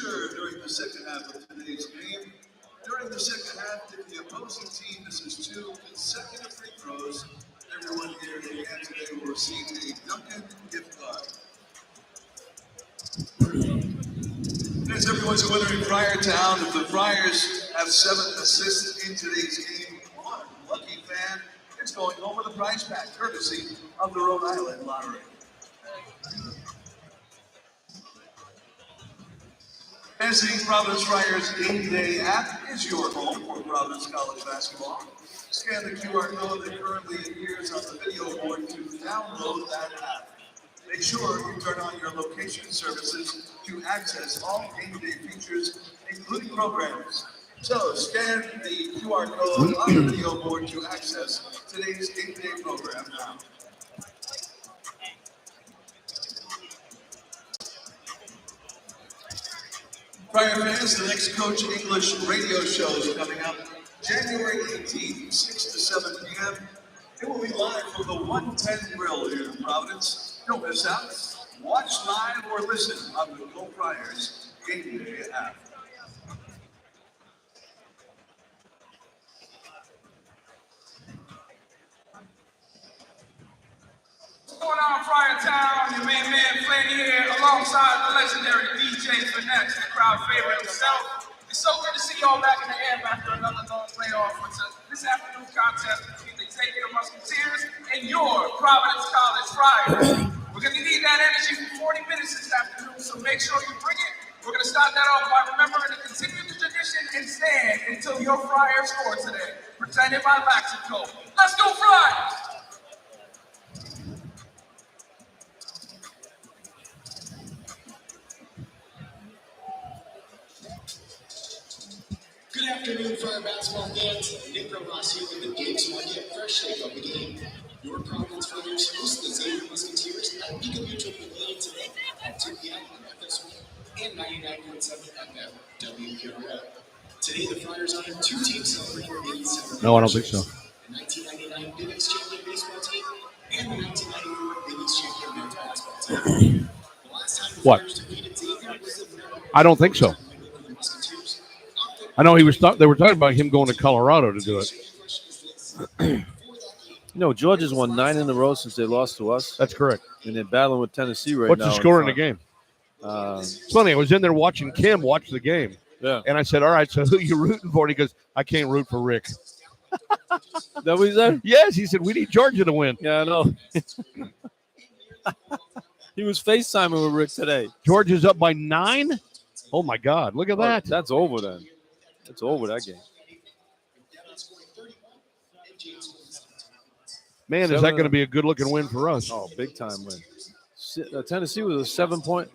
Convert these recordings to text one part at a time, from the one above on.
feature during the second half of today's game. During the second half, if the opposing team misses 2 consecutive free throws, everyone here in the game today will receive a Dunkin' gift card. As everyone's wondering, Friartown, if the Friars have 7 assists in today's game, one lucky fan is going home with a prize pack, courtesy of the Rhode Island Lottery. As the Providence Friars Game Day app is your home for Providence College basketball, scan the QR code that currently appears on the video board to download that app. Make sure you turn on your location services to access all game day features, including programs. So scan the QR code on the video board to access today's game day program now. Friar fans, the next Coach English radio show is coming up January 18th, 6 to 7 p.m. It will be live from the 110 Grill here in Providence. Don't miss out. Watch live or listen on the Go Friars Game Day app. What's going on, Friartown? Your main man Flanny here, alongside the legendary DJ Finesse, the crowd favorite himself. It's so good to see y'all back in the air after another long playoff with this afternoon contest between the Xavier Musketeers and your Providence College Friars. We're going to need that energy for 40 minutes this afternoon, so make sure you bring it. We're going to start that off by remembering to continue the tradition and stand until your Friars score today. Presented by Laxico. Let's go, Friars! Good afternoon, Friar basketball fans. Nick Rojas here with the Games Market Fresh Shake of the Game. Your Providence Friars host the Xavier Musketeers at Amica Mutual Pavilion today at 2 p.m. on FS1 and 99.7 FM WPRO. Today, the Friars honor 2 teams celebrating the 87th. No, I don't think so. The 1999 Big East champion baseball team and the 1994 Big East champion men's basketball team. The last time the Friars defeated Xavier was the I don't think so. I know they were talking about him going to Colorado to do it. You know, Georgia's won 9 in a row since they lost to us. That's correct. And they're battling with Tennessee right What's now. the score in the game? It's funny. I was in there watching Kim watch the game. Yeah. And I said, all right, so who are you rooting for? And he goes, I can't root for Rick. That what he said? Yes. He said, we need Georgia to win. Yeah, I know. He was FaceTiming with Rick today. Georgia's up by 9? Oh, my God. Look at that. That's over then. It's over, that game. Man, is that going to be a good-looking win for us? Oh, big-time win. Tennessee was a 7-point.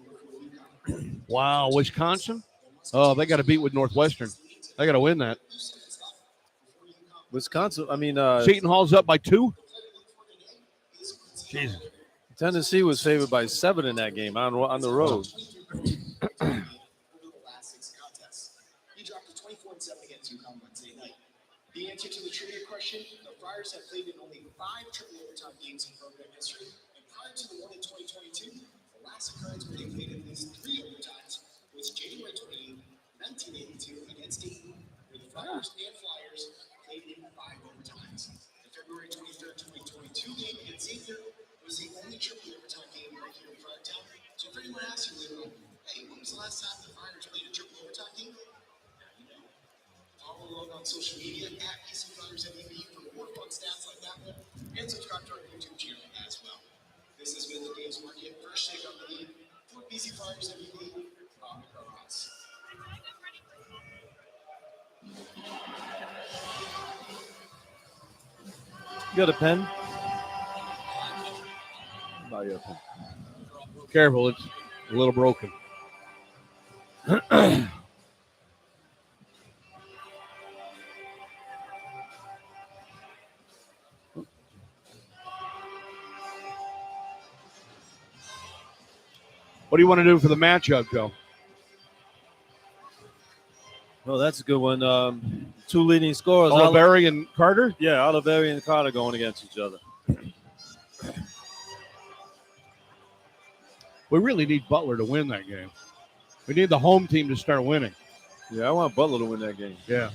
Wow, Wisconsin? Oh, they got to beat with Northwestern. They got to win that. Wisconsin, Seton Hall's up by 2? Jesus. Tennessee was favored by 7 in that game on the road. The answer to the trivia question, the Friars have played in only 5 triple overtime games in program history, and prior to the one in 2022, the last occurrence where they played at least 3 overtimes was January 28, 1982 against Dayton, where the Friars and Flyers played in 5 overtimes. The February 23rd, 2022 game against Xavier was the only triple overtime game right here in Friartown. So if anyone asks you later on, hey, when was the last time the Friars played a triple overtime game? Follow along on social media at PC Friars MVP for more fun stats like that one, and subscribe to our YouTube channel as well. This has been the Games Market First Shake of the Game for PC Friars MVP, Amica Mutual. You got a pen? Buy you a pen. Careful, it's a little broken. What do you want to do for the matchup, Joe? Oh, that's a good one. 2 leading scorers. Oliveri and Carter? Yeah, Oliveri and Carter going against each other. We really need Butler to win that game. We need the home team to start winning. Yeah, I want Butler to win that game. Yeah.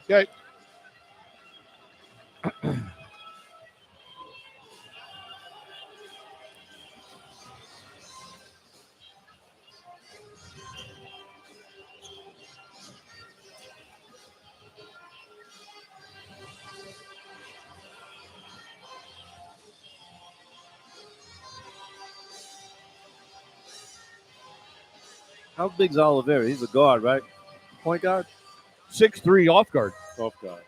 Okay. How big's Oliveri? He's a guard, right? Point guard? 6'3" off guard. Off guard.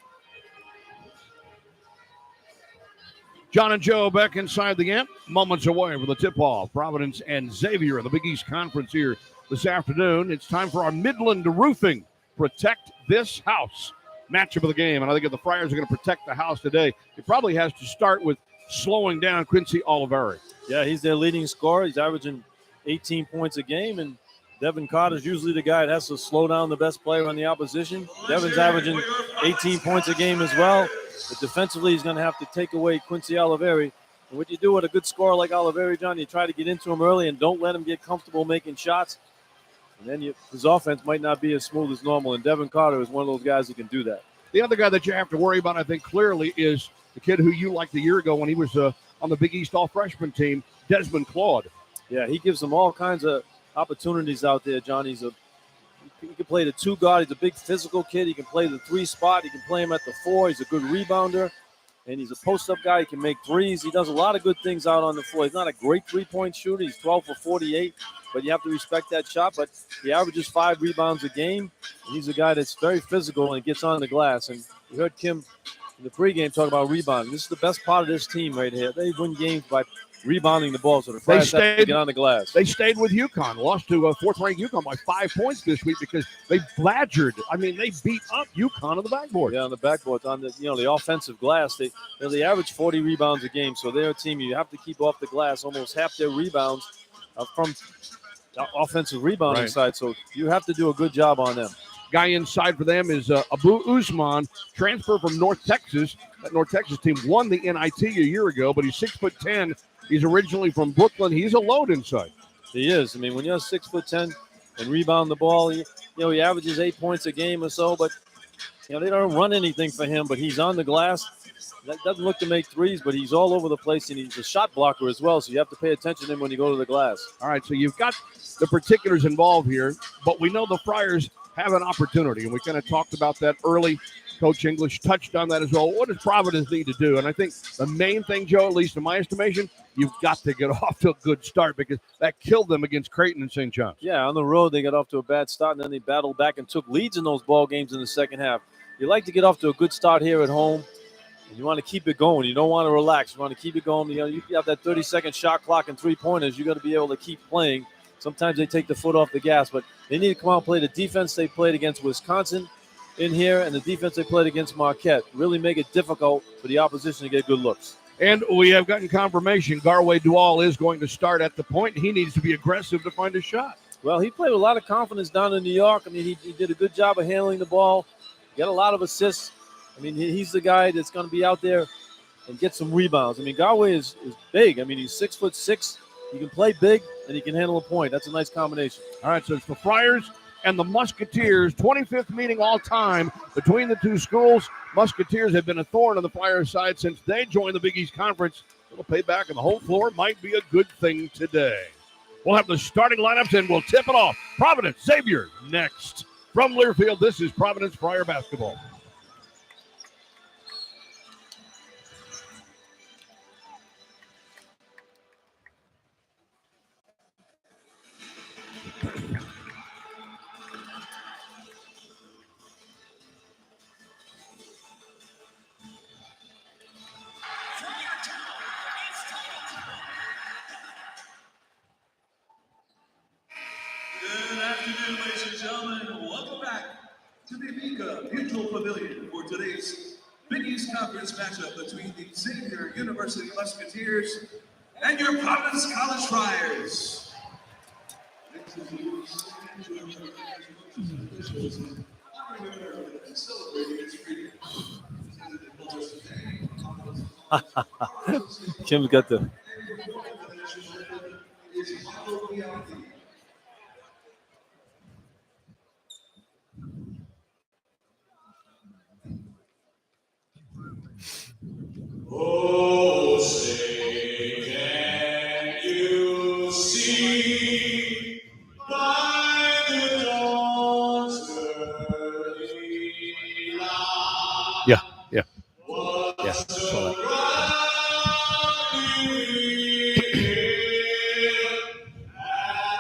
John and Joe back inside the amp. Moments away from the tip-off. Providence and Xavier in the Big East Conference here this afternoon. It's time for our Midland Roofing Protect This House matchup of the game. And I think if the Friars are going to protect the house today, it probably has to start with slowing down Quincy Oliveri. Yeah, he's their leading scorer. He's averaging 18 points a game, and Devin Carter's usually the guy that has to slow down the best player on the opposition. Devin's averaging 18 points a game as well. But defensively, he's going to have to take away Quincy Oliveri. And what you do with a good scorer like Oliveri, John, you try to get into him early and don't let him get comfortable making shots. And then his offense might not be as smooth as normal. And Devin Carter is one of those guys who can do that. The other guy that you have to worry about, I think, clearly is the kid who you liked a year ago when he was on the Big East all-freshman team, Desmond Claude. Yeah, he gives them all kinds of opportunities out there, John. He can play the 2 guard. He's a big physical kid. He can play the 3 spot. He can play him at the 4. He's a good rebounder. And he's a post-up guy. He can make threes. He does a lot of good things out on the floor. He's not a great three-point shooter. He's 12 for 48, but you have to respect that shot. But he averages 5 rebounds a game. And he's a guy that's very physical and gets on the glass. And you heard Kim in the pregame talk about rebounding. This is the best part of this team right here. They win games by rebounding the ball, so the Friars have to get on the glass. They stayed with UConn, lost to fourth-ranked UConn by 5 points this week because they badgered. I mean, they beat up UConn on the backboard. Yeah, on the backboard, on the offensive glass. They average 40 rebounds a game, so they're a team you have to keep off the glass. Almost half their rebounds from the offensive rebounding side, so you have to do a good job on them. Guy inside for them is Abu Usman, transfer from North Texas. That North Texas team won the NIT a year ago, but he's 6'10". He's originally from Brooklyn. He's a load inside. He is. I mean, when you're 6'10" and rebound the ball, he averages 8 points a game or so, but they don't run anything for him, but he's on the glass. That doesn't look to make threes, but he's all over the place, and he's a shot blocker as well, so you have to pay attention to him when you go to the glass. All right, so you've got the particulars involved here, but we know the Friars have an opportunity, and we kind of talked about that early. Coach English touched on that as well. What does Providence need to do? And I think the main thing, Joe, at least in my estimation, you've got to get off to a good start because that killed them against Creighton and St. John's. Yeah, on the road they got off to a bad start, and then they battled back and took leads in those ball games in the second half. You like to get off to a good start here at home, and you want to keep it going. You don't want to relax. You want to keep it going. You have that 30-second shot clock and three-pointers. You got to be able to keep playing. Sometimes they take the foot off the gas, but they need to come out and play the defense they played against Wisconsin in here and the defense they played against Marquette. Really make it difficult for the opposition to get good looks. And we have gotten confirmation Garway Dual is going to start at the point. He needs to be aggressive to find a shot. Well, he played with a lot of confidence down in New York. I mean, he did a good job of handling the ball. He got a lot of assists. I mean, he's the guy that's going to be out there and get some rebounds. I mean, Garway is big. I mean, he's 6'6". He can play big, and he can handle a point. That's a nice combination. All right, so it's the Friars and the Musketeers, 25th meeting all time between the two schools. Musketeers have been a thorn on the Friars side since they joined the Big East Conference. It'll pay back, and the whole floor might be a good thing today. We'll have the starting lineups, and we'll tip it off. Providence, Xavier, next. From Learfield, this is Providence Friar basketball. Good afternoon, ladies and gentlemen. Welcome back to the Amica Mutual Pavilion for today's Big East Conference matchup between the Xavier University Musketeers and your Providence College Friars. Kim's got the. Oh, say, can you see by the dawn's early light? Yeah. Yeah. So at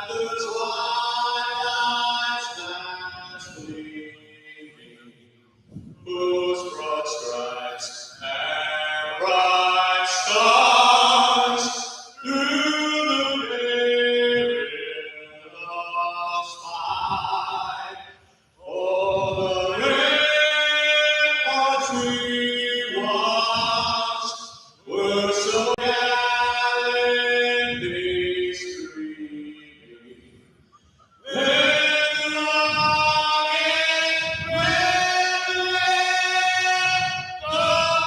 the twilight's last gleaming, whose broad stripes and bright stars through the perilous fight, o'er the ramparts we watched were so gallantly streaming. Then the rocket red stars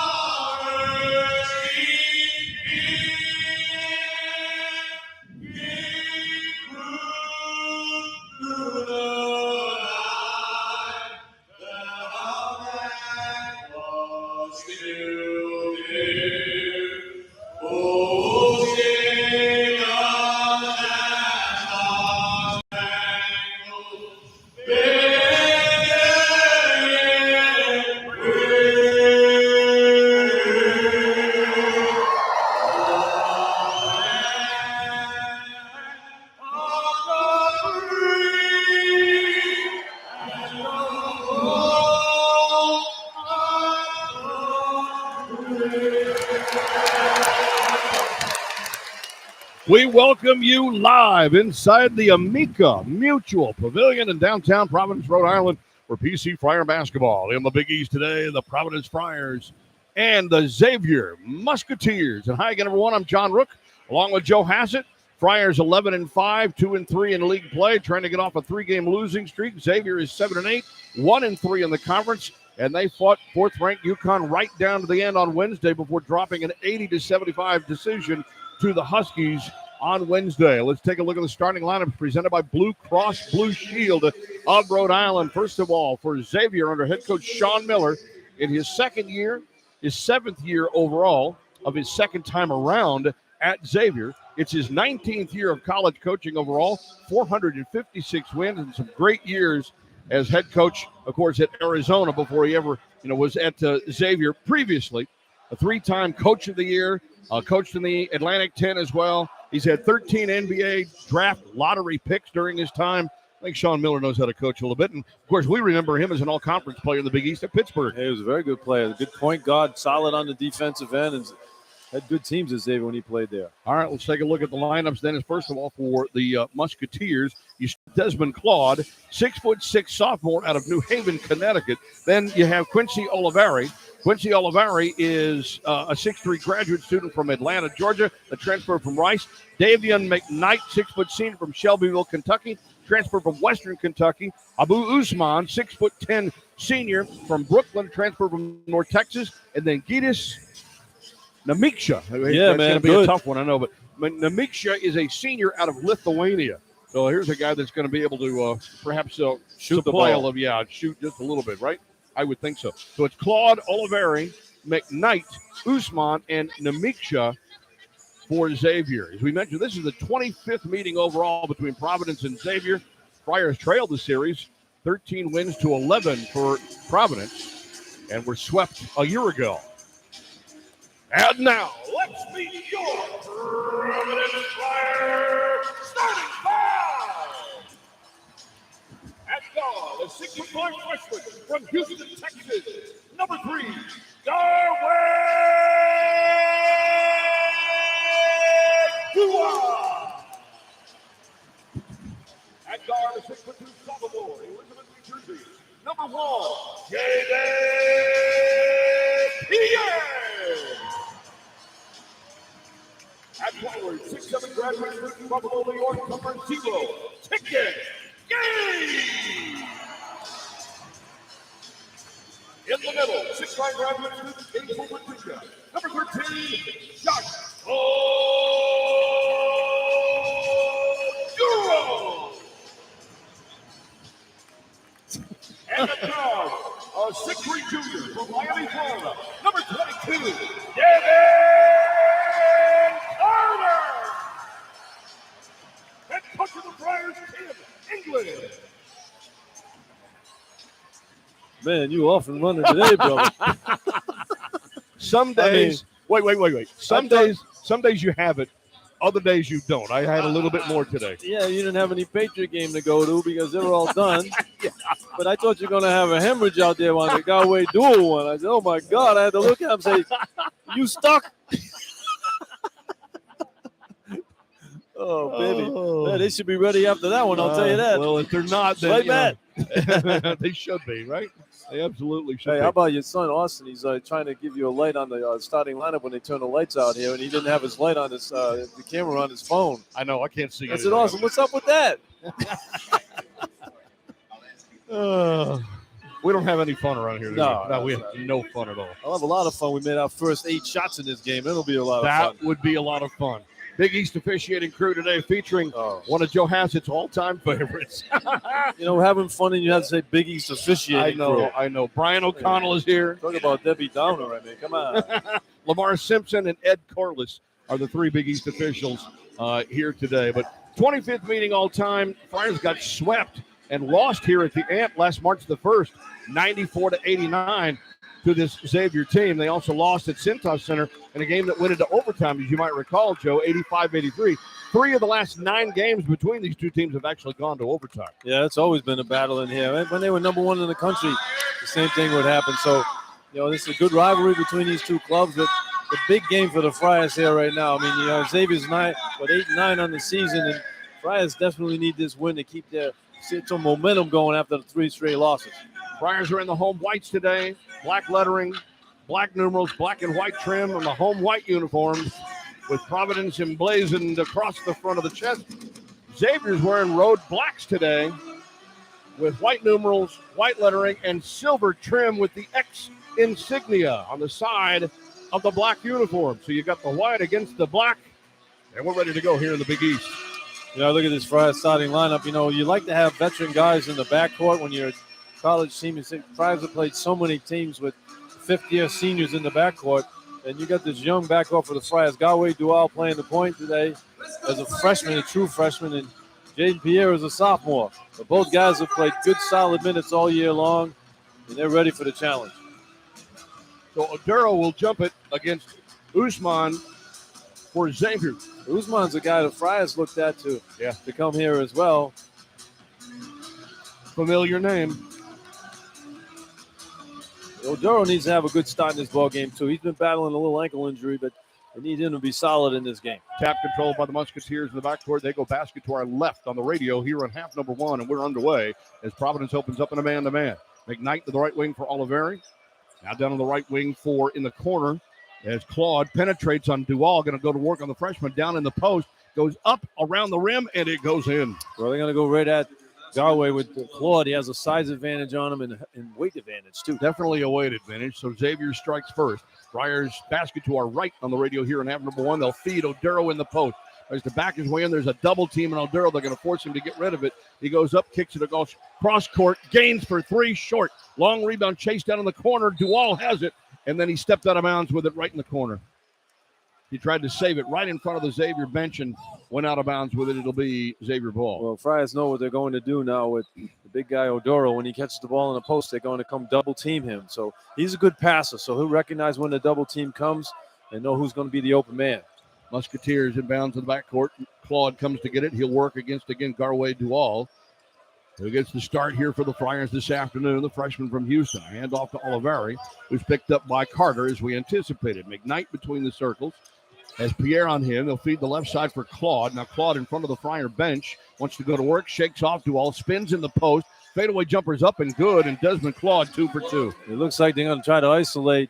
keep proof through the night that was still there. Oh, sing us We welcome you live inside the Amica Mutual Pavilion in downtown Providence, Rhode Island, for PC Friar basketball. In the Big East today, the Providence Friars and the Xavier Musketeers. And hi again, everyone. I'm John Rooke, along with Joe Hassett. Friars 11-5, 2-3 in league play, trying to get off a 3-game losing streak. Xavier is 7-8, 1-3 in the conference, and they fought fourth-ranked UConn right down to the end on Wednesday before dropping an 80-75 decision to the Huskies on Wednesday. Let's take a look at the starting lineup presented by Blue Cross Blue Shield of Rhode Island. First of all, for Xavier under head coach Sean Miller, in his second year, his seventh year overall of his second time around at Xavier. It's his 19th year of college coaching overall, 456 wins and some great years as head coach, of course, at Arizona before he ever, was at Xavier previously. A three-time coach of the year, coached in the Atlantic 10 as well. He's had 13 NBA draft lottery picks during his time. I think Sean Miller knows how to coach a little bit. And, of course, we remember him as an all-conference player in the Big East at Pittsburgh. He was a very good player, a good point guard, solid on the defensive end, and had good teams at Xavier when he played there. All right, let's take a look at the lineups then. First of all, for the Musketeers, you start Desmond Claude, 6'6" sophomore out of New Haven, Connecticut. Then you have Quincy Olivari. Quincy Olivari is a 6'3" graduate student from Atlanta, Georgia, a transfer from Rice. Davion McKnight, 6' senior from Shelbyville, Kentucky, transfer from Western Kentucky. Abu Usman, 6'10" senior from Brooklyn, transfer from North Texas. And then Gitas Namiksha. Yeah, That's going to be a tough one, I know. But Namiksha is a senior out of Lithuania. So here's a guy that's going to be able to perhaps shoot the ball. Shoot just a little bit, right? I would think so. So it's Claude, Olivari, McKnight, Usman, and Namiksha for Xavier. As we mentioned, this is the 25th meeting overall between Providence and Xavier. Friars trailed the series, 13 wins to 11 for Providence, and were swept a year ago. And now, let's meet your Providence Friars starting five. At guard, a 6'5" freshman from Houston, Texas, number 3, Darwin Dua. At guard, a 6'2" sophomore, Elizabeth, New Jersey, number 1, Jaden forward, 6'7" graduate student from Buffalo, New York, number 0, Ticket Game. In the middle, 6'9" graduate student from Virginia, number 13, Josh Duro. And the guard, a 6'3" junior from Miami, Florida, number 22, David Carter. Head coach of the Friars, Tim England. Man, you off and running today, brother. Some days, wait. Some days you have it. Other days you don't. I had a little bit more today. Yeah, you didn't have any Patriot game to go to because they were all done. But I thought you were going to have a hemorrhage out there on the Galway dual one. I said, oh, my God. I had to look at him and say, you stuck? Oh, baby. Yeah, they should be ready after that one, I'll tell you that. Well, if they're not, then Right back. they should be, right? They absolutely should Hey, be. how about your son, Austin? He's trying to give you a light on the starting lineup when they turn the lights out here, and he didn't have his light on his the camera on his phone. I know. I can't see I it. said, Austin, what's up with that? We don't have any fun around here. No, we have no fun at all. I'll have a lot of fun. We made our first 8 shots in this game. It'll be a lot of That fun. would be a lot of fun. Big East officiating crew today featuring one of Joe Hassett's all-time favorites. You know, having fun and you have to say Big East officiating. I know. Brian O'Connell is here. Talk about Debbie Downer, I mean, come on. Lamar Simpson and Ed Corliss are the 3 Big East officials here today. But 25th meeting all-time. Friars got swept and lost here at the Amp last March the 1st, 94-89 to this Xavier team. They also lost at Cintas Center in a game that went into overtime, as you might recall, Joe, 85-83. 3 of the last 9 games between these two teams have actually gone to overtime. Yeah, it's always been a battle in here. When they were number 1 in the country, the same thing would happen. So, you know, this is a good rivalry between these two clubs, but the big game for the Friars here right now. I mean, you know, Xavier's 8-9 on the season, and Friars definitely need this win to keep some momentum going after the 3 straight losses. Friars are in the home whites today. Black lettering, black numerals, black and white trim on the home white uniforms with Providence emblazoned across the front of the chest. Xavier's wearing road blacks today with white numerals, white lettering, and silver trim with the X insignia on the side of the black uniform. So you got the white against the black, and we're ready to go here in the Big East. You know, look at this Friars starting lineup. You know, you like to have veteran guys in the backcourt when you're a college team. Friars have played so many teams with fifth-year seniors in the backcourt, and you got this young backcourt for the Friars. Galway Dual playing the point today as a freshman, a true freshman, and Jaden Pierre is a sophomore. But both guys have played good, solid minutes all year long, and they're ready for the challenge. So Oduro will jump it against Usman for Xavier. Usman's a guy the Friars looked at to come here as well. Familiar name. Oduro needs to have a good start in this ball game too. He's been battling a little ankle injury, but they need him to be solid in this game. Tap controlled by the Musketeers in the backcourt. They go basket to our left on the radio here on half number 1, and we're underway as Providence opens up in a man-to-man. McKnight to the right wing for Oliveri. Now down on the right wing for in the corner as Claude penetrates on Dual. Going to go to work on the freshman down in the post. Goes up around the rim, and it goes in. Well, they're going to go right at Galway with Claude. He has a size advantage on him and weight advantage, too. Definitely a weight advantage. So Xavier strikes first. Friars basket to our right on the radio here in half number 1. They'll feed Oduro in the post. As to back his way in, there's a double team on Oduro. They're going to force him to get rid of it. He goes up, kicks it across cross court, gains for 3, short. Long rebound chase down in the corner. Dual has it, and then he stepped out of bounds with it right in the corner. He tried to save it right in front of the Xavier bench and went out of bounds with it. It'll be Xavier ball. Well, Friars know what they're going to do now with the big guy Oduro. When he catches the ball in the post, they're going to come double team him. So he's a good passer, so he'll recognize when the double team comes and know who's going to be the open man. Musketeers inbounds to the backcourt. Claude comes to get it. He'll work against, again, Garway Dual, who gets the start here for the Friars this afternoon, the freshman from Houston. Hand off to Oliveri, who's picked up by Carter as we anticipated. McKnight between the circles. Has Pierre on him. They'll feed the left side for Claude. Now Claude in front of the Friar bench. Wants to go to work. Shakes off Dual. Spins in the post. Fadeaway jumper's up and good. And Desmond Claude 2 for 2. It looks like they're going to try to isolate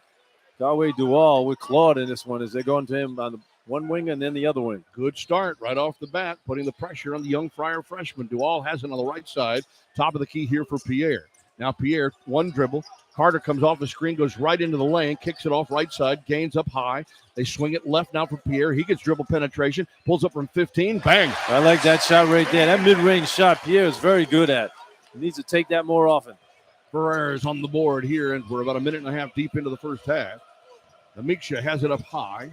Galway Dual with Claude in this one as they go into him on one wing and then the other wing. Good start right off the bat, putting the pressure on the young Friar freshman. Duval has it on the right side. Top of the key here for Pierre. Now Pierre, one dribble. Carter comes off the screen, goes right into the lane, kicks it off right side, gains up high. They swing it left now for Pierre. He gets dribble penetration, pulls up from 15, bang. I like that shot right there. That mid-range shot Pierre is very good at. He needs to take that more often. Ferrer's on the board here, and we're about a minute and a half deep into the first half. Amica has it up high.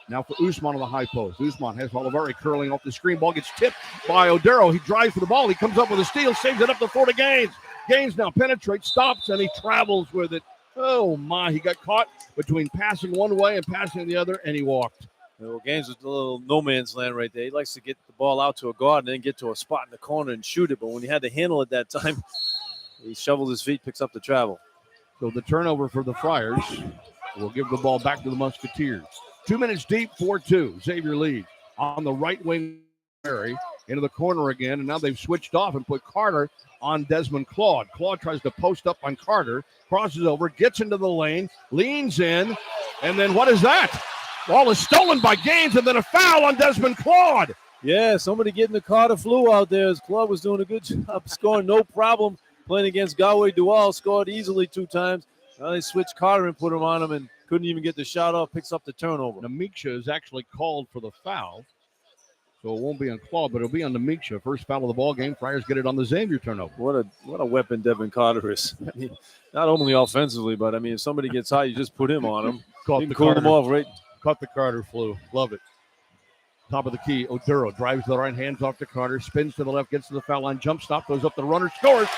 Now for Usman on the high post. Usman has Olivari curling off the screen. Ball gets tipped by Odero. He drives for the ball. He comes up with a steal, saves it up the floor to Gaines. Gaines now penetrates, stops, and he travels with it. Oh, my. He got caught between passing one way and passing the other, and he walked. Well, Gaines was a little no man's land right there. He likes to get the ball out to a guard and then get to a spot in the corner and shoot it. But when he had to handle it that time, he shovels his feet, picks up the travel. So the turnover for the Friars will give the ball back to the Musketeers. 2 minutes deep, 4-2. Xavier leads on the right wing. Into the corner again, and now they've switched off and put Carter on Desmond Claude. Claude tries to post up on Carter, crosses over, gets into the lane, leans in, and then what is that? Ball is stolen by Gaines, and then a foul on Desmond Claude. Yeah, somebody getting the Carter flu out there as Claude was doing a good job, scoring no problem, playing against Galway Duval, scored easily 2 times. Now they switched Carter and put him on him and couldn't even get the shot off, picks up the turnover. Amica is actually called for the foul. So it won't be on Claude, but it'll be on Amica. First foul of the ball game. Friars get it on the Xavier turnover. What a weapon Devin Carter is. I mean, not only offensively, but I mean, if somebody gets high, you just put him on him. You can cool him off, right? Caught the Carter flu. Love it. Top of the key. Odero drives to the right, hands off to Carter, spins to the left, gets to the foul line, jump stop, goes up the runner, scores.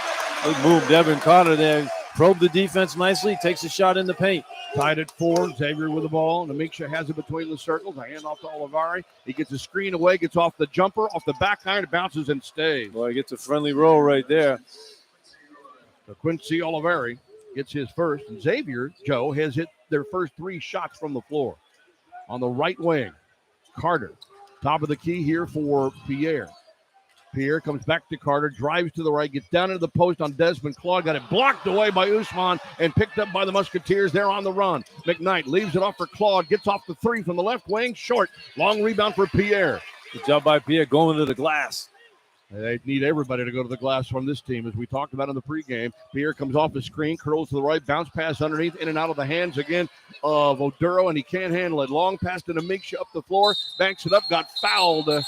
Good move, Devin Carter there. Probed the defense nicely, takes a shot in the paint. Tied at 4, Xavier with the ball. And Amica has it between the circles. A hand off to Olivari. He gets a screen away, gets off the jumper, off the back iron, bounces and stays. Boy, he gets a friendly roll right there. So Quincy Olivari gets his first. And Xavier, Joe, has hit their first 3 shots from the floor. On the right wing, Carter. Top of the key here for Pierre. Pierre comes back to Carter, drives to the right, gets down into the post on Desmond Claude, got it blocked away by Usman and picked up by the Musketeers. They're on the run. McKnight leaves it off for Claude, gets off the 3 from the left wing, short. Long rebound for Pierre. Good job by Pierre going to the glass. They need everybody to go to the glass from this team, as we talked about in the pregame. Pierre comes off the screen, curls to the right, bounce pass underneath, in and out of the hands again of Odero, and he can't handle it. Long pass to Amica up the floor, banks it up, got fouled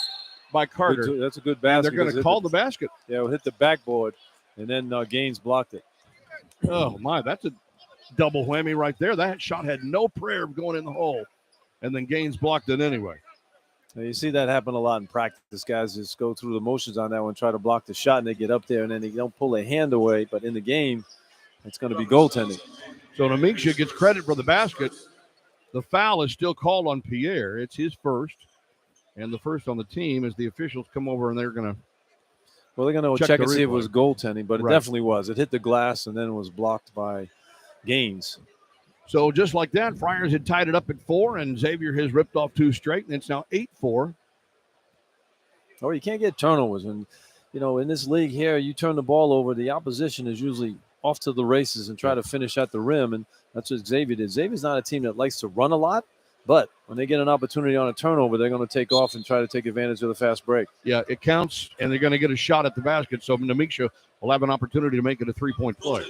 by Carter. That's a good basket. They're going to call the basket. Yeah, we'll hit the backboard, and then Gaines blocked it. Oh, my, that's a double whammy right there. That shot had no prayer of going in the hole, and then Gaines blocked it anyway. Now, you see that happen a lot in practice. Guys just go through the motions on that one, try to block the shot, and they get up there, and then they don't pull their hand away. But in the game, it's going to be goaltending. So Amica gets credit for the basket. The foul is still called on Pierre. It's his first, and the first on the team as the officials come over, and they're going to they're going to check and see if it was goaltending, but it Right. definitely was. It hit the glass, and then it was blocked by Gaines. So just like that, Friars had tied it up at 4, and Xavier has ripped off 2 straight, and it's now 8-4. Oh, you can't get turnovers. And, in this league here, you turn the ball over, the opposition is usually off to the races and try to finish at the rim, and that's what Xavier did. Xavier's not a team that likes to run a lot, but when they get an opportunity on a turnover, they're going to take off and try to take advantage of the fast break. Yeah, it counts, and they're going to get a shot at the basket, so Amica will have an opportunity to make it a 3-point play.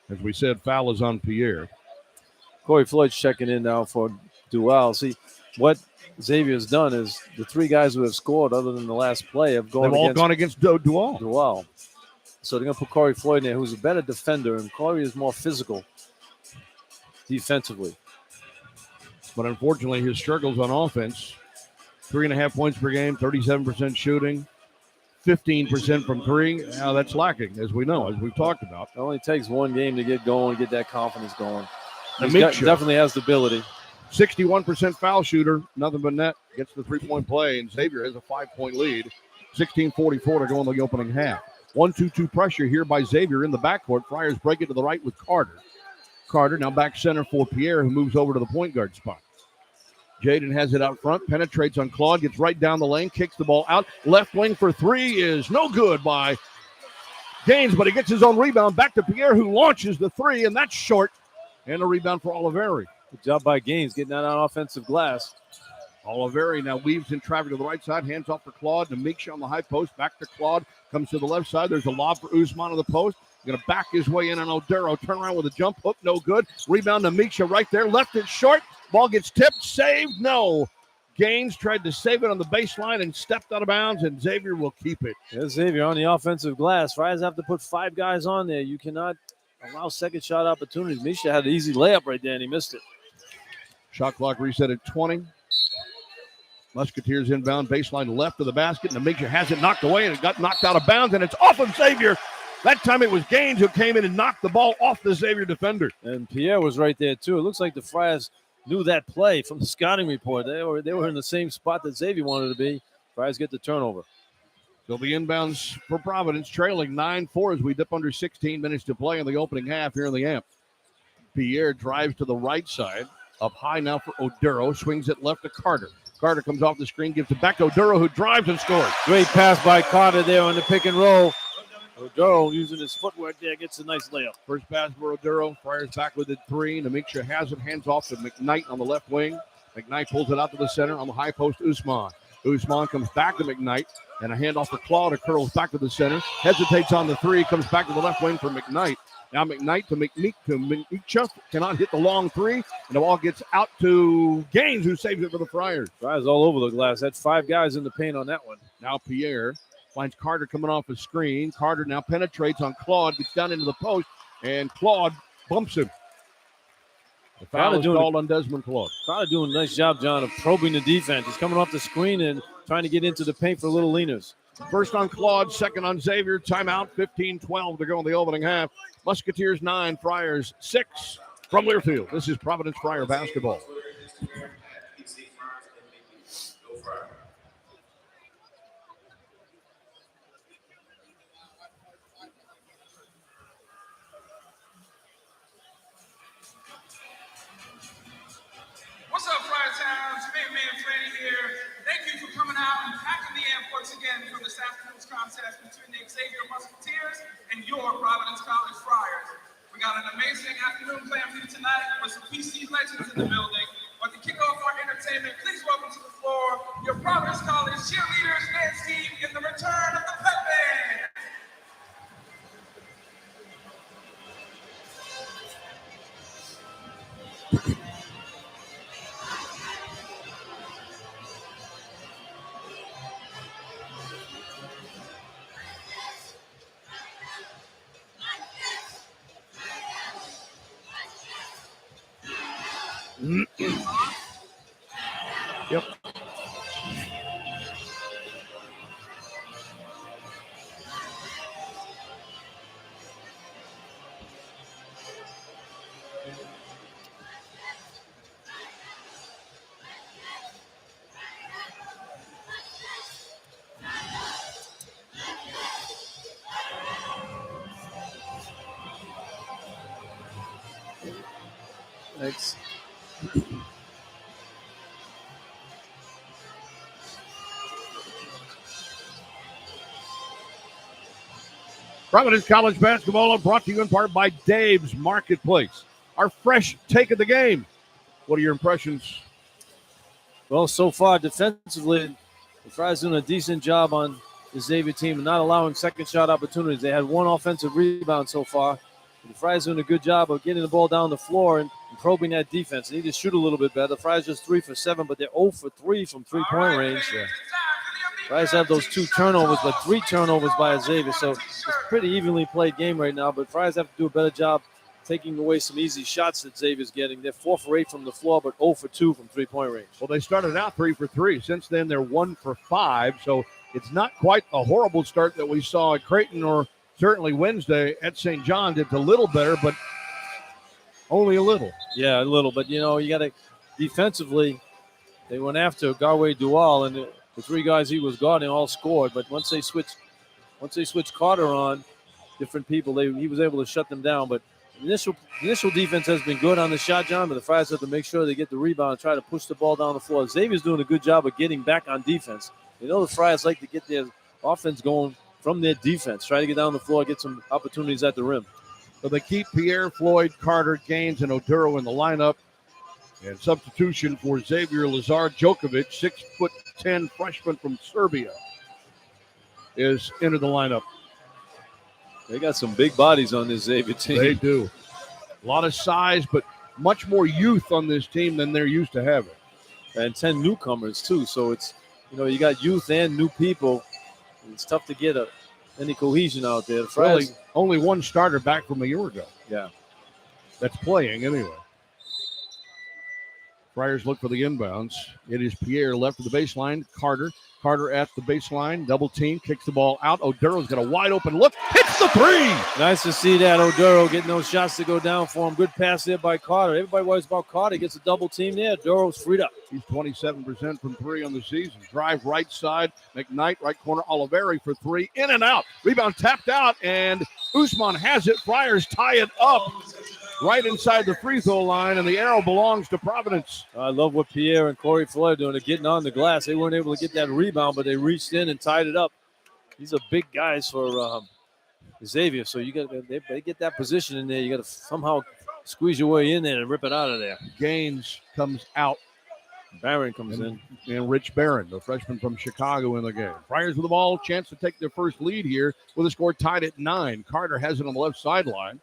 As we said, foul is on Pierre. Corey Floyd's checking in now for Duval. See, what Xavier's done is the 3 guys who have scored other than the last play have They've all gone against Duval. So they're going to put Corey Floyd in there, who's a better defender, and Corey is more physical defensively. But unfortunately, his struggles on offense, 3.5 points per game, 37% shooting, 15% from 3. Now that's lacking, as we know, as we've talked about. It only takes one game to get going, get that confidence going. He Amica definitely has the ability. 61% foul shooter, nothing but net, gets the 3-point play, and Xavier has a 5-point lead. 16:44 to go in the opening half. 1-2-2 pressure here by Xavier in the backcourt. Friars break it to the right with Carter. Carter now back center for Pierre, who moves over to the point guard spot. Jaden has it out front, penetrates on Claude, gets right down the lane, kicks the ball out. Left wing for 3 is no good by Gaines, but he gets his own rebound. Back to Pierre, who launches the 3, and that's short. And a rebound for Olivari. Good job by Gaines getting that on offensive glass. Oliveri now weaves in traffic to the right side, hands off for Claude. Amica on the high post, back to Claude. Comes to the left side. There's a lob for Usman on the post. Going to back his way in on Oduro. Turn around with a jump hook, no good. Rebound to Amica right there. Left it short. Ball gets tipped, saved, no. Gaines tried to save it on the baseline and stepped out of bounds, and Xavier will keep it. Yeah, Xavier on the offensive glass. Friars have to put 5 guys on there. You cannot allow second shot opportunities. Misha had an easy layup right there, and he missed it. Shot clock reset at 20. Musketeers inbound, baseline left of the basket, and Amica has it knocked away, and it got knocked out of bounds, and it's off of Xavier. That time it was Gaines who came in and knocked the ball off the Xavier defender. And Pierre was right there, too. It looks like the Friars knew that play from the scouting report. They were in the same spot that Xavier wanted to be. Friars get the turnover. So the inbounds for Providence, trailing 9-4 as we dip under 16 minutes to play in the opening half here in the AMP. Pierre drives to the right side. Up high now for Oduro. Swings it left to Carter. Carter comes off the screen, gives it back to Oduro, who drives and scores. Great pass by Carter there on the pick and roll. Oduro using his footwork there, gets a nice layup. First pass for Oduro. Friars back with it 3. Amica has it, hands off to McKnight on the left wing. McKnight pulls it out to the center on the high post, Usman. Usman comes back to McKnight, and a handoff for Claude. It curls back to the center. Hesitates on the 3, comes back to the left wing for McKnight. Now McKnight to Amica cannot hit the long 3, and the ball gets out to Gaines, who saves it for the Friars. Friars all over the glass. Had 5 guys in the paint on that one. Now Pierre finds Carter coming off a screen. Carter now penetrates on Claude, gets down into the post, and Claude bumps him. The foul is called on Desmond Claude. Carter doing a nice job, John, of probing the defense. He's coming off the screen and trying to get into the paint for little leaners. First on Claude, second on Xavier. Timeout, 15-12 to go in the opening half. Musketeers 9, Friars 6 from Learfield. This is Providence Friar basketball. What's up, Friar Town? It's Big Man Freddy here. Thank you for coming out and packing the amp once again for this afternoon's contest between the Xavier Musketeers and your Providence College Friars. We got an amazing afternoon planned for you tonight with some PC legends in the building. But to kick off our entertainment, please welcome to the floor your Providence College cheerleaders dance team in the return of the Pep Band. Yep. Thanks. Providence College basketball brought to you in part by Dave's Marketplace. Our fresh take of the game. What are your impressions? Well, so far defensively, the Friars doing a decent job on the Xavier team and not allowing second shot opportunities. They had 1 offensive rebound so far. The Friars doing a good job of getting the ball down the floor and probing that defense. They need to shoot a little bit better. The Friars just 3 for 7, but they're 0 for 3 from three-point range. Yeah. Friars have those 2 turnovers, but 3 turnovers by Xavier. So it's a pretty evenly played game right now, but Friars have to do a better job taking away some easy shots that Xavier's getting. They're 4 for 8 from the floor, but 0 for 2 from three-point range. Well, they started out 3 for 3. Since then, they're 1 for 5. So it's not quite a horrible start that we saw at Creighton or certainly Wednesday at St. John's. It's a little better, but only a little. Yeah, a little. But, you know, you got to defensively, they went after Garway Dual, and the 3 guys he was guarding all scored. But once they switched Carter on, different people, he was able to shut them down. But the initial defense has been good on the shot, John, but the Friars have to make sure they get the rebound and try to push the ball down the floor. Xavier's doing a good job of getting back on defense. You know the Friars like to get their offense going from their defense, try to get down the floor, get some opportunities at the rim. So they keep Pierre, Floyd, Carter, Gaines, and Oduro in the lineup. And substitution for Xavier Lazar Djokovic, 6'10" freshman from Serbia, is into the lineup. They got some big bodies on this Xavier team. They do. A lot of size, but much more youth on this team than they're used to having. And 10 newcomers, too. So it's, you got youth and new people. It's tough to get any cohesion out there. Really, only one starter back from a year ago. Yeah. That's playing anyway. Friars look for the inbounds. It is Pierre left of the baseline. Carter at the baseline. Double team. Kicks the ball out. Oduro's got a wide open look. Hits the three. Nice to see that. Oduro getting those shots to go down for him. Good pass there by Carter. Everybody worries about Carter. He gets a double team there. Oduro's freed up. He's 27% from three on the season. Drive right side. McKnight, right corner. Oliveri for three. In and out. Rebound tapped out. And Usman has it. Friars tie it up right inside the free throw line, and the arrow belongs to Providence. I love what Pierre and Corey Floyd are doing. They're getting on the glass. They weren't able to get that rebound, but they reached in and tied it up. These are big guys for Xavier, so they get that position in there. You got to somehow squeeze your way in there and rip it out of there. Gaines comes out. Barron comes in. And Rich Barron, the freshman from Chicago, in the game. Friars with the ball, chance to take their first lead here with a score tied at 9. Carter has it on the left sideline.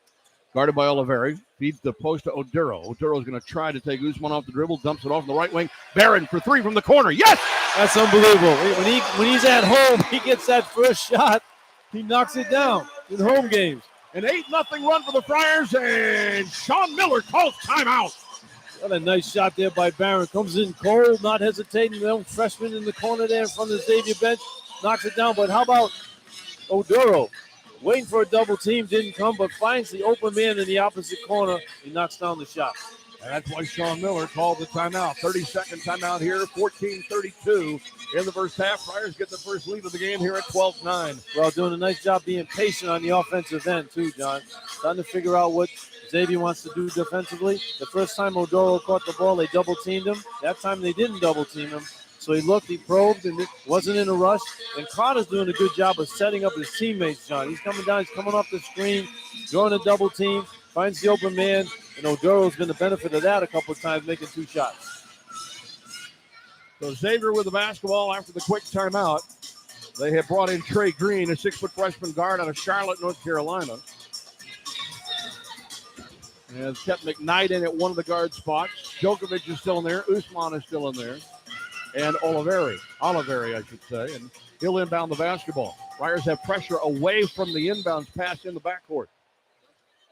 Guarded by Oliveri, feeds the post to Oduro. Oduro's going to try to take Usman off the dribble, dumps it off in the right wing. Barron for three from the corner. Yes! That's unbelievable. When he's at home, he gets that first shot. He knocks it down in home games. An 8-0 run for the Friars, and Sean Miller calls timeout. What a nice shot there by Barron. Comes in cold, not hesitating. The young freshman in the corner there in front of the Xavier bench. Knocks it down. But how about Oduro? Waiting for a double team, didn't come, but finds the open man in the opposite corner. He knocks down the shot. And that's why Sean Miller called the timeout. 30-second timeout here, 14-32 in the first half. Friars get the first lead of the game here at 12-9. Well, doing a nice job being patient on the offensive end, too, John. Trying to figure out what Xavier wants to do defensively. The first time Oduro caught the ball, they double-teamed him. That time they didn't double-team him. So he looked, he probed, and it wasn't in a rush. And Carter's doing a good job of setting up his teammates, John. He's coming down, he's coming off the screen, drawing a double team, finds the open man, and Oduro's been the benefit of that a couple of times, making 2 shots. So Xavier with the basketball after the quick timeout. They have brought in Trey Green, a 6-foot freshman guard out of Charlotte, North Carolina. And kept McKnight in at one of the guard spots. Djokovic is still in there. Usman is still in there. And Oliveri, I should say, and he'll inbound the basketball. Friars have pressure away from the inbounds pass in the backcourt.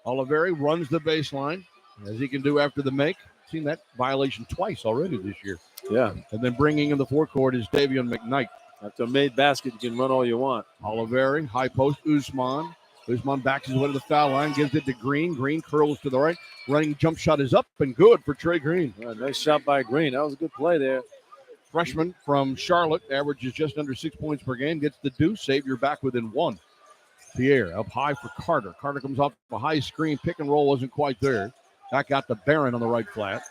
Oliveri runs the baseline, as he can do after the make. Seen that violation twice already this year. Yeah. And then bringing in the forecourt is Davion McKnight. After a made basket, you can run all you want. Oliveri, high post, Usman. Usman backs his way to the foul line, gives it to Green. Green curls to the right. Running jump shot is up and good for Trey Green. Nice shot by Green. That was a good play there. Freshman from Charlotte, averages just under 6 points per game, gets the deuce. Xavier back within 1. Pierre up high for Carter. Carter comes off a high screen. Pick and roll wasn't quite there. Back out to Barron on the right flat.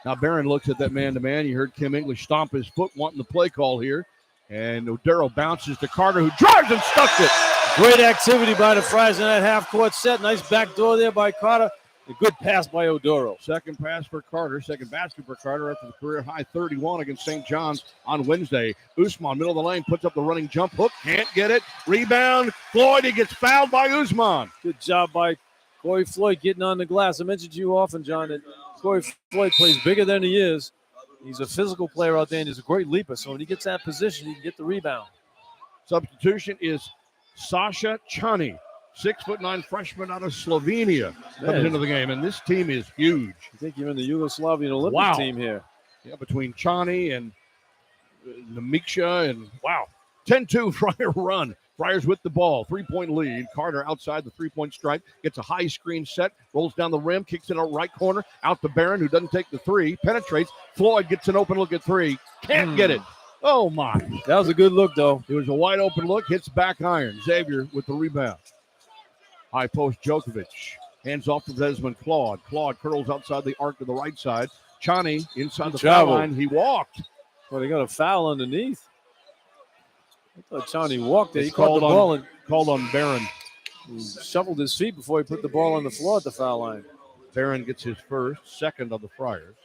Now Barron looks at that man-to-man. You heard Kim English stomp his foot, wanting the play call here. And Oduro bounces to Carter, who drives and stuffs it. Great activity by the Friars in that half-court set. Nice back door there by Carter. A good pass by Oduro. Second pass for Carter. Second basket for Carter after the career-high 31 against St. John's on Wednesday. Usman, middle of the lane, puts up the running jump hook. Can't get it. Rebound. Floyd, he gets fouled by Usman. Good job by Corey Floyd getting on the glass. I mentioned to you often, John, that Corey Floyd plays bigger than he is. He's a physical player out there, and he's a great leaper. So when he gets that position, he can get the rebound. Substitution is Sasha Chani. 6'9" freshman out of Slovenia comes into the game, and this team is huge. I think you're in the Yugoslavian Olympic team here. Yeah, between Chani and Amica, and 10-2 Friar run. Friars with the ball, 3-point lead. Carter outside the 3-point stripe, gets a high screen set, rolls down the rim, kicks it out right corner, out to Barron, who doesn't take the three, penetrates. Floyd gets an open look at three, can't get it. Oh, my. That was a good look, though. It was a wide open look, hits back iron. Xavier with the rebound. High post Djokovic. Hands off to Desmond Claude. Claude curls outside the arc to the right side. Chani inside the foul line. He walked. Well, they got a foul underneath. I thought Chani walked there. He caught the ball and called on Barron. He shuffled his feet before he put the ball on the floor at the foul line. Barron gets his first, second of the Friars.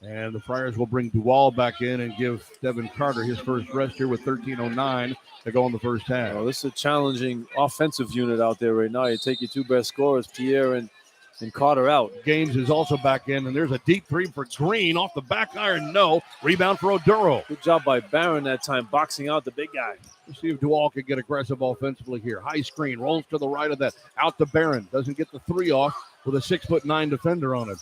And the Friars will bring Duval back in and give Devin Carter his first rest here with 13:09 to go in the first half. Well, this is a challenging offensive unit out there right now. You take your two best scorers, Pierre and Carter, out. Gaines is also back in, and there's a deep three for Green off the back iron. No. Rebound for Oduro. Good job by Barron that time, boxing out the big guy. Let's see if Duval can get aggressive offensively here. High screen, rolls to the right of that. Out to Barron. Doesn't get the three off with a 6'9" defender on it.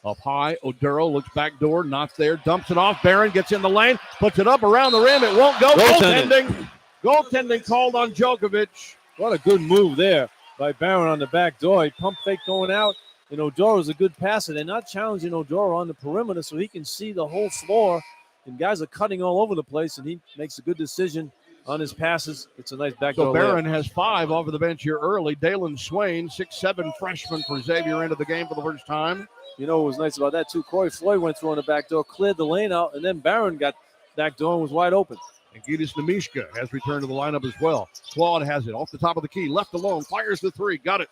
Up high, Oduro looks back door, not there, dumps it off. Barron gets in the lane, puts it up around the rim. It won't go. Goaltending. Goaltending called on Djokovic. What a good move there by Barron on the back door. He pump fake going out, and Odoro's a good passer. They're not challenging Odoro on the perimeter so he can see the whole floor, and guys are cutting all over the place, and he makes a good decision on his passes. It's a nice backdoor. So Barron has 5 off of the bench here early. Dalen Swain, 6'7" freshman for Xavier, into the game for the first time. You know what was nice about that, too? Corey Floyd went through on the back door, cleared the lane out, and then Barron got back door and was wide open. And Gitas Nemishka has returned to the lineup as well. Claude has it off the top of the key, left alone, fires the three, got it.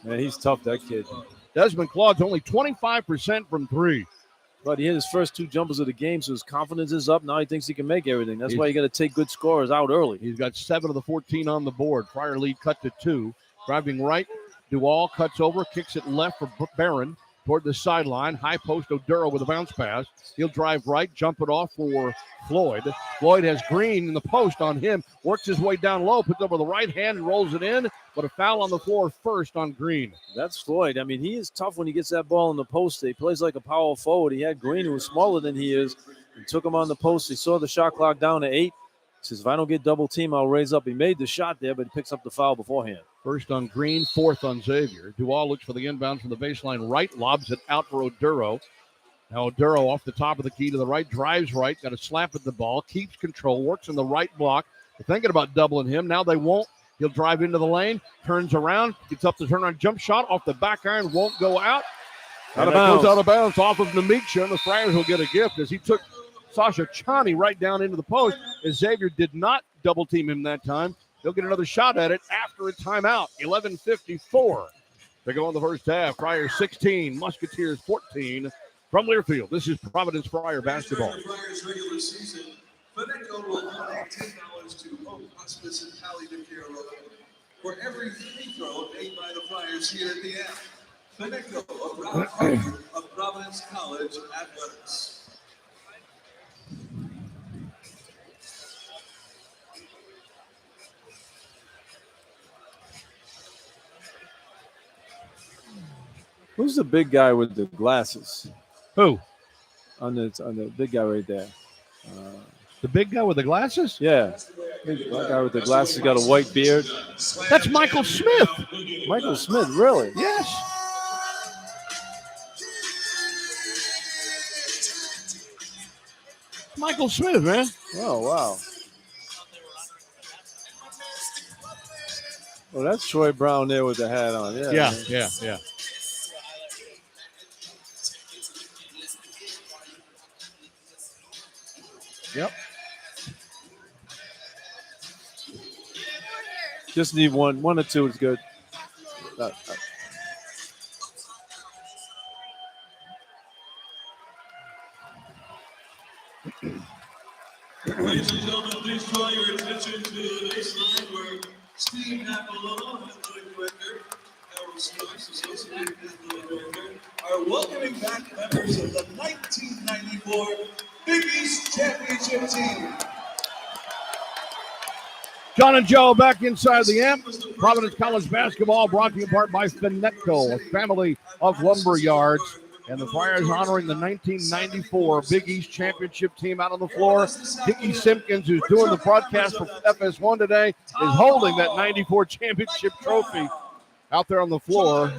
Man, he's tough, that kid. Desmond Claude's only 25% from 3. But he hit his first 2 jumpers of the game, so his confidence is up. Now he thinks he can make everything. That's why you got to take good scorers out early. He's got 7 of the 14 on the board. Friar lead cut to 2. Driving right, Duval cuts over, kicks it left for Barron toward the sideline. High post, Oduro with a bounce pass. He'll drive right, jump it off for Floyd. Floyd has Green in the post on him, works his way down low, puts over the right hand and rolls it in, but a foul on the floor first on Green. That's Floyd. I mean, he is tough when he gets that ball in the post. He plays like a power forward. He had Green, who was smaller than he is, and took him on the post. He saw the shot clock down to 8. He says, if I don't get double team, I'll raise up. He made the shot there, but he picks up the foul beforehand. First on Green, 4th on Xavier. Duval looks for the inbound from the baseline right, lobs it out for Oduro. Now Oduro off the top of the key to the right, drives right, got a slap at the ball, keeps control, works in the right block. They're thinking about doubling him. Now they won't. He'll drive into the lane, turns around, gets up the turn-on jump shot off the back iron, won't go out. Out of bounds. bounds. Goes out of bounds off of Nemikcha, and the Friars will get a gift as he took Sasha Chani right down into the post. As Xavier did not double team him that time, he'll get another shot at it after a timeout. 11:54 to go in the first half. Friars 16, Musketeers 14 from Learfield. This is Providence Friar basketball. Friars regular season, Fineco will donate $10 to Hope Hospice and Palliative for every free throw made by the Friars here at the end. Fineco, a proud partner of Providence College Athletics. Who's the big guy with the glasses? Who? On the big guy right there. The big guy with the glasses? Yeah. Big guy with the glasses, got a white beard. That's Michael Smith. Michael Smith, really? Yes. Michael Smith, man. Oh, wow. Well, that's Troy Brown there with the hat on. Yeah. Yeah. Yep. Just need one or two is good. Ladies and gentlemen, please draw your attention to the baseline where Steve Napolo, athletic director, Harold Stokes, associate athletic director, are welcoming back members of the 1994 Big East Championship team. John and Joe back inside the amp. Providence College basketball brought to you in part by Fineco, a family of lumber yards. And the Friars honoring the 1994 Big East Championship team out on the floor. Dickie Simpkins, who's doing the broadcast for FS1 today, is holding that 94 championship trophy out there on the floor.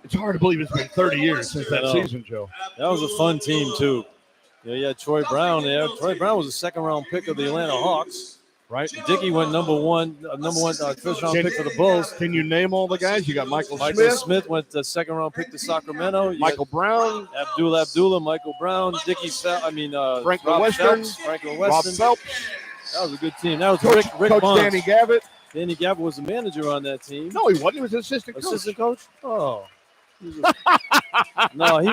It's hard to believe it's been 30 years since that season, Joe. That was a fun team, too. Yeah, you had Troy Brown there. Troy Brown was a second-round pick of the Atlanta Hawks. Right, Dickey went number one first round pick for the Bulls. Can you name all the guys? You got Michael Smith went the second round pick to Sacramento. Michael Brown, Abdullah, Michael Brown, Franklin Weston, Rob Phelps. That was a good team. That was Rick Coach Bonds. Danny Gavitt. Danny Gavitt was the manager on that team. No, he wasn't. He was assistant coach. Oh, No, he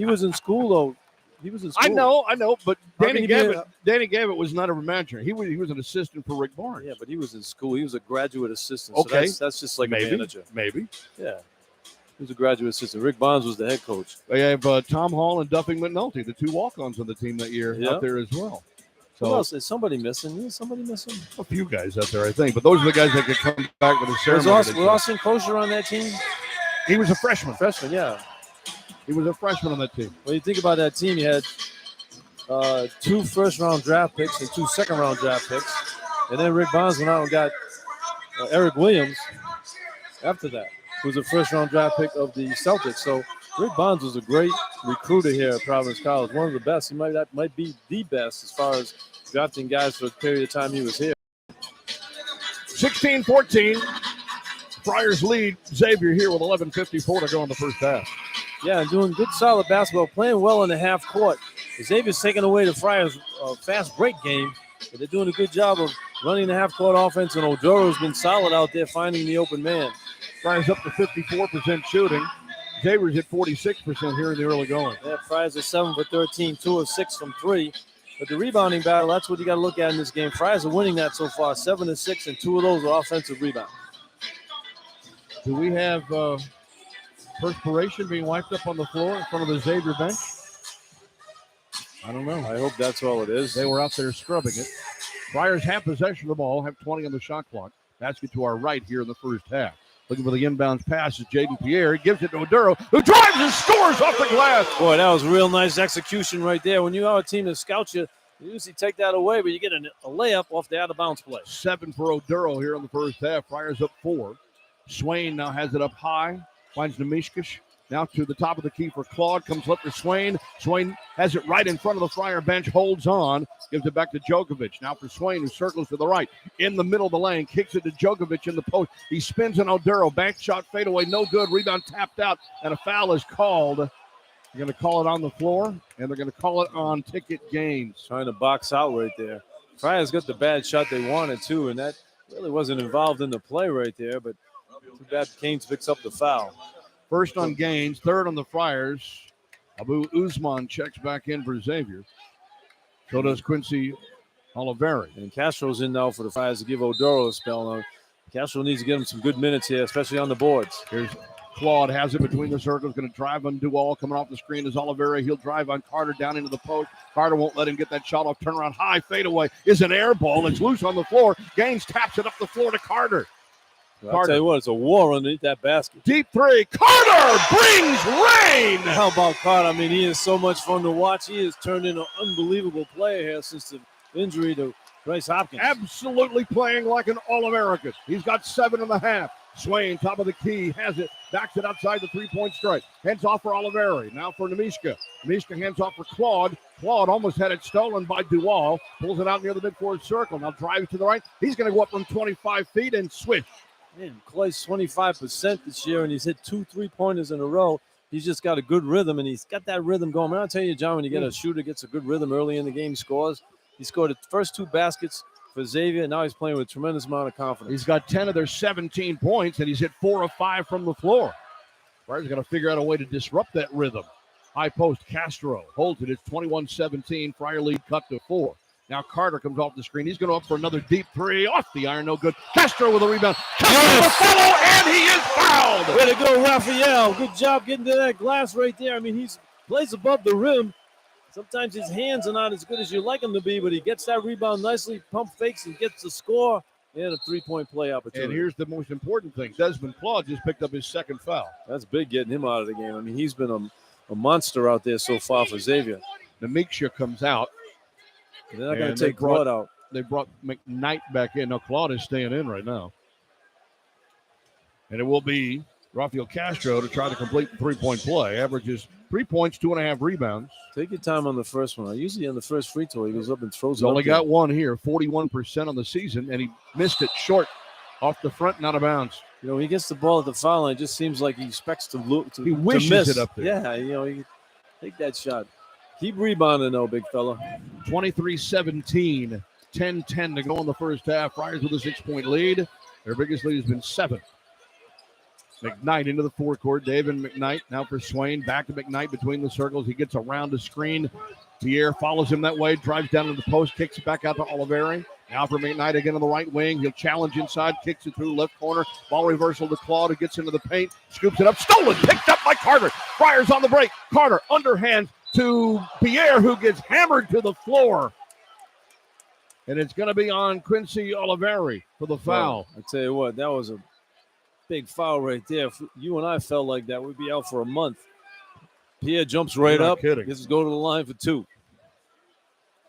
was in school though. He was in school. I know, but How Danny can you Gavitt was not a manager. He was an assistant for Rick Barnes. Yeah, but he was in school. He was a graduate assistant. Okay. So that's just like maybe, a manager. Maybe. Yeah. He was a graduate assistant. Rick Barnes was the head coach. They have Tom Hall and Duffing McNulty, the two walk-ons on the team that year out there as well. So who else? Is somebody missing? Is somebody missing? A few guys out there, I think. But those are the guys that could come back with a ceremony. Was Austin Kosher on that team? He was a freshman. Freshman, yeah. He was a freshman on that team. When you think about that team, you had 2 first-round draft picks and 2 second-round draft picks. And then Rick Barnes went out and got Eric Williams after that, who was a first-round draft pick of the Celtics. So Rick Barnes was a great recruiter here at Providence College, one of the best. He might be the best as far as drafting guys for the period of time he was here. 16-14. Friars lead Xavier here with 11:54 to go in the first half. Yeah, and doing good, solid basketball, playing well in the half court. Xavier's taking away the Friars' fast break game, but they're doing a good job of running the half court offense, and Odoro's been solid out there finding the open man. Friars up to 54% shooting. Xavier's hit 46% here in the early going. Yeah, Friars are 7 for 13, 2 of 6 from 3. But the rebounding battle, that's what you got to look at in this game. Friars are winning that so far, 7 of 6, and 2 of those are offensive rebounds. Do we have perspiration being wiped up on the floor in front of the Xavier bench? I don't know. I hope that's all it is. They were out there scrubbing it. Friars have possession of the ball, have 20 on the shot clock. Basket to our right here in the first half. Looking for the inbounds pass is Jaden Pierre. He gives it to Oduro, who drives and scores off the glass. Boy, that was real nice execution right there. When you have a team that scouts you, you usually take that away, but you get a layup off the out-of-bounds play. 7 for Oduro here in the first half. Friars up 4. Swain now has it up high. Finds Nemishkish. Now to the top of the key for Claude. Comes up to Swain. Swain has it right in front of the Friar bench. Holds on. Gives it back to Djokovic. Now for Swain, who circles to the right. In the middle of the lane. Kicks it to Djokovic in the post. He spins an Oduro. Bank shot fadeaway. No good. Rebound tapped out. And a foul is called. They're going to call it on the floor. And they're going to call it on ticket games. Trying to box out right there. Friars got the bad shot they wanted to. And that really wasn't involved in the play right there. But too bad Canes picks up the foul. First on Gaines, third on the Friars. Abu Usman checks back in for Xavier. So does Quincy Oliveri. And Castro's in now for the Friars to give Oduro a spell. Now, Castro needs to get him some good minutes here, especially on the boards. Here's Claude, has it between the circles, going to drive on Duval. Coming off the screen is Oliveri. He'll drive on Carter down into the post. Carter won't let him get that shot off. Turnaround high, fadeaway is an air ball. It's loose on the floor. Gaines taps it up the floor to Carter. I'll tell you what, it's a war underneath that basket. Deep three. Carter brings rain. How about Carter? I mean, he is so much fun to watch. He has turned into an unbelievable player here since the injury to Bryce Hopkins. Absolutely playing like an All-American. He's got 7.5. Swain, top of the key, has it. Backs it outside the three-point strike. Hands off for Oliveri. Now for Nemishka. Nemishka hands off for Claude. Claude almost had it stolen by Duval. Pulls it out near the midcourt circle. Now drives to the right. He's going to go up from 25 feet and swish. Man, Clay's 25% this year, and he's hit 2 3-pointers in a row. He's just got a good rhythm, and he's got that rhythm going. Man, I'll tell you, John, when you get a shooter gets a good rhythm early in the game, scores. He scored the first 2 baskets for Xavier, and now he's playing with a tremendous amount of confidence. He's got 10 of their 17 points, and he's hit 4 of 5 from the floor. Friars got to figure out a way to disrupt that rhythm. High post, Castro holds it. It's 21-17. Friar lead cut to 4. Now Carter comes off the screen. He's going to up for another deep three. Off the iron, no good. Castro with a rebound. Castro with a follow, and he is fouled. Way to go, Raphael. Good job getting to that glass right there. I mean, he plays above the rim. Sometimes his hands are not as good as you like him to be, but he gets that rebound nicely, pump fakes, and gets the score, and a 3-point play opportunity. And here's the most important thing. Desmond Claude just picked up his second foul. That's big getting him out of the game. I mean, he's been a monster out there so far for Xavier. Nemishka comes out. They're not going to take Claude out. They brought McKnight back in. No, Claude is staying in right now. And it will be Rafael Castro to try to complete the 3-point play. Averages 3 points, 2.5 rebounds. Take your time on the first one. Usually on the first free throw, he goes up and throws He's it. Only got one here, 41% on the season, and he missed it short off the front and out of bounds. You know, when he gets the ball at the foul line, it just seems like he expects to he wishes miss it up there. Yeah, you know, he take that shot. Keep rebounding, though, big fella. 23-17, 10-10 to go in the first half. Friars with a 6-point lead. Their biggest lead has been 7. McKnight into the forecourt. David McKnight now for Swain. Back to McKnight between the circles. He gets around the screen. Pierre follows him that way, drives down to the post, kicks it back out to Oliveri. Now for McKnight again on the right wing. He'll challenge inside, kicks it through left corner. Ball reversal to Claude, who gets into the paint, scoops it up, stolen, picked up by Carter. Friars on the break. Carter underhand to Pierre, who gets hammered to the floor. And it's going to be on Quincy Oliveri for the foul. I tell you what, that was a big foul right there. If you and I felt like that, we'd be out for a month. Pierre jumps right up. Kidding. Gets to go to the line for 2.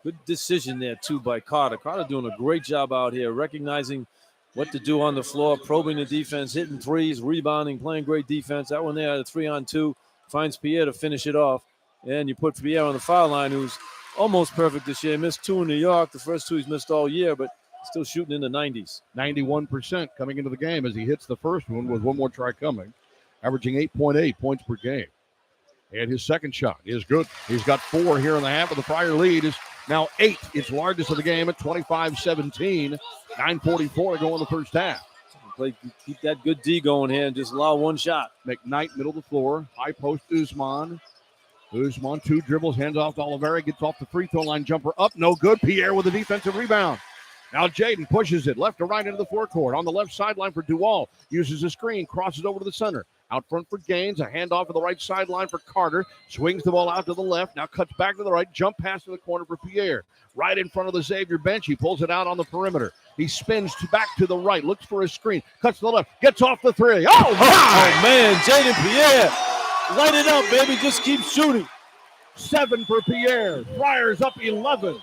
Good decision there, too, by Carter. Carter doing a great job out here, recognizing what to do on the floor, probing the defense, hitting threes, rebounding, playing great defense. That one there at a 3-on-2 finds Pierre to finish it off. And you put Pierre on the foul line, who's almost perfect this year. Missed 2 in New York. The first 2 he's missed all year, but still shooting in the 90s. 91% coming into the game as he hits the first one with one more try coming, averaging 8.8 points per game. And his second shot is good. He's got 4 here in the half, but the Friar lead is now 8. It's largest of the game at 25-17. 9:44 to go in the first half. Keep that good D going here and just allow one shot. McKnight, middle of the floor. High post, Usman. Usman, 2 dribbles, hands off to Oliveri, gets off the free throw line jumper up. No good. Pierre with a defensive rebound. Now Jaden pushes it left to right into the forecourt. On the left sideline for Duval. Uses a screen, crosses over to the center. Out front for Gaines, a handoff to the right sideline for Carter. Swings the ball out to the left, now cuts back to the right, jump pass to the corner for Pierre. Right in front of the Xavier bench, he pulls it out on the perimeter. He spins back to the right, looks for a screen, cuts to the left, gets off the 3. Oh, man, Jaden Pierre. Light it up, baby, just keep shooting. 7 for Pierre, Friars up 11.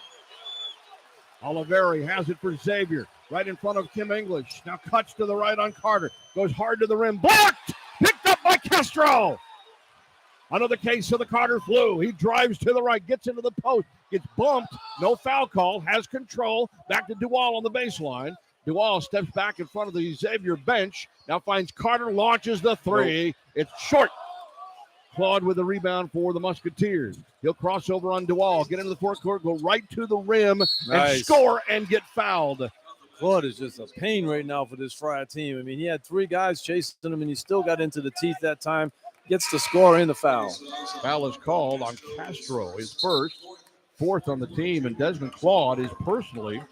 Oliveri has it for Xavier, right in front of Kim English. Now cuts to the right on Carter, goes hard to the rim, blocked! Picked up by Castro. Another case of the Carter flu. He drives to the right, gets into the post, gets bumped. No foul call, has control. Back to Duval on the baseline. Duval steps back in front of the Xavier bench. Now finds Carter, launches the 3. It's short. Claude with the rebound for the Musketeers. He'll cross over on Duval, get into the forecourt, go right to the rim, and score and get fouled. Claude is just a pain right now for this Friar team. I mean, he had 3 guys chasing him, and he still got into the teeth that time. Gets the score and the foul. Foul is called on Castro, his first, 4th on the team, and Desmond Claude is personally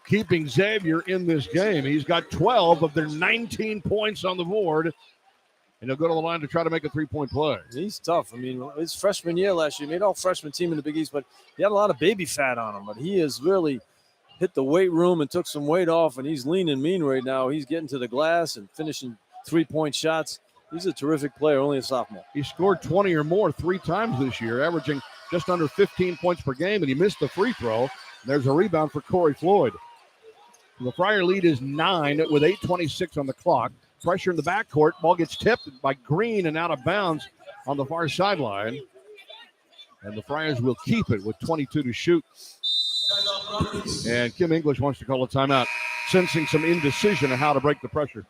keeping Xavier in this game. He's got 12 of their 19 points on the board, and he'll go to the line to try to make a 3-point play. He's tough. I mean, his freshman year last year, he made all freshman team in the Big East, but he had a lot of baby fat on him. But he has really hit the weight room and took some weight off, and he's lean and mean right now. He's getting to the glass and finishing 3-point shots. He's a terrific player, only a sophomore. He scored 20 or more 3 times this year, averaging just under 15 points per game, and he missed the free throw. There's a rebound for Corey Floyd. The Friar lead is 9 with 8:26 on the clock. Pressure in the backcourt. Ball gets tipped by Green and out of bounds on the far sideline. And the Friars will keep it with 22 to shoot. And Kim English wants to call a timeout, sensing some indecision on how to break the pressure.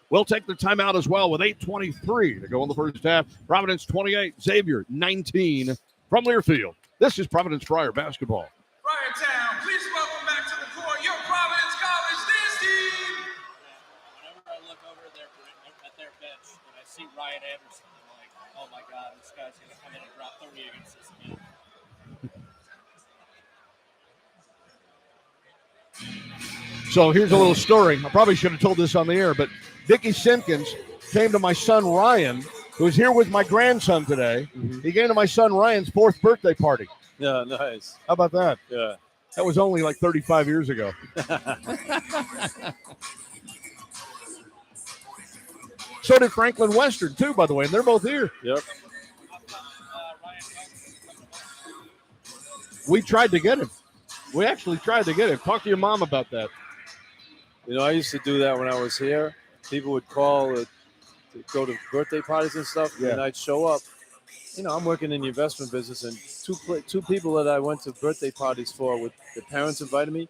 We'll take the timeout as well with 8:23 to go in the first half. Providence 28, Xavier 19 from Learfield. This is Providence Friar basketball. Friar Town, please welcome back to the court your Providence College dance team. Whenever I look over there at their bench and I see Ryan Anderson, I'm like, oh my God, this guy's going to come in and drop 30 against us again. So here's a little story. I probably should have told this on the air, but Dickie Simpkins came to my son Ryan, who's here with my grandson today. Mm-hmm. He came to my son Ryan's 4th birthday party. Yeah, nice. How about that? Yeah. That was only like 35 years ago. So did Franklin Western, too, by the way, and they're both here. Yep. We tried to get him. We actually tried to get him. Talk to your mom about that. You know, I used to do that when I was here. People would call to go to birthday parties and stuff, and I'd show up. You know, I'm working in the investment business, and two people that I went to birthday parties for, with the parents invited me,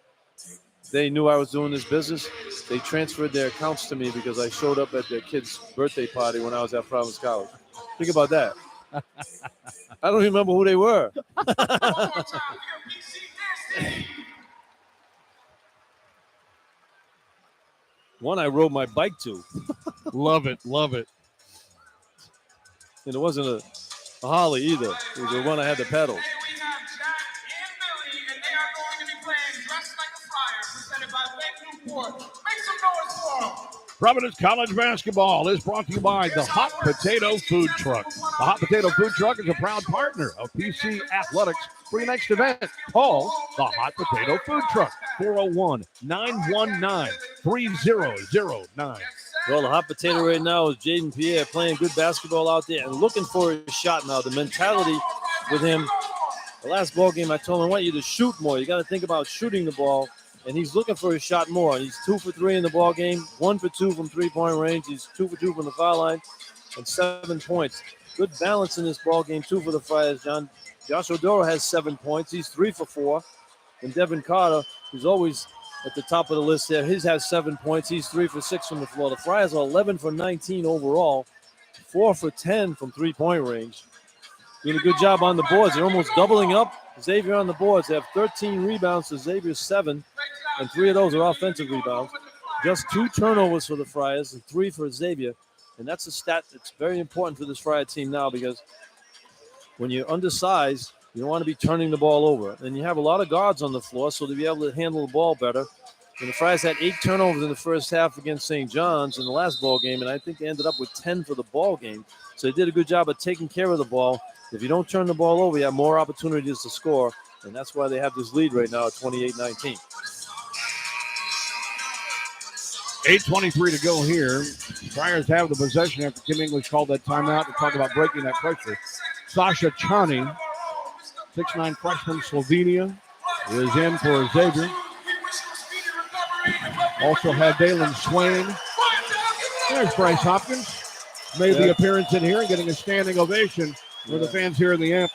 they knew I was doing this business. They transferred their accounts to me because I showed up at their kid's birthday party when I was at Providence College. Think about that. I don't even remember who they were. One more time, your BC dance team. One I rode my bike to. Love it, love it. And it wasn't a Harley either. It was the one I had the pedals. Today we have Jack and Billy, and they are going to be playing Dressed Like a Flyer, presented by Lake Newport. Make some noise for them. Providence College basketball is brought to you by the Hot Potato Food Truck. The Hot Potato Food Truck is a proud partner of PC Athletics for your next event. Call the Hot Potato Food Truck, 401-919-3009. Well, the hot potato right now is Jaden Pierre playing good basketball out there and looking for a shot now. The mentality with him, the last ball game, I told him, I want you to shoot more. You got to think about shooting the ball. And he's looking for his shot more. He's 2 for 3 in the ball game, 1 for 2 from three-point range. He's 2 for 2 from the foul line, and 7 points. Good balance in this ball game, 2 for the Friars. Josh Odoro has 7 points. He's 3 for 4. And Devin Carter, who's always at the top of the list there, his has 7 points. He's 3 for 6 from the floor. The Friars are 11 for 19 overall, 4 for 10 from three-point range. Doing a good job on the boards. They're almost doubling up. Xavier on the boards. They have 13 rebounds to Xavier's 7, and 3 of those are offensive rebounds. Just 2 turnovers for the Friars and 3 for Xavier. And that's a stat that's very important for this Friar team now, because when you're undersized, you don't want to be turning the ball over. And you have a lot of guards on the floor, so to be able to handle the ball better. And the Friars had 8 turnovers in the first half against St. John's in the last ball game, and I think they ended up with 10 for the ball game. So they did a good job of taking care of the ball. If you don't turn the ball over, you have more opportunities to score, and that's why they have this lead right now at 28-19. 8:23 to go here. Friars have the possession after Kim English called that timeout to talk about breaking that pressure. Sasha Chani, 6'9" freshman, Slovenia, is in for Xavier. Also have Dalen Swain. There's Bryce Hopkins. Made the appearance in here and getting a standing ovation for the fans here in the amp.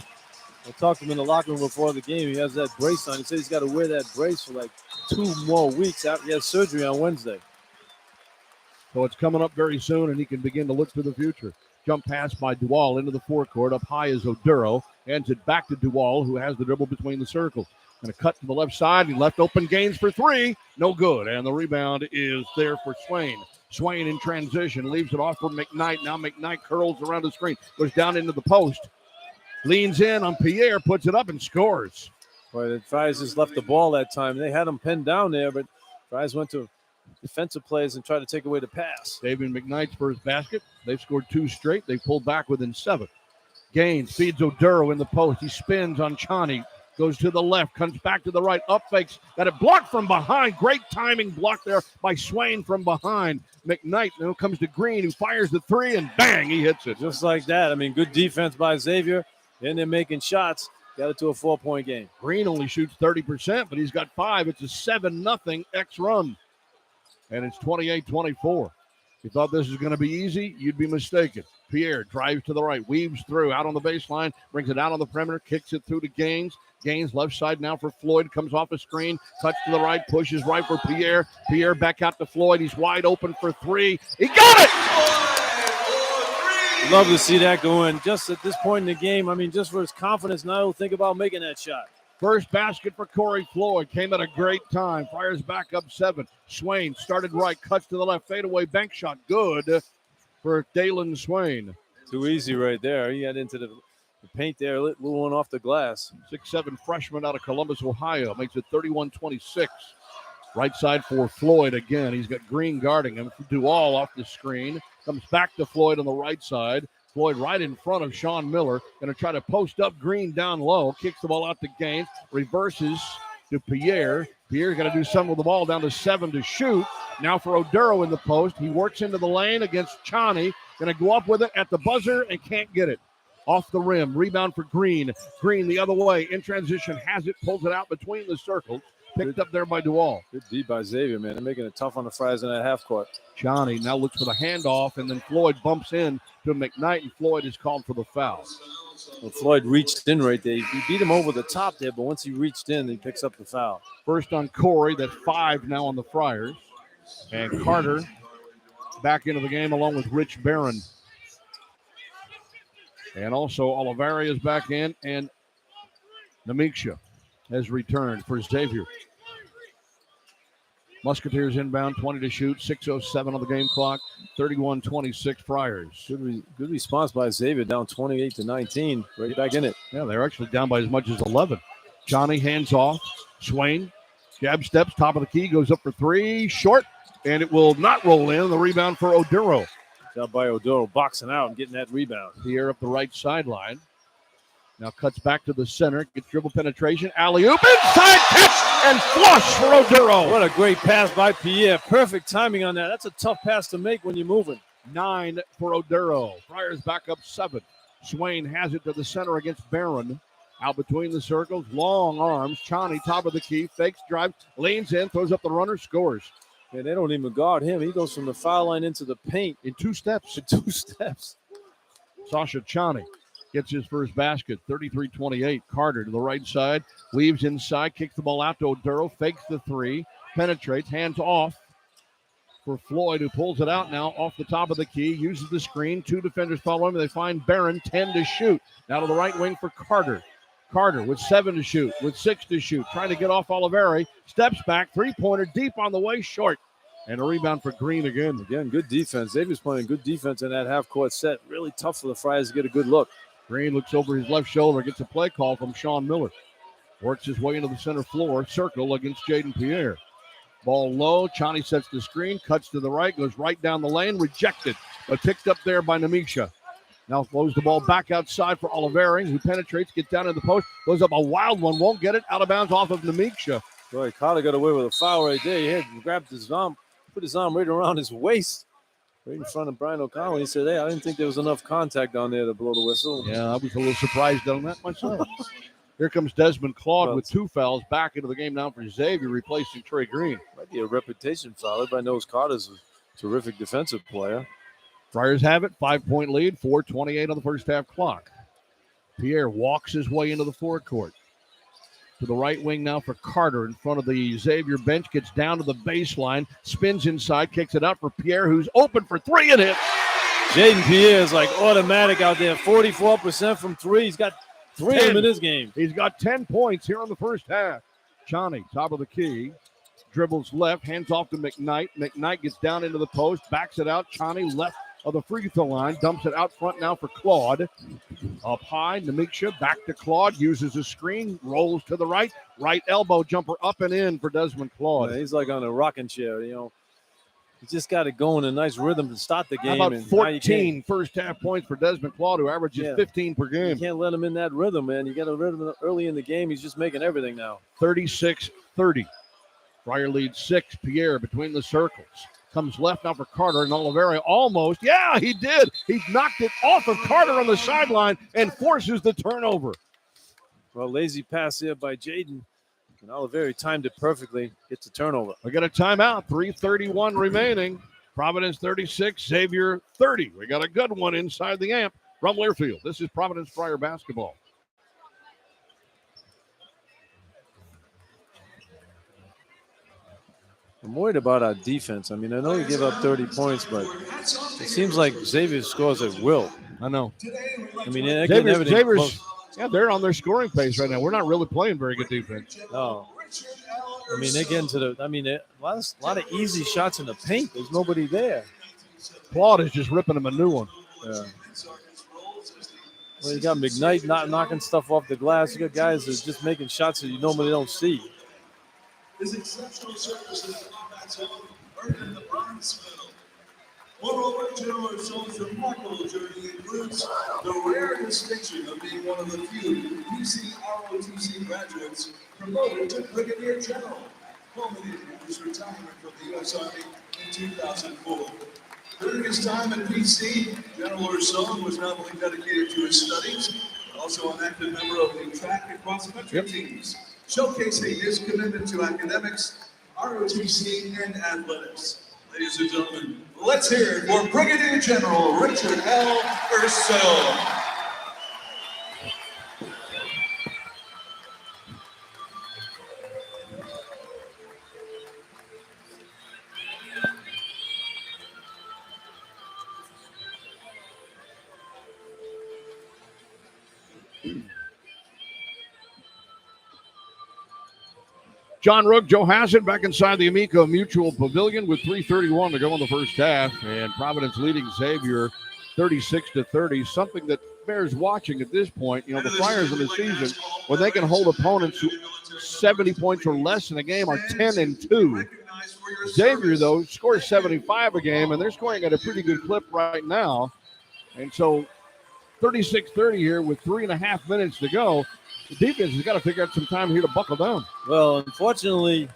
I talked to him in the locker room before the game. He has that brace on. He says he's got to wear that brace for like 2 more weeks after he has surgery on Wednesday. So it's coming up very soon, and he can begin to look to the future. Jump pass by Duval into the forecourt. Up high is Oduro. Hands it back to Duval, who has the dribble between the circles. Going to cut to the left side. He left open Gaines for 3. No good. And the rebound is there for Swain. Swain in transition. Leaves it off for McKnight. Now McKnight curls around the screen. Goes down into the post. Leans in on Pierre. Puts it up and scores. Boy, the Friars just left the ball that time. They had him pinned down there, but Friars went to defensive plays and tried to take away the pass. David McKnight's first basket. They've scored 2 straight. They pulled back within 7. Gaines feeds Oduro in the post. He spins on Chani. Goes to the left, comes back to the right, up fakes, got it blocked from behind. Great timing block there by Swain from behind. McKnight now comes to Green, who fires the 3, and bang, he hits it. Just like that. I mean, good defense by Xavier, and they're making shots. Got it to a 4-point game. Green only shoots 30%, but he's got 5. It's a 7-0 X run, and it's 28-24. You thought this was going to be easy? You'd be mistaken. Pierre drives to the right, weaves through, out on the baseline, brings it out on the perimeter, kicks it through to Gaines. Gaines left side now for Floyd, comes off a screen, cuts to the right, pushes right for Pierre. Pierre back out to Floyd. He's wide open for 3. He got it! Love to see that go in. Just at this point in the game, I mean, just for his confidence, now he'll think about making that shot. First basket for Corey Floyd. Came at a great time. Friars back up 7. Swain started right, cuts to the left, fadeaway bank shot. Good for Dalen Swain. Too easy right there. He got into the paint there, little one off the glass. 6'7" freshman out of Columbus, Ohio. Makes it 31-26. Right side for Floyd again. He's got Green guarding him. Duval off the screen. Comes back to Floyd on the right side. Floyd right in front of Sean Miller. Going to try to post up Green down low. Kicks the ball out to Gaines. Reverses to Pierre. Pierre's got to do something with the ball, down to 7 to shoot. Now for Oduro in the post. He works into the lane against Chani. Going to go up with it at the buzzer and can't get it. Off the rim. Rebound for Green. Green the other way. In transition. Has it. Pulls it out between the circles. Picked up there by Duval. Good D by Xavier, man. They're making it tough on the Friars in that half court. Chani now looks for the handoff, and then Floyd bumps in to McKnight, and Floyd is called for the foul. Well, Floyd reached in right there. He beat him over the top there, but once he reached in, he picks up the foul. First on Corey. That's 5 now on the Friars. And Carter back into the game along with Rich Barron. And also Olivari is back in, and Amica has returned for Xavier. Musketeers inbound, 20 to shoot, 6:07 on the game clock, 31-26 Friars. Good response by Xavier, down 28-19. Right back in it. Yeah, they're actually down by as much as 11. Johnny hands off. Swain, jab steps, top of the key, goes up for three, short, and it will not roll in. The rebound for Oduro. Job by Oduro, boxing out and getting that rebound. Pierre up the right sideline. Now cuts back to the center, gets dribble penetration, alley-oop, inside catch, and flush for Oduro. What a great pass by Pierre. Perfect timing on that. That's a tough pass to make when you're moving. 9 for Oduro. Friars back up 7. Swain has it to the center against Barron. Out between the circles, long arms. Chani, top of the key, fakes, drives, leans in, throws up the runner, scores. Yeah, they don't even guard him. He goes from the foul line into the paint in 2 steps. Sasha Chani gets his first basket, 33-28. Carter to the right side, weaves inside, kicks the ball out to Oduro, fakes the three, penetrates, hands off for Floyd, who pulls it out now off the top of the key, uses the screen. 2 defenders follow him. They find Barron, 10 to shoot. Now to the right wing for Carter. Carter with 7 to shoot, with 6 to shoot, trying to get off Oliveri, steps back, three-pointer deep on the way, short. And a rebound for Green again. Again, good defense. Xavier's playing good defense in that half-court set. Really tough for the Friars to get a good look. Green looks over his left shoulder, gets a play call from Sean Miller. Works his way into the center floor, circle against Jaden Pierre. Ball low, Chani sets the screen, cuts to the right, goes right down the lane, rejected, but picked up there by Namisha. Now throws the ball back outside for Oliveri, who penetrates, gets down in the post, goes up a wild one, won't get it, out of bounds off of Namisha. Boy, Carter got away with a foul right there. He had grabbed his arm, put his arm right around his waist, right in front of Brian O'Connell. He said, hey, I didn't think there was enough contact down there to blow the whistle. Yeah, I was a little surprised on that myself. Here comes Desmond Claude with 2 fouls back into the game now for Xavier, replacing Trey Green. Might be a reputation foul. Everybody knows Carter's a terrific defensive player. Friars have it, 5-point lead, 4:28 on the first half clock. Pierre walks his way into the forecourt. To the right wing now for Carter in front of the Xavier bench, gets down to the baseline, spins inside, kicks it out for Pierre, who's open for 3 and hits. Jaden Pierre is like automatic out there, 44% from 3. He's got 3 of them in this game. He's got 10 points here in the first half. Chani, top of the key, dribbles left, hands off to McKnight. McKnight gets down into the post, backs it out. Chani left of the free throw line, dumps it out front now for Claude. Up high, Namisha back to Claude, uses a screen, rolls to the right, right elbow jumper up and in for Desmond Claude. Yeah, he's like on a rocking chair, you know. He just got it going, a nice rhythm to start the game. How about 14 first half points for Desmond Claude, who averages 15 per game. You can't let him in that rhythm, man. You got a rhythm early in the game. He's just making everything now. 36-30. Friar leads 6. Pierre between the circles. Comes left now for Carter, and Oliveri almost. Yeah, he did. He knocked it off of Carter on the sideline and forces the turnover. Well, lazy pass here by Jaden. And Oliveri timed it perfectly. Gets a turnover. We got a timeout. 3:31 remaining. Providence 36, Xavier 30. We got a good one inside the amp from Learfield. This is Providence Friar basketball. I'm worried about our defense. I mean, I know we give up 30 points, but it seems like Xavier scores at will. I know. I mean, Xavier's yeah, they're on their scoring pace right now. We're not really playing very good defense. No. I mean, they get into the – I mean, a lot of easy shots in the paint. There's nobody there. Claude is just ripping him a new one. Yeah. Well, you got McKnight not knocking stuff off the glass. You got guys that are just making shots that you normally don't see. His exceptional service in the combat zone earned him the bronze medal. Moreover, General Soul's remarkable journey includes the rare distinction of being one of the few ROTC graduates promoted to Brigadier General, culminating in his retirement from the U.S. Army in 2004. During his time at PC, General Urson was not only dedicated to his studies, but also an active member of the track and cross-country teams, showcasing his commitment to academics, ROTC, and athletics. Ladies and gentlemen, let's hear it for Brigadier General Richard L. Urso. John Rooke, Joe Hassett back inside the Amica Mutual Pavilion with 3:31 to go in the first half. And Providence leading Xavier 36-30, something that bears watching at this point. You know, the Friars in the season, when they can hold opponents who 70 points or less in a game, are 10-2. Xavier, though, scores 75 a game, and they're scoring at a pretty good clip right now. And so 36-30 here with 3.5 minutes to go. The defense has got to figure out some time here to buckle down. Well, unfortunately,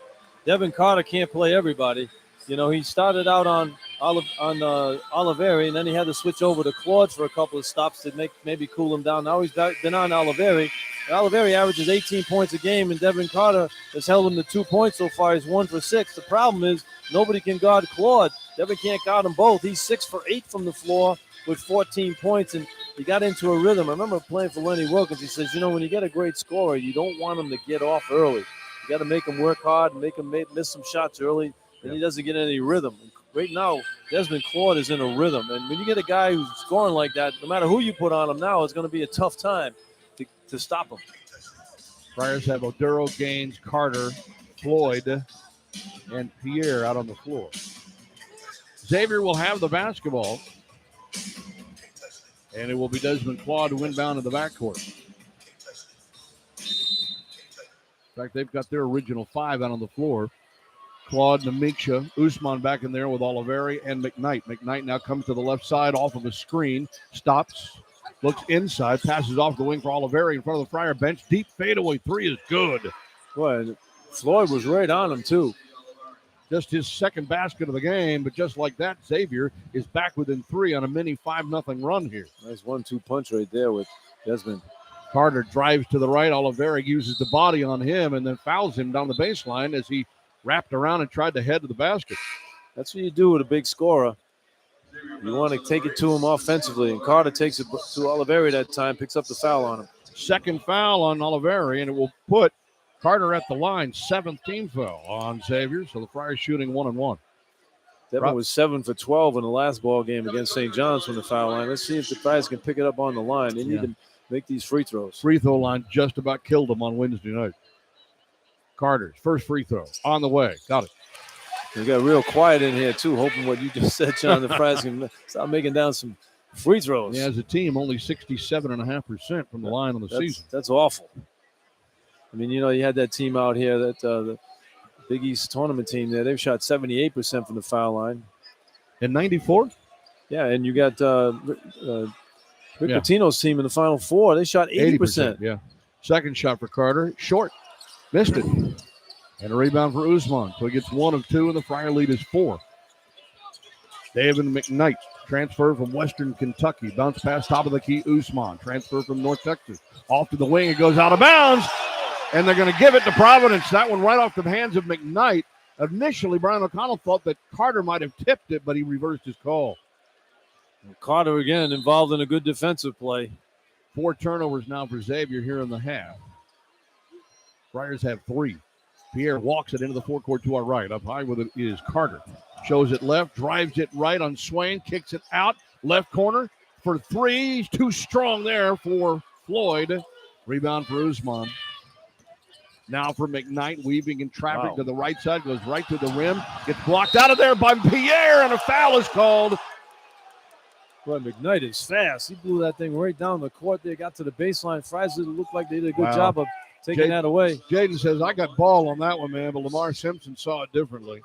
Devin Carter can't play everybody. You know, he started out on Oliveri, and then he had to switch over to Claude for a couple of stops to maybe cool him down. Now he's been on Oliveri. Oliveri averages 18 points a game, and Devin Carter has held him to 2 points so far. He's 1 for 6. The problem is nobody can guard Claude. Devin can't guard them both. He's 6 for 8 from the floor with 14 points, and he got into a rhythm. I remember playing for Lenny Wilkins. He says, you know, when you get a great scorer, you don't want him to get off early. You got to make him work hard and make him miss some shots early, and he doesn't get any rhythm. Right now, Desmond Claude is in a rhythm, and when you get a guy who's scoring like that, no matter who you put on him now, it's going to be a tough time to stop him. Friars have Oduro, Gaines, Carter, Floyd, and Pierre out on the floor. Xavier will have the basketball, and it will be Desmond Claude who inbound in the backcourt. In fact, they've got their original 5 out on the floor. Claude, Amica, Usman back in there with Oliveri and McKnight. McKnight now comes to the left side off of a screen, stops, looks inside, passes off the wing for Oliveri in front of the Friar bench. Deep fadeaway 3 is good. Boy, Floyd was right on him, too. Just his second basket of the game, but just like that, Xavier is back within 3 on a mini 5-0 run here. Nice 1-2 punch right there with Desmond. Carter drives to the right. Oliveri uses the body on him and then fouls him down the baseline as he wrapped around and tried to head to the basket. That's what you do with a big scorer. You want to take it to him offensively, and Carter takes it to Oliveri that time, picks up the foul on him. Second foul on Oliveri, and it will put Carter at the line. 7th team foul on Xavier, so the Friars shooting 1-1. Devin was 7 for 12 in the last ball game against St. John's from the foul line. Let's see if the Friars can pick it up on the line. They need to make these free throws. Free throw line just about killed them on Wednesday night. Carter's first free throw on the way. Got it. We got real quiet in here, too, hoping what you just said, John. The Friars can start making down some free throws. Yeah, as a team, only 67.5% from the line on the season. That's awful. I mean, you know, you had that team out here, that the Big East tournament team there. They've shot 78% from the foul line. In 94? Yeah, and you got Rick Pitino's team in the Final Four. They shot 80%. Yeah. Second shot for Carter. Short. Missed it. And a rebound for Usman. So he gets 1 of 2, and the Friar lead is 4. David McKnight, transfer from Western Kentucky. Bounce pass, top of the key, Usman. Transfer from North Texas. Off to the wing. It goes out of bounds. And they're going to give it to Providence. That one right off the hands of McKnight. Initially, Brian O'Connell thought that Carter might have tipped it, but he reversed his call. Carter, again, involved in a good defensive play. 4 turnovers now for Xavier here in the half. Friars have 3. Pierre walks it into the forecourt to our right. Up high with it is Carter. Shows it left, drives it right on Swain, kicks it out. Left corner for 3. He's too strong there for Floyd. Rebound for Usman. Now for McKnight, weaving in traffic to the right side, goes right to the rim. Gets blocked out of there by Pierre, and a foul is called. Boy, McKnight is fast. He blew that thing right down the court there, got to the baseline. Friars looked like they did a good job of taking that away. Jaden says, I got ball on that one, man, but Lamar Simpson saw it differently.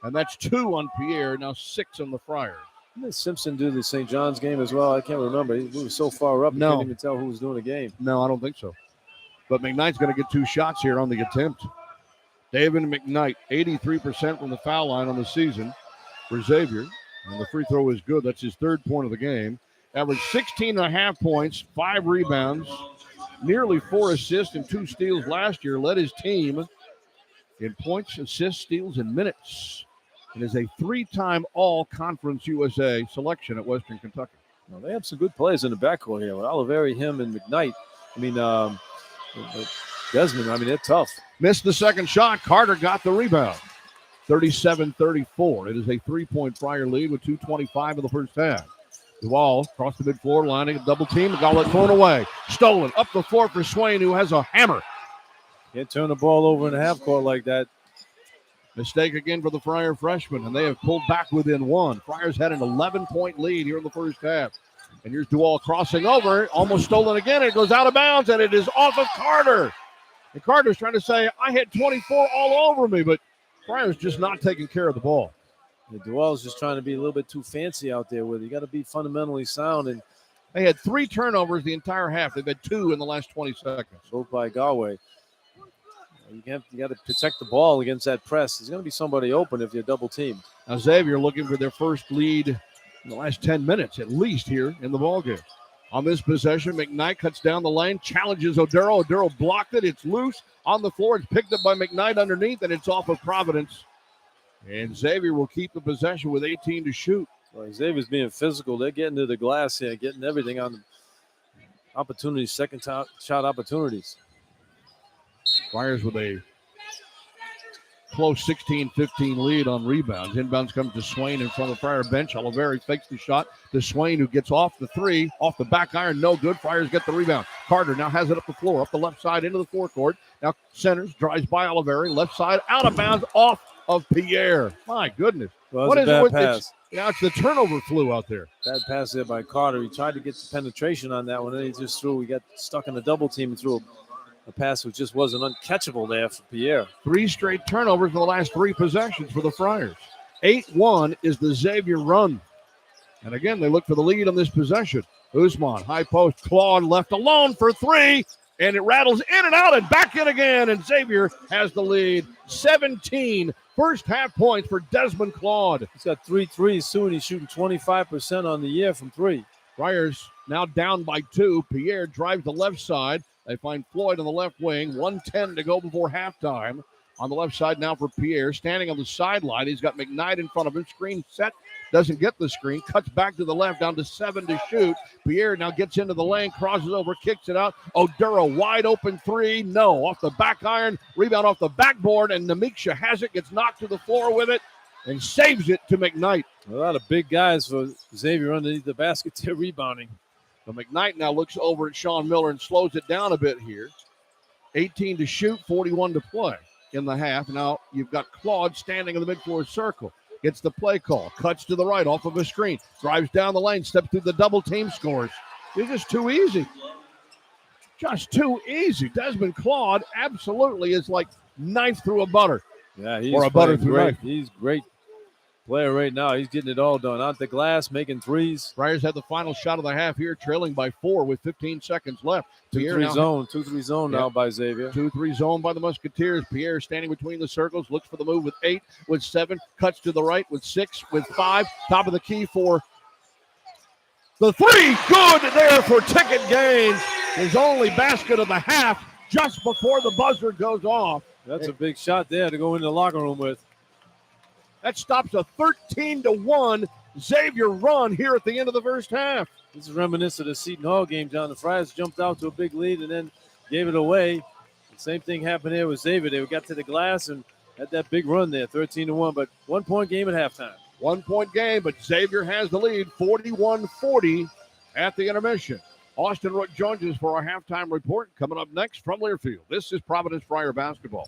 And that's 2 on Pierre, now 6 on the Friars. Did Simpson do the St. John's game as well? I can't remember. He was so far up, you couldn't even tell who was doing the game. No, I don't think so. But McKnight's going to get 2 shots here on the attempt. David McKnight, 83% from the foul line on the season for Xavier. And the free throw is good. That's his 3rd point of the game. Averaged 16.5 points, 5 rebounds, nearly 4 assists and 2 steals last year. Led his team in points, assists, steals, and minutes. And is a 3-time All-Conference USA selection at Western Kentucky. Well, they have some good players in the backcourt here with Oliveri, him, and McKnight. I mean, Desmond, I mean, they're tough. Missed the second shot. Carter got the rebound. 37-34. It is a 3-point Friar lead with 2:25 in the first half. Duval across the midfloor, lining a double team. Gauntlet thrown away. Stolen up the floor for Swain, who has a hammer. Can't turn the ball over in the half court like that. Mistake again for the Friar freshmen, and they have pulled back within one. Friars had an 11-point lead here in the first half. And here's Duval crossing over, almost stolen again. It goes out of bounds, and it is off of Carter. And Carter's trying to say, I had 24 all over me, but Friars just not taking care of the ball. Yeah, Duval's just trying to be a little bit too fancy out there with it. You got to be fundamentally sound, and They had 3 turnovers the entire half. They've had 2 in the last 20 seconds. both by Galway. You got to protect the ball against that press. There's going to be somebody open if you're double teamed. Now Xavier looking for their first lead in the last 10 minutes, at least here in the ballgame. On this possession, McKnight cuts down the lane, challenges Odero. Odero blocked it. It's loose on the floor. It's picked up by McKnight underneath, and it's off of Providence. And Xavier will keep the possession with 18 to shoot. Well, Xavier's being physical. They're getting to the glass here, getting everything on the opportunities, second shot opportunities. Friars with a close 16-15 lead on rebounds. Inbounds comes to Swain in front of the Friar bench. Oliveri fakes the shot to Swain, who gets off the 3, off the back iron, no good. Friars get the rebound. Carter now has it up the floor, up the left side into the forecourt. Now centers, drives by Oliveri, left side, out of bounds, off of Pierre. My goodness. Well, What is a it bad with pass. It's the turnover flu out there. Bad pass there by Carter. He tried to get the penetration on that one, and then he just threw. He got stuck in the double team and threw a pass which just wasn't uncatchable there for Pierre. 3 straight turnovers in the last 3 possessions for the Friars. 8-1 is the Xavier run. And again, they look for the lead on this possession. Usman, high post, Claude left alone for 3, and it rattles in and out and back in again, and Xavier has the lead. 17 first half points for Desmond Claude. He's got 3 threes, too, and he's shooting 25% on the year from 3. Friars now down by 2. Pierre drives the left side. They find Floyd on the left wing. 1:10 to go before halftime. On the left side now for Pierre. Standing on the sideline. He's got McKnight in front of him. Screen set. Doesn't get the screen. Cuts back to the left. Down to 7 to shoot. Pierre now gets into the lane. Crosses over. Kicks it out. Odero wide open 3. No. Off the back iron. Rebound off the backboard. And Amica Hassett gets knocked to the floor with it. And saves it to McKnight. A lot of big guys for Xavier underneath the basket there rebounding. So McKnight now looks over at Sean Miller and slows it down a bit here. 18 to shoot, 41 to play in the half. Now you've got Claude standing in the mid-floor circle. Gets the play call. Cuts to the right off of a screen. Drives down the lane. Steps through the double team. Scores. It's just too easy. Just too easy. Desmond Claude absolutely is like knife through a butter. Yeah, he's Or a butter through great. knife. He's great player right now. He's getting it all done. Out the glass, making threes. Friars had the final shot of the half here, trailing by 4 with 15 seconds left. Pierre 2-3 zone Yeah. now by Xavier. 2-3 zone by the Musketeers. Pierre standing between the circles, looks for the move with 8, with 7, cuts to the right with 6, with 5. Top of the key for the 3. Good there for Ticket Gaines. His only basket of the half just before the buzzer goes off. That's a big shot there to go into the locker room with. That stops a 13-1 Xavier run here at the end of the first half. This is reminiscent of the Seton Hall game, John. The Friars jumped out to a big lead and then gave it away. The same thing happened here with Xavier. They got to the glass and had that big run there, 13-1, but 1-point game at halftime. 1-point game, but Xavier has the lead, 41-40 at the intermission. Austin Rooke joins us for our halftime report. Coming up next from Learfield, this is Providence Friar basketball.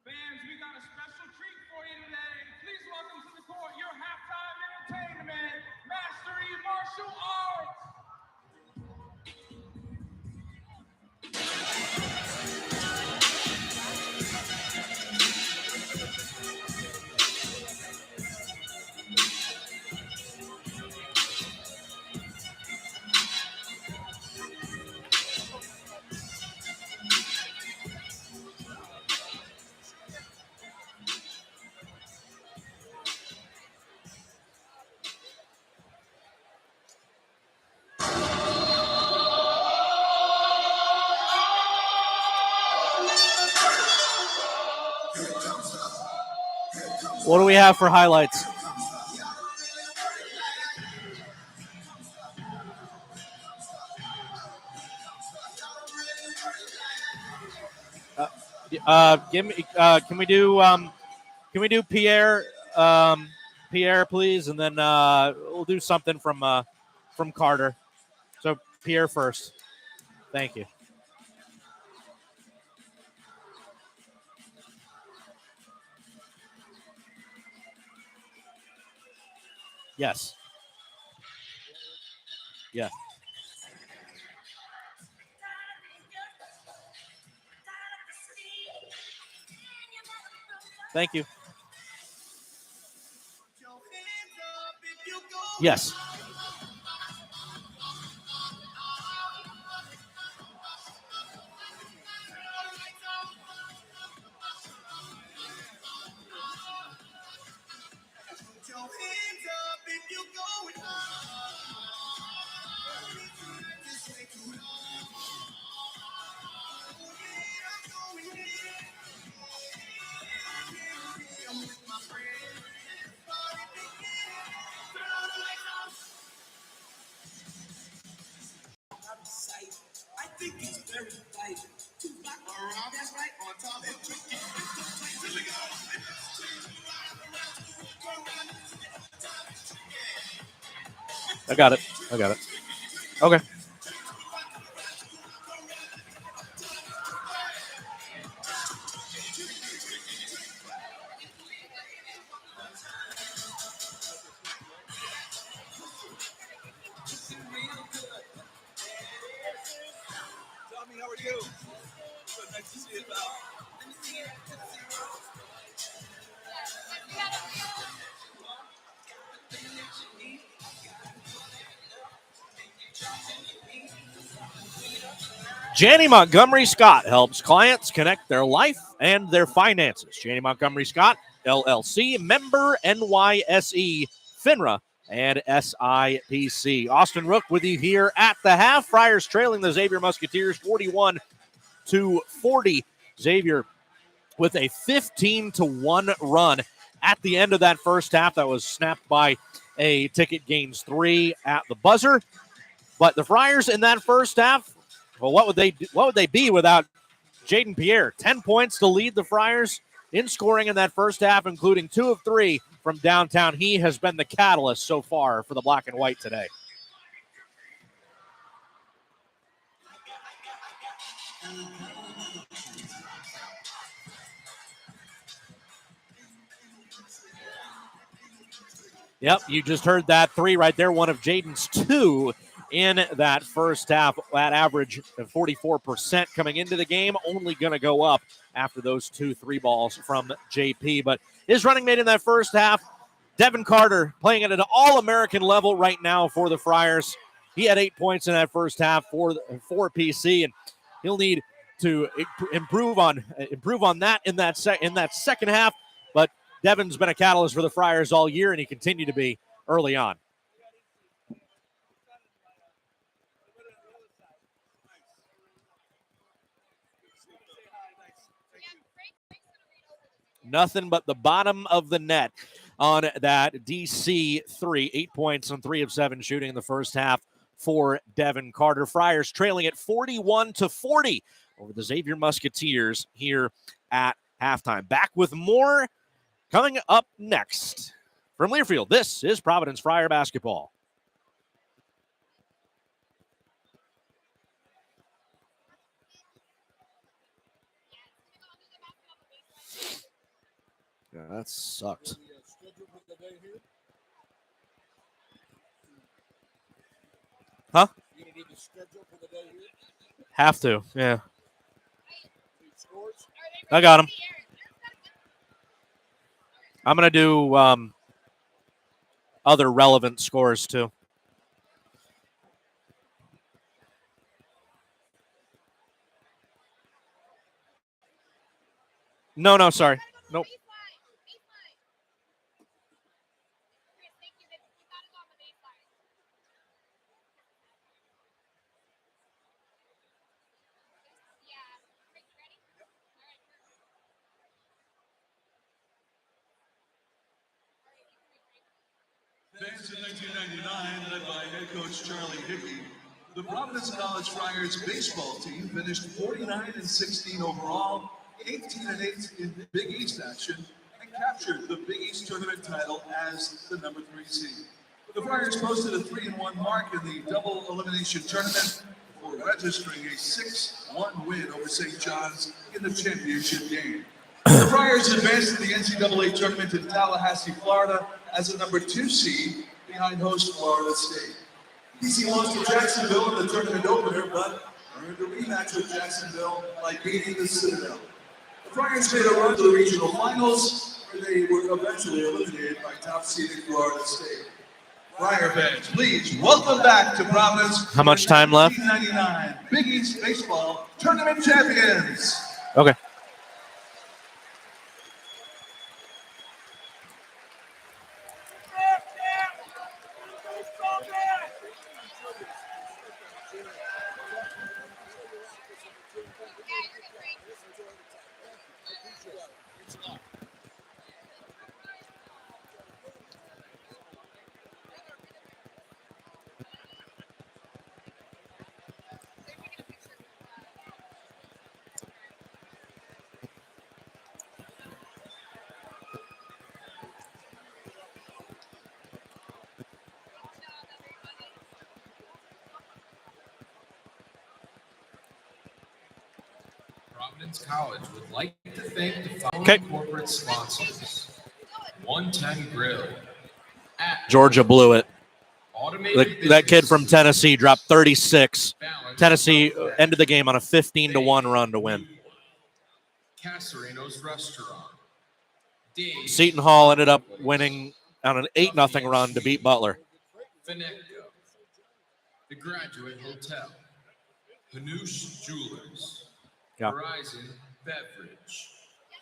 Fans, we got a special treat for you today. Please welcome to the court your halftime entertainment, Mastery Martial Arts. What do we have for highlights? Give me. Can we do Pierre Pierre, please, and then we'll do something from Carter. So Pierre first. Thank you. Yes. Yeah. Thank you. Yes. I got it. Okay. Tommy, how are you? So nice to see you, pal. Janney Montgomery Scott helps clients connect their life and their finances. Janney Montgomery Scott, LLC, member NYSE, FINRA, and SIPC. Austin Rooke with you here at the half. Friars trailing the Xavier Musketeers 41-40. Xavier with a 15-1 run at the end of that first half. That was snapped by a Ticket Gains 3 at the buzzer. But the Friars in that first half, well, what would they be without Jaden Pierre? 10 points to lead the Friars in scoring in that first half, including 2 of 3 from downtown. He has been the catalyst so far for the black and white today. Yep, you just heard that 3 right there, one of Jaden's 2 in that first half. That average of 44% coming into the game, only going to go up after those 2 3 balls from JP. But his running mate in that first half, Devin Carter, playing at an all-American level right now for the Friars. He had 8 points in that first half for PC, and he'll need to improve on that in that second half. But Devin's been a catalyst for the Friars all year, and he continued to be early on. Nothing but the bottom of the net on that DC 3. 8 points on 3 of 7 shooting in the first half for Devin Carter. Friars trailing at 41-40 over the Xavier Musketeers here at halftime. Back with more coming up next. From Learfield, this is Providence Friar basketball. Yeah, that sucked. Huh? Have to, yeah. I got him. I'm going to do other relevant scores, too. No, sorry. Nope. Fans in 1999, led by head coach Charlie Hickey, the Providence College Friars baseball team finished 49-16 overall, 18-8 in Big East action, and captured the Big East tournament title as the number 3 seed. The Friars posted a 3-1 mark in the double elimination tournament before registering a 6-1 win over St. John's in the championship game. The Friars advanced to the NCAA tournament in Tallahassee, Florida as a number 2 seed behind host Florida State. BC lost to Jacksonville in the tournament opener, but earned a rematch with Jacksonville by beating the Citadel. The Friars made a run to the regional finals, where they were eventually eliminated by top-seeded Florida State. Friar fans, please welcome back to Providence. How much time left? 1999 Big East Baseball Tournament Champions. Okay. Providence College would like to thank the following corporate sponsors. 110 Grill. Georgia blew it. Automated That kid from Tennessee dropped 36. Tennessee ended the game on a 15-1 run to win. Casarino's Restaurant. Seton Hall ended up winning on an 8-0 run to beat Butler. Finecco. The Graduate Hotel. Hanoush Jewelers. Yeah. Horizon Beverage.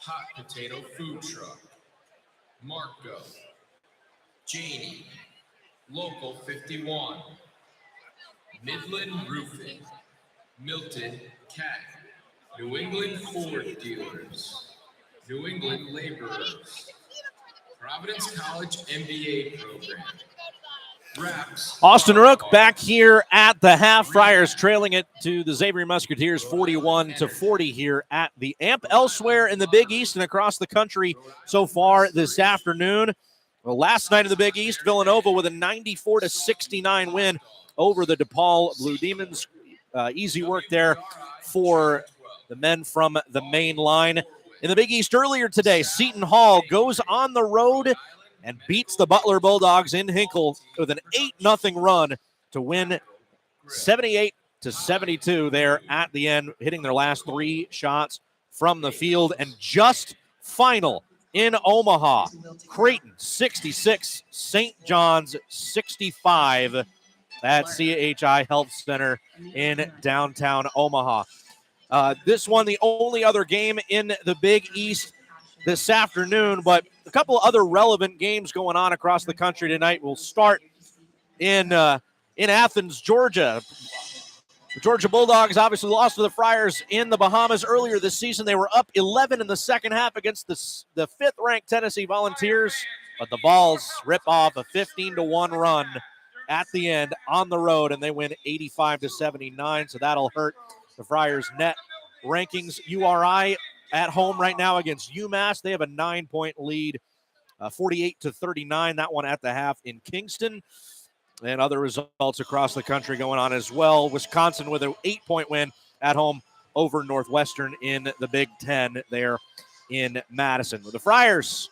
Hot Potato Food Truck. Marco. Janie. Local 51. Midland Roofing. Milton Cat. New England Ford Dealers. New England Laborers. Providence College MBA Program. Wraps. Austin Rooke back here at the half. Friars trailing it to the Xavier Musketeers 41-40 here at the AMP. Elsewhere in the Big East and across the country so far this afternoon. Well, last night in the Big East, Villanova with a 94-69 win over the DePaul Blue Demons. Easy work there for the men from the main line. In the Big East earlier today, Seton Hall goes on the road and beats the Butler Bulldogs in Hinkle with an 8-0 run to win 78-72 there at the end, hitting their last 3 shots from the field. And just final in Omaha, Creighton 66, St. John's 65 at CHI Health Center in downtown Omaha. This one, the only other game in the Big East this afternoon, but a couple of other relevant games going on across the country tonight. We'll start in Athens, Georgia. The Georgia Bulldogs obviously lost to the Friars in the Bahamas earlier this season. They were up 11 in the second half against the 5th-ranked Tennessee Volunteers, but the Vols rip off a 15-1 run at the end on the road, and they win 85-79, so that'll hurt the Friars' net rankings. URI at home right now against UMass. They have a 9-point lead, 48-39, that one at the half in Kingston. And other results across the country going on as well. Wisconsin with an 8-point win at home over Northwestern in the Big Ten there in Madison. The Friars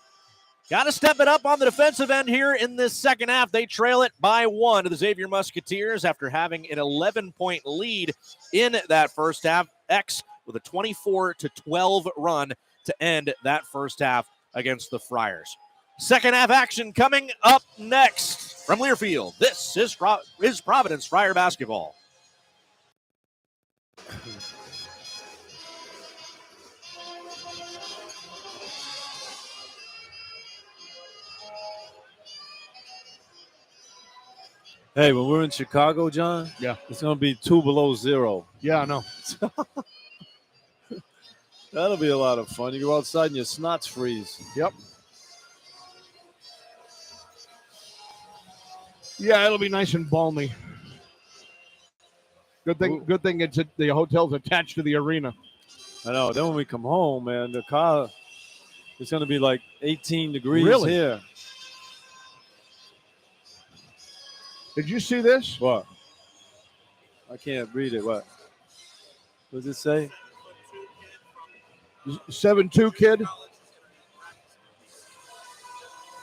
got to step it up on the defensive end here in this second half. They trail it by 1 to the Xavier Musketeers after having an 11-point lead in that first half. X with a 24-12 run to end that first half against the Friars. Second half action coming up next from Learfield. This is Providence Friar basketball. Hey, when we're in Chicago, John, Yeah. it's going to be 2 below 0. Yeah, I know. That'll be a lot of fun. You go outside and your snots freeze. Yep. Yeah, it'll be nice and balmy. Good thing it's the hotel's attached to the arena. I know. Then when we come home, man, the car It's going to be like 18 degrees Really? here. Did you see this? What? I can't read it. What does it say? 7'2" kid.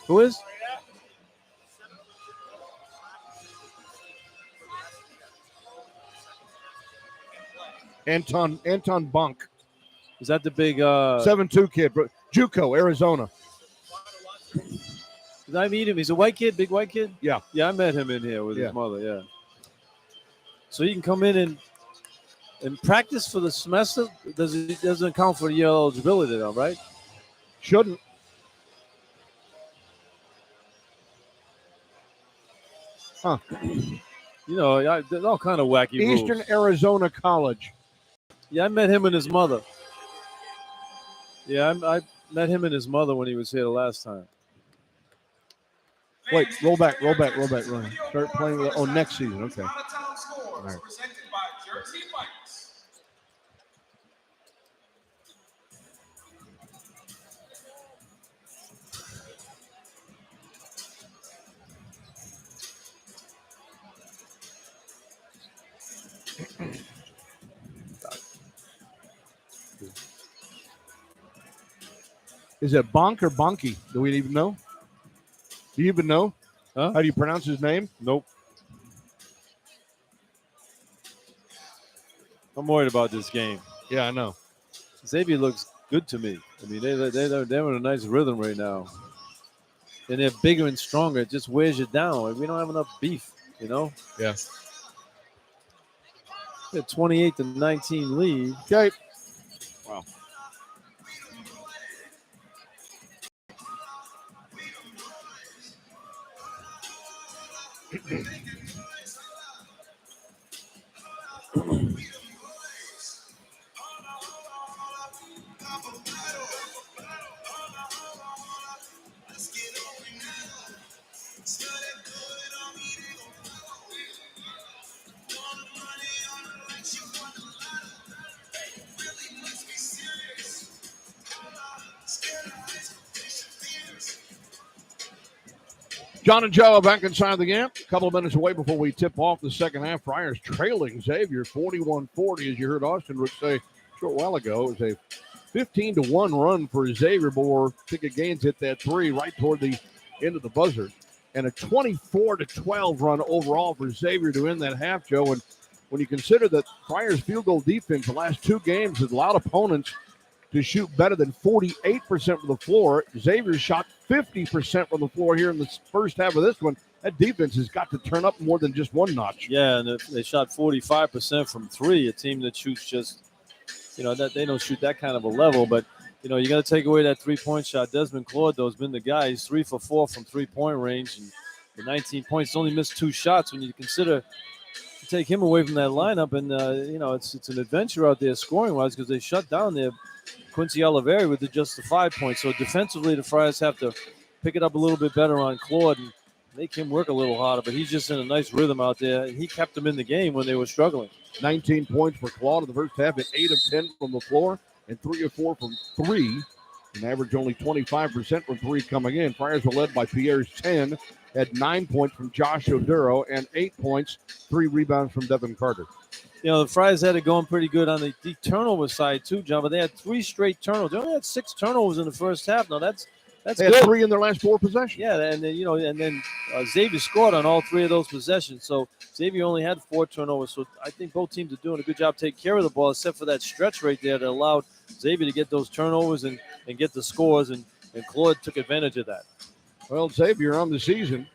Who is? Anton Bunk. Is that the big 7'2" kid. JUCO, Arizona. Did I meet him? He's a white kid, big white kid? Yeah. Yeah, I met him in here with his mother, yeah. So he can come in and practice for the semester? Doesn't count for your eligibility though, right? Shouldn't. Huh. You know, there's all kind of wacky Eastern rules. Arizona College. Yeah, I met him and his mother. Yeah, I met him and his mother when he was here the last time. Wait, roll back, Ryan. Start playing with next season. Okay. All right. Presented by Jersey Mike's. Is it Bonk or Bonky? Do we even know? Do you even know? Huh? How do you pronounce his name? Nope. I'm worried about this game. Yeah, I know. Xavier looks good to me. I mean, they're in a nice rhythm right now. And they're bigger and stronger. It just wears you down. We don't have enough beef, you know? Yeah. They're 28-19 lead. Okay. Wow. John and Joe back inside the game. A couple of minutes away before we tip off the second half. Friars trailing Xavier 41-40, as you heard Austin Rooke say a short while ago. It was a 15-1 run for Xavier before Ticket Gaines hit that three right toward the end of the buzzer. And a 24-12 run overall for Xavier to end that half, Joe. And when you consider that Friars' field goal defense the last two games has allowed opponents to shoot better than 48% from the floor, Xavier shot 50% from the floor here in the first half of this one. That defense has got to turn up more than just one notch. Yeah, and they shot 45% from three, a team that shoots just, that they don't shoot that kind of a level. But, you got to take away that three-point shot. Desmond Claude, though, has been the guy. He's 3 for 4 from three-point range. And the 19 points, only missed 2 shots. When you consider to take him away from that lineup, and, it's an adventure out there scoring-wise because they shut down their Quincy Oliveri with just the 5 points. So defensively, the Friars have to pick it up a little bit better on Claude and make him work a little harder. But he's just in a nice rhythm out there. He kept them in the game when they were struggling. 19 points for Claude in the first half, and 8 of 10 from the floor, and 3 of 4 from three. An average only 25% from three coming in. Friars were led by Pierre's 10, had 9 points from Josh Oduro, and 8 points, 3 rebounds from Devin Carter. The Friars had it going pretty good on the turnover side too, John. But they had 3 straight turnovers. They only had 6 turnovers in the first half. Now that's they good. Had 3 in their last 4 possessions. Yeah, and then Xavier scored on all 3 of those possessions. So Xavier only had 4 turnovers. So I think both teams are doing a good job taking care of the ball, except for that stretch right there that allowed Xavier to get those turnovers and get the scores. And Claude took advantage of that. Well, Xavier on the season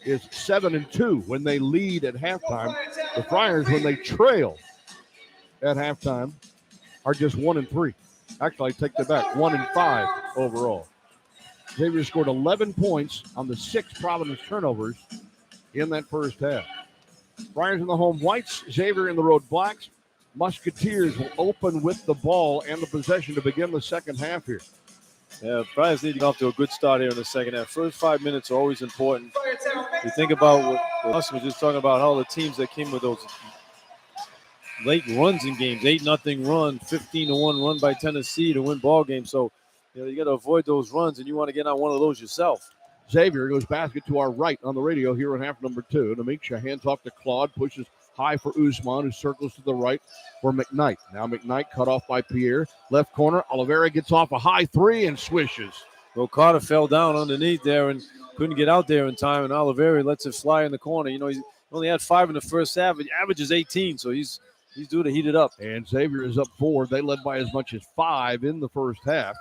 is 7-2 when they lead at halftime. The Friars, when they trail at halftime, are just 1-3. Actually, I take that back. 1-5 overall. Xavier scored 11 points on the 6 Providence turnovers in that first half. Friars in the home whites, Xavier in the road blacks. Musketeers will open with the ball and the possession to begin the second half here. Yeah, Friars leading off to a good start here in the second half. First 5 minutes are always important. You think about what Austin was just talking about, how the teams that came with those late runs in games, 8-0 run, 15-1 run by Tennessee to win ball games. So You got to avoid those runs, and you want to get on one of those yourself. Xavier goes basket to our right on the radio here in half number 2. Amica hands off to Claude, pushes high for Usman, who circles to the right for McKnight. Now McKnight cut off by Pierre. Left corner, Oliveira gets off a high three and swishes. Well, Carter fell down underneath there and couldn't get out there in time, and Oliveira lets it fly in the corner. He only had 5 in the first half. The average is 18, so he's due to heat it up. And Xavier is up 4. They led by as much as 5 in the first half.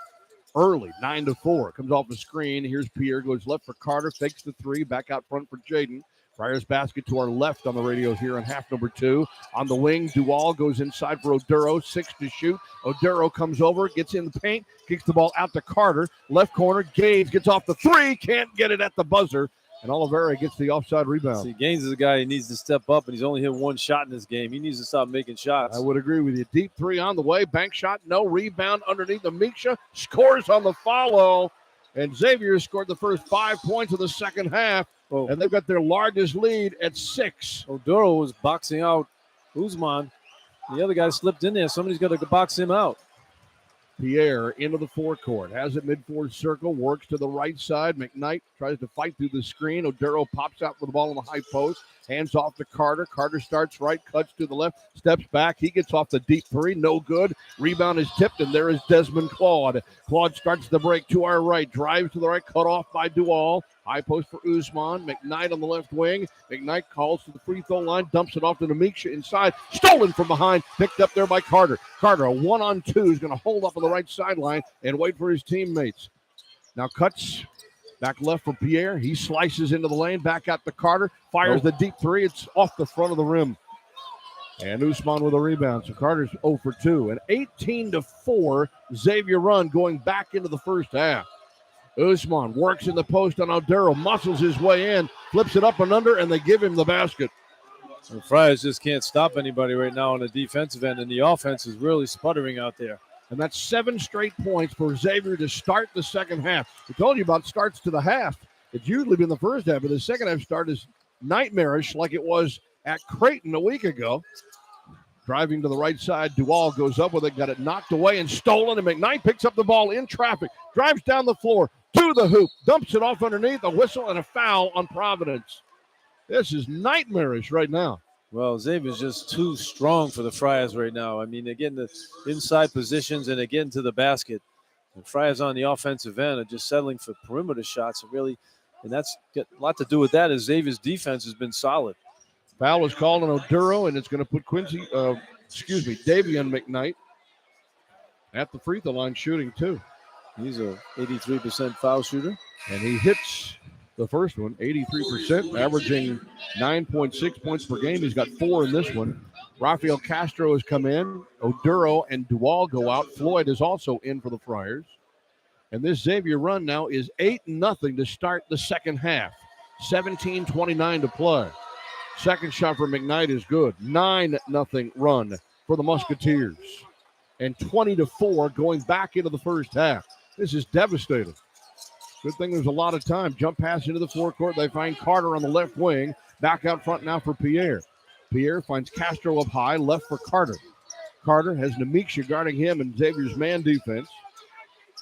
Early, 9-4. Comes off the screen. Here's Pierre. Goes left for Carter. Fakes the 3. Back out front for Jaden. Friars basket to our left on the radios here in half number 2. On the wing, Duval goes inside for Oduro. 6 to shoot. Oduro comes over, gets in the paint, kicks the ball out to Carter. Left corner, Gaines gets off the 3. Can't get it at the buzzer. And Oliveira gets the offside rebound. See, Gaines is a guy who needs to step up, and he's only hit 1 shot in this game. He needs to stop making shots. I would agree with you. Deep 3 on the way. Bank shot, no rebound underneath. Amica scores on the follow. And Xavier scored the first 5 points of the second half. Oh. And they've got their largest lead at 6. Oduro was boxing out Usman. The other guy slipped in there. Somebody's got to box him out. Pierre into the forecourt. Has it mid-court circle. Works to the right side. McKnight tries to fight through the screen. Oduro pops out with the ball on the high post. Hands off to Carter. Carter starts right, cuts to the left, steps back. He gets off the deep 3. No good. Rebound is tipped, and there is Desmond Claude. Claude starts the break to our right. Drives to the right, cut off by Duval. High post for Usman. McKnight on the left wing. McKnight calls to the free throw line. Dumps it off to Amica inside. Stolen from behind. Picked up there by Carter. Carter, a 1-on-2, is going to hold up on the right sideline and wait for his teammates. Now cuts back left for Pierre. He slices into the lane. Back out to Carter. Fires the deep 3. It's off the front of the rim. And Usman with a rebound. So Carter's 0 for 2. An 18-4 Xavier run going back into the first half. Usman works in the post on Oduro, muscles his way in, flips it up and under, and they give him the basket. And Friars just can't stop anybody right now on the defensive end, and the offense is really sputtering out there. And that's 7 straight points for Xavier to start the second half. We told you about starts to the half. It's usually been the first half, but the second half start is nightmarish like it was at Creighton a week ago. Driving to the right side, Duval goes up with it, got it knocked away and stolen, and McKnight picks up the ball in traffic, drives down the floor to the hoop, dumps it off underneath, a whistle and a foul on Providence. This is nightmarish right now. Well, Xavier's just too strong for the Friars right now. I mean, they're getting the inside positions and they're getting to the basket. The Friars on the offensive end are just settling for perimeter shots, and that's got a lot to do with that, as Xavier's defense has been solid. Foul is called on Oduro, and it's going to put Davion McKnight at the free throw line shooting too. He's a 83% foul shooter. And he hits the first one, 83%, averaging 9.6 points per game. He's got 4 in this one. Rafael Castro has come in. Oduro and Duval go out. Floyd is also in for the Friars. And this Xavier run now is 8-0 to start the second half. 17:29 to play. Second shot for McKnight is good. 9-0 run for the Musketeers. And 20-4 going back into the first half. This is devastating. Good thing there's a lot of time. Jump pass into the forecourt. They find Carter on the left wing. Back out front now for Pierre. Pierre finds Castro up high, left for Carter. Carter has Amica guarding him in Xavier's man defense.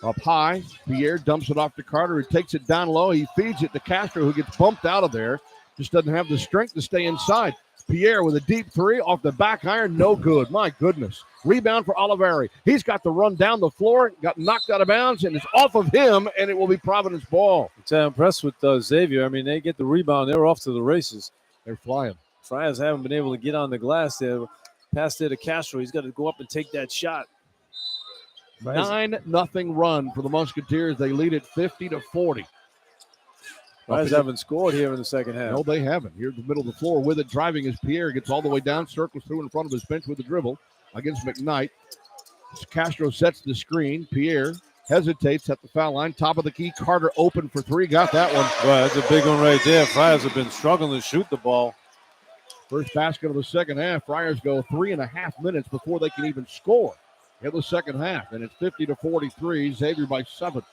Up high, Pierre dumps it off to Carter, who takes it down low. He feeds it to Castro, who gets bumped out of there. Just doesn't have the strength to stay inside. Pierre with a deep 3 off the back iron. No good. My goodness. Rebound for Oliveira. He's got the run down the floor, got knocked out of bounds, and it's off of him, and it will be Providence ball. I'm impressed with Xavier. I mean, they get the rebound. They're off to the races. They're flying. Friars haven't been able to get on the glass there. Pass there to Castro. He's got to go up and take that shot. 9-0 run for the Musketeers. They lead it 50-40. Friars haven't scored here in the second half. No, they haven't. Here in the middle of the floor with it, driving is Pierre. Gets all the way down, circles through in front of his bench with the dribble against McKnight. Castro sets the screen. Pierre hesitates at the foul line. Top of the key. Carter open for 3. Got that one. Well, that's a big one right there. Friars have been struggling to shoot the ball. First basket of the second half. Friars go 3.5 minutes before they can even score in the second half. And it's 50-43. Xavier by 7.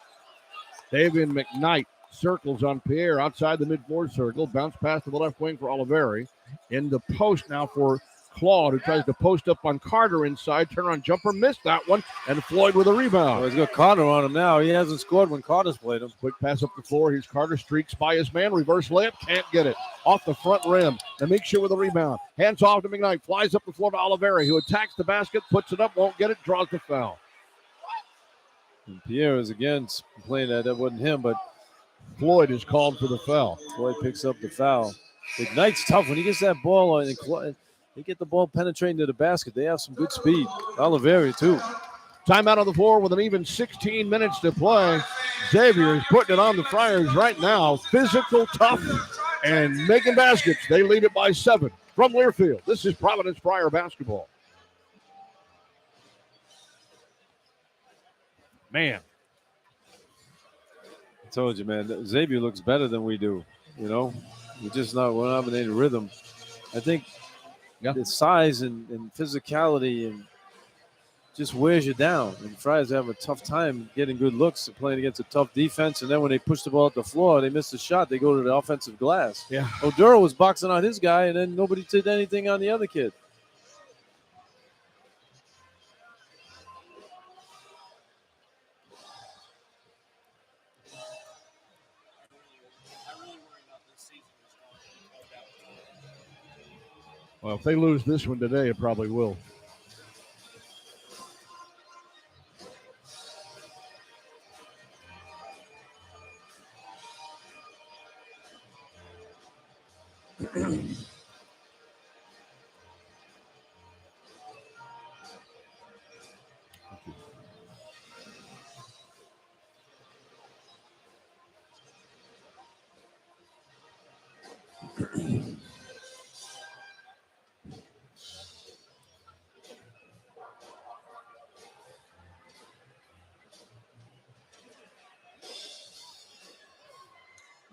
Davion McKnight circles on Pierre outside the mid-floor circle. Bounce pass to the left wing for Oliveira. In the post now for Claude, who tries to post up on Carter inside. Turn on jumper, missed that one. And Floyd with a rebound. Well, he's got Carter on him now. He hasn't scored when Carter's played him. Quick pass up the floor. Here's Carter, streaks by his man. Reverse layup, can't get it. Off the front rim. Amica with a rebound. Hands off to McKnight. Flies up the floor to Oliveri, who attacks the basket, puts it up, won't get it, draws the foul. And Pierre is again complaining that wasn't him, but Floyd is called for the foul. Floyd picks up the foul. McKnight's tough when he gets that ball on. They get the ball penetrating to the basket. They have some good speed. Oliveri, too. Timeout on the floor with an even 16 minutes to play. Xavier is putting it on the Friars right now. Physical, tough, and making baskets. They lead it by 7 from Learfield. This is Providence Friar basketball. Man. I told you, man, Xavier looks better than we do. You know, we're not having any rhythm. I think the size and physicality and just wears you down. And Friars have a tough time getting good looks, playing against a tough defense. And then when they push the ball at the floor, they miss the shot. They go to the offensive glass. Yeah. Oduro was boxing out his guy, and then nobody did anything on the other kid. Well, if they lose this one today, it probably will.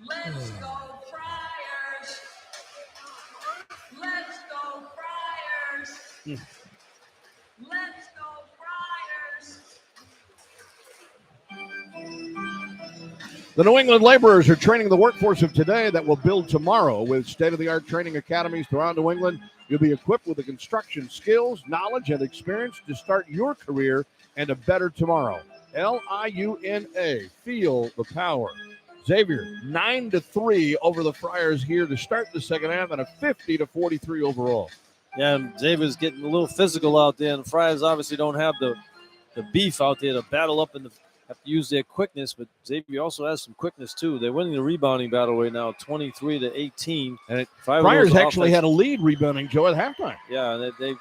Let's go Friars! Let's go Friars! Let's go Friars! The New England laborers are training the workforce of today that will build tomorrow. With state-of-the-art training academies throughout New England, you'll be equipped with the construction skills, knowledge, and experience to start your career and a better tomorrow. Liuna. Feel the power. Xavier, 9-3 over the Friars here to start the second half, and a 50-43 overall. Yeah, Xavier's getting a little physical out there, and the Friars obviously don't have the beef out there to battle up and have to use their quickness, but Xavier also has some quickness too. They're winning the rebounding battle right now, 23-18. And Friars actually had a lead rebounding, Joe, at halftime. Yeah, and they're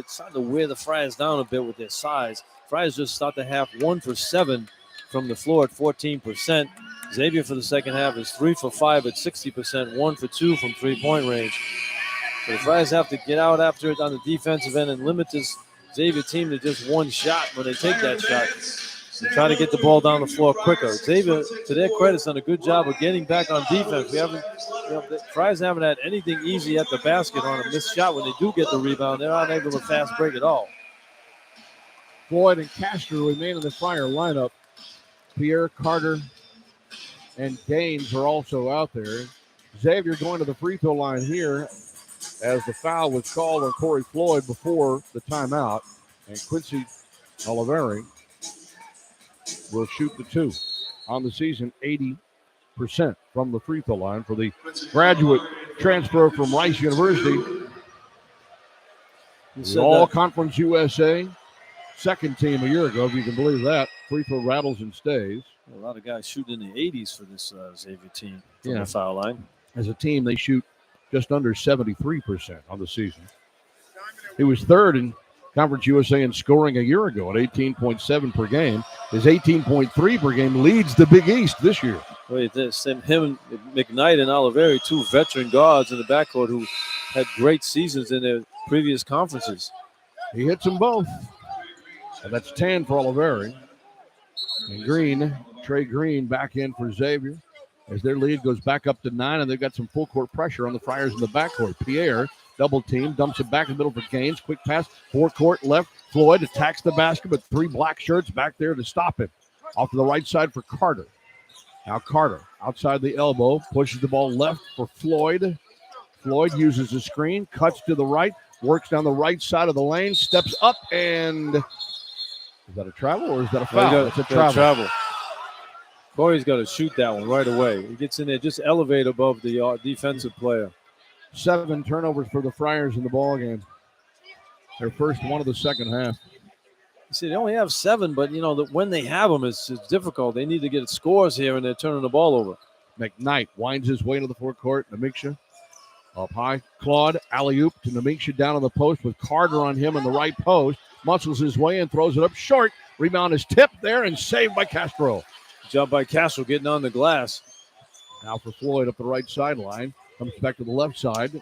starting to wear the Friars down a bit with their size. Friars just start the half 1 for 7 from the floor at 14%. Xavier for the second half is 3 for 5 at 60%, 1 for 2 from three-point range. But the Friars have to get out after it on the defensive end and limit this Xavier team to just one shot when they take that shot and try to get the ball down the floor quicker. Xavier, to their credit, has done a good job of getting back on defense. The Friars haven't had anything easy at the basket on a missed shot. When they do get the rebound, they're not able to fast break at all. Floyd and Castro remain in the Friar lineup. Pierre, Carter, and Gaines are also out there. Xavier going to the free throw line here as the foul was called on Corey Floyd before the timeout. And Quincy Oliveri will shoot the 2 on the season, 80% from the free throw line for the graduate transfer from Rice University. All-Conference USA, second team a year ago, if you can believe that. Free throw rattles and stays. A lot of guys shooting in the 80s for this Xavier team from the foul line. As a team, they shoot just under 73% on the season. He was third in Conference USA in scoring a year ago at 18.7 per game. His 18.3 per game leads the Big East this year. Wait, this him and McKnight and Oliveri, 2 veteran guards in the backcourt who had great seasons in their previous conferences. He hits them both. And that's 10 for Oliveri. And Trey Green back in for Xavier as their lead goes back up to 9, and they've got some full court pressure on the Friars in the backcourt. Pierre, double team, dumps it back in the middle for Gaines. Quick pass, forecourt left. Floyd attacks the basket, but 3 black shirts back there to stop him. Off to the right side for Carter. Now Carter, outside the elbow, pushes the ball left for Floyd. Floyd uses the screen, cuts to the right, Works down the right side of the lane, steps up, and is that a travel or is that a foul? It's a travel. Corey's got to shoot that one right away. He gets in there, just elevate above the defensive player. 7 turnovers for the Friars in the ball game. Their first one of the second half. You see, they only have 7, but, when they have them, it's difficult. They need to get scores here, and they're turning the ball over. McKnight winds his way to the forecourt. Amica up high. Claude, alley-oop to Amica down on the post with Carter on him in the right post. Muscles his way and throws it up short. Rebound is tipped there and saved by Castro. Job by Castro getting on the glass. Now for Floyd up the right sideline. Comes back to the left side.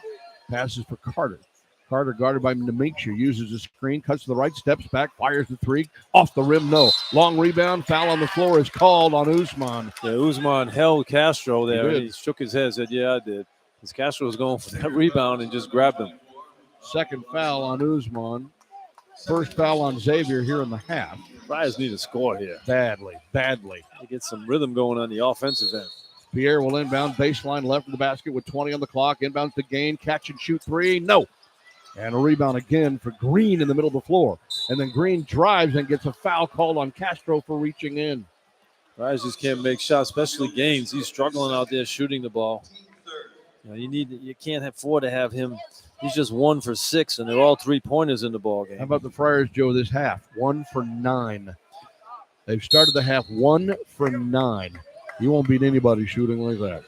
Passes for Carter. Carter guarded by Amica. Uses a screen. Cuts to the right. Steps back. Fires the 3. Off the rim. No. Long rebound. Foul on the floor is called on Usman. Yeah, Usman held Castro there. He shook his head, said, yeah, I did. Because Castro was going for that rebound and just grabbed him. Second foul on Usman. First foul on Xavier here in the half. Friars need a score here. Badly. They get some rhythm going on the offensive end. Pierre will inbound. Baseline left of the basket with 20 on the clock. Inbounds to Gain. Catch and shoot 3. No. And a rebound again for Green in the middle of the floor. And then Green drives and gets a foul called on Castro for reaching in. Friars just can't make shots, especially Gaines. He's struggling out there shooting the ball. You can't afford to have him. He's just 1 for 6, and they're all 3-pointers in the ball game. How about the Friars, Joe, this half? 1 for 9. They've started the half 1 for 9. You won't beat anybody shooting like that.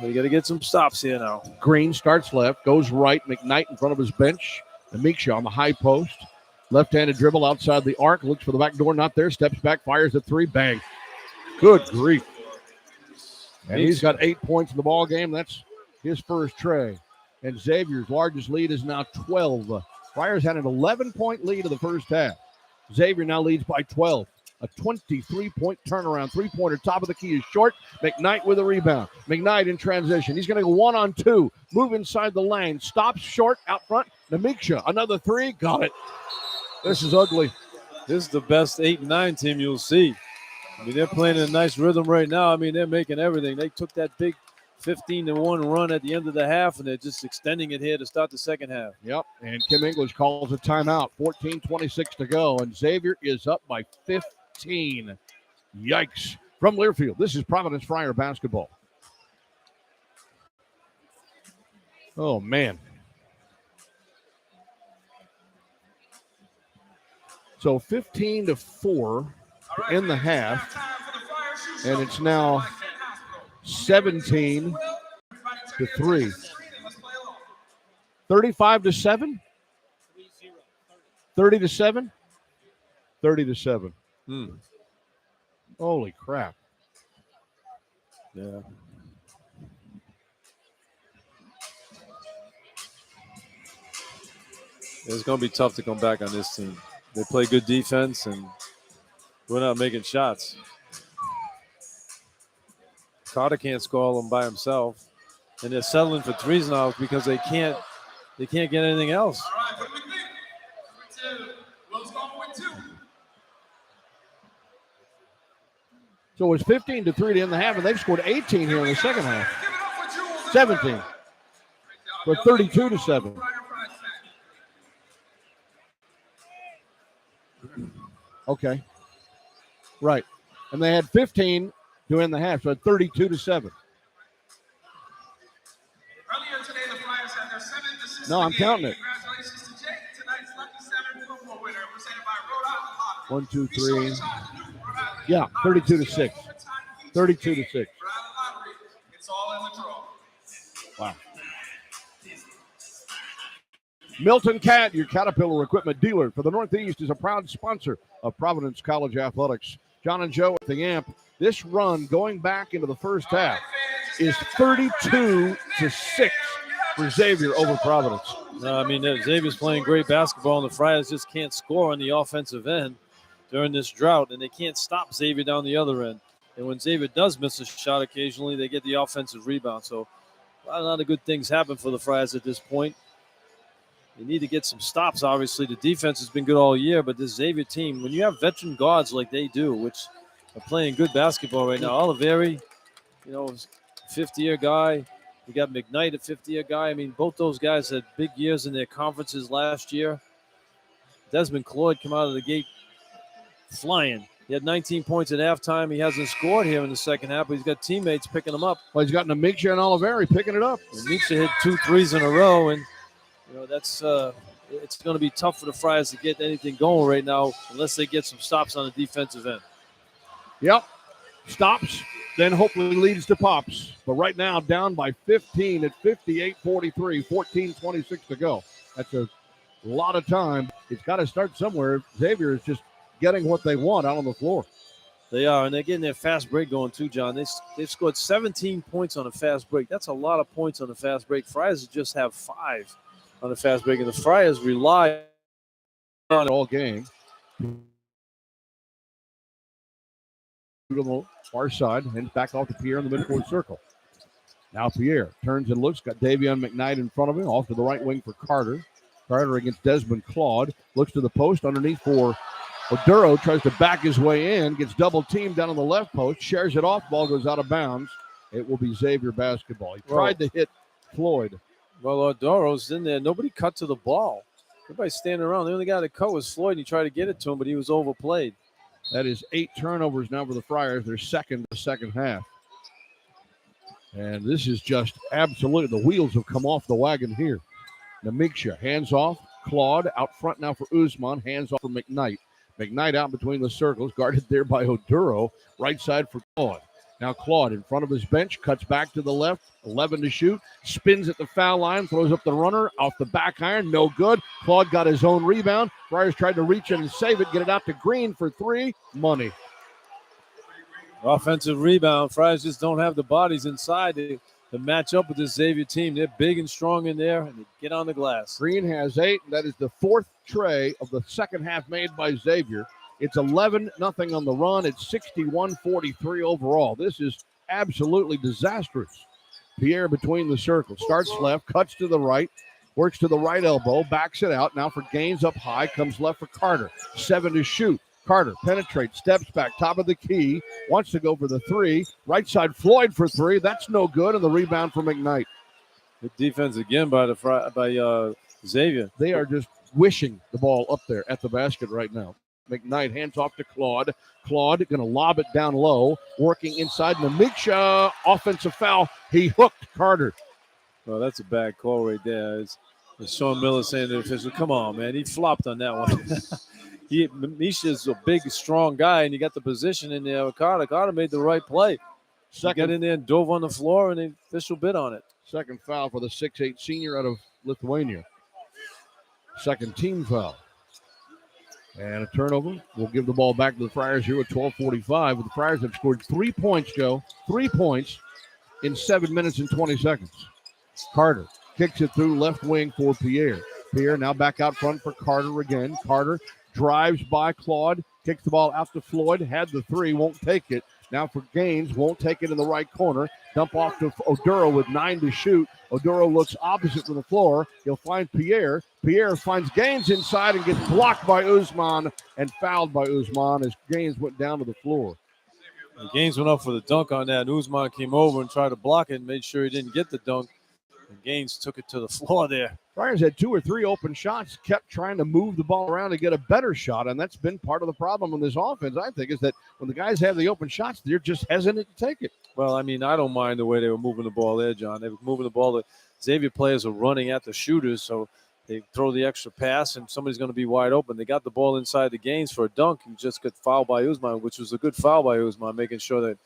We got to get some stops here now. Green starts left, goes right. McKnight in front of his bench. Amica on the high post. Left-handed dribble outside the arc. Looks for the back door, not there. Steps back, fires a 3. Bang. Good grief. And he's got 8 points in the ball game. That's his first tray. And Xavier's largest lead is now 12. Friars had an 11-point lead in the first half. Xavier now leads by 12. A 23-point turnaround. 3-pointer, top of the key is short. McKnight with a rebound. McKnight in transition. He's going to go 1-on-2. Move inside the lane. Stops short out front. Amica, another 3. Got it. This is ugly. This is the best 8 and 9 team you'll see. They're playing in a nice rhythm right now. they're making everything. They took that big 15-1 run at the end of the half, and they're just extending it here to start the second half. Yep, and Kim English calls a timeout. 14:26 to go, and Xavier is up by 15. Yikes. From Learfield, this is Providence Friar basketball. Oh, man. So 15-4 in the half, and it's now 17-3. 35-7? 30-7? 30-7. Holy crap. Yeah. It's going to be tough to come back on this team. They play good defense, and we're not making shots. Carter can't score all of them by himself, and they're settling for 3s now because they can't get anything else. All right, what do we think? 2. Will's going with 2. So it's 15-3 to end the half, and they've scored 18 here in the second half. 17. But 32-7. Okay. Right. And they had 15 to end the half, so at 32-7. Earlier today, the Flyers had their 7th assist. No, I'm counting it. Congratulations to Jake, tonight's Lucky 7 football winner, presented by Rhode Island Lottery. 1, 2, 3. Yeah, 32-6. 32-6. It's all in the draw. Wow. Milton Cat, your Caterpillar equipment dealer for the Northeast, is a proud sponsor of Providence College Athletics. John and Joe at the Amp. This run going back into the first half is 32-6 for Xavier over Providence. Xavier's playing great basketball, and the Friars just can't score on the offensive end during this drought, and they can't stop Xavier down the other end. And when Xavier does miss a shot occasionally, they get the offensive rebound. So a lot of good things happen for the Friars at this point. They need to get some stops, obviously. The defense has been good all year, but this Xavier team, when you have veteran guards like they do, which are playing good basketball right now, Oliveri, 50-year guy, You got McKnight, a 50-year guy. I mean, both those guys had big years in their conferences last year. Desmond Cloyd come out of the gate flying. He had 19 points at halftime. He hasn't scored here in the second half, but he's got teammates picking him up. Well, he's got Amica and Oliveri picking it up. Amica hit 2 threes in a row, and that's it's going to be tough for the Friars to get anything going right now unless they get some stops on the defensive end. Yep, stops, then hopefully leads to pops. But right now, down by 15 at 58-43, 14:26 to go. That's a lot of time. It's got to start somewhere. Xavier is just getting what they want out on the floor. They are, and they're getting their fast break going too, John. They've scored 17 points on a fast break. That's a lot of points on a fast break. Friars just have 5 on a fast break, and the Friars rely on it all game. To the far side, and back off to Pierre in the midcourt circle. Now Pierre turns and looks, got Davion McKnight in front of him, off to the right wing for Carter. Carter against Desmond Claude, looks to the post underneath for Oduro, tries to back his way in, gets double teamed down on the left post, shares it off, ball goes out of bounds. It will be Xavier basketball. He tried to hit Floyd. Well, Oduro's in there. Nobody cut to the ball. Everybody's standing around. The only guy that cut was Floyd, and he tried to get it to him, but he was overplayed. That is 8 turnovers now for the Friars. They're second the second half. And this is just absolutely, the wheels have come off the wagon here. Amica, hands off. Claude out front now for Usman. Hands off for McKnight. McKnight out between the circles, guarded there by Oduro. Right side for Claude. Now Claude in front of his bench, cuts back to the left, 11 to shoot, spins at the foul line, throws up the runner, off the back iron, no good. Claude got his own rebound. Friars tried to reach it and save it, get it out to Green for 3, money. Offensive rebound. Friars just don't have the bodies inside to match up with this Xavier team. They're big and strong in there, and they get on the glass. Green has 8, and that is the 4th tray of the second half made by Xavier. It's 11-0 on the run. It's 61-43 overall. This is absolutely disastrous. Pierre between the circles. Starts left, cuts to the right, works to the right elbow, backs it out. Now for Gaines up high, comes left for Carter. 7 to shoot. Carter penetrates, steps back, top of the key, wants to go for the 3. Right side, Floyd for 3. That's no good, and the rebound for McKnight. Good defense again by Xavier. They are just wishing the ball up there at the basket right now. McKnight hands off to Claude. Claude going to lob it down low, working inside. Amica, offensive foul. He hooked Carter. Well, that's a bad call right there. It's Sean Miller saying to the official, come on, man. He flopped on that one. Misha's a big, strong guy, and he got the position in there with Carter. Carter made the right play. He got in there and dove on the floor, and the official bid on it. Second foul for the 6'8 senior out of Lithuania. Second team foul. And a turnover. We'll give the ball back to the Friars here with 12:45. The Friars have scored 3 points, Joe. 3 points in 7 minutes and 20 seconds. Carter kicks it through left wing for Pierre. Pierre now back out front for Carter again. Carter drives by Claude, kicks the ball out to Floyd, had the 3, won't take it. Now for Gaines, won't take it in the right corner. Dump off to Oduro with 9 to shoot. Oduro looks opposite from the floor. He'll find Pierre. Pierre finds Gaines inside and gets blocked by Usman and fouled by Usman as Gaines went down to the floor. And Gaines went up for the dunk on that, and Usman came over and tried to block it and made sure he didn't get the dunk. And Gaines took it to the floor there. Friars had 2 or 3 open shots, kept trying to move the ball around to get a better shot, and that's been part of the problem in this offense, I think, is that when the guys have the open shots, they're just hesitant to take it. Well, I mean, I don't mind the way they were moving the ball there, John. They were moving the ball. The Xavier players are running at the shooters, so they throw the extra pass, and somebody's going to be wide open. They got the ball inside the Gaines for a dunk. He just got fouled by Usman, which was a good foul by Usman, making sure that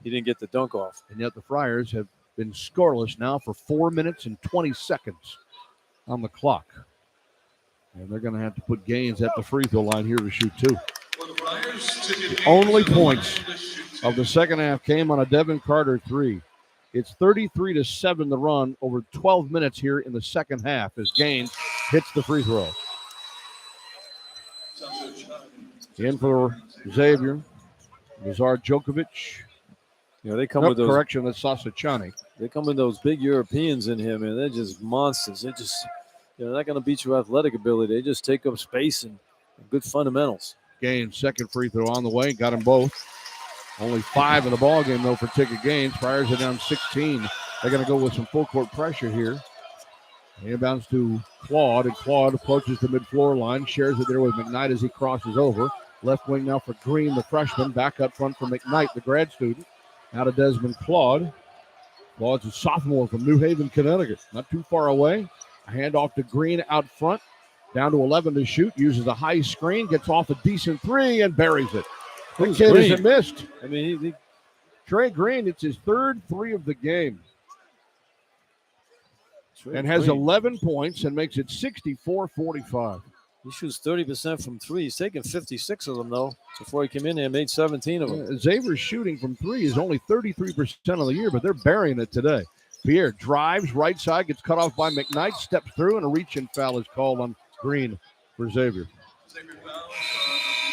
he didn't get the dunk off. And yet the Friars have been scoreless now for 4 minutes and 20 seconds on the clock. And they're going to have to put Gaines at the free throw line here to shoot 2. The only points of the second half came on a Devin Carter 3. It's 33-7 the run over 12 minutes here in the second half as Gaines hits the free throw. In for Xavier, Nazar Djokovic. You know, they come with those. Correction, that's Sasachani. They come with those big Europeans in here, man. They're just monsters. They're just, they're not going to beat your athletic ability. They just take up space and good fundamentals. Gaines, second free throw on the way. Got them both. Only 5 in the ball game, though, for Ticket Gaines. Friars are down 16 They're going to go with some full court pressure here. Inbounds to Claude, and Claude approaches the mid-floor line, shares it there with McKnight as he crosses over. Left wing now for Green, the freshman. Back up front for McKnight, the grad student. Now to Desmond Claude. Claude's a sophomore from New Haven, Connecticut. Not too far away. A handoff to Green out front. Down to 11 to shoot. Uses a high screen. Gets off a decent three and buries it. The kid isn't missed. I mean, Trey Green, it's his third three of the game. And has 11 points and makes it 64-45. He shoots 30% from three. He's taken 56 of them, though. Before he came in here and made 17 of them. Xavier's shooting from three is only 33% of the year, but they're burying it today. Pierre drives right side, gets cut off by McKnight, steps through, and a reach-in foul is called on Green for Xavier.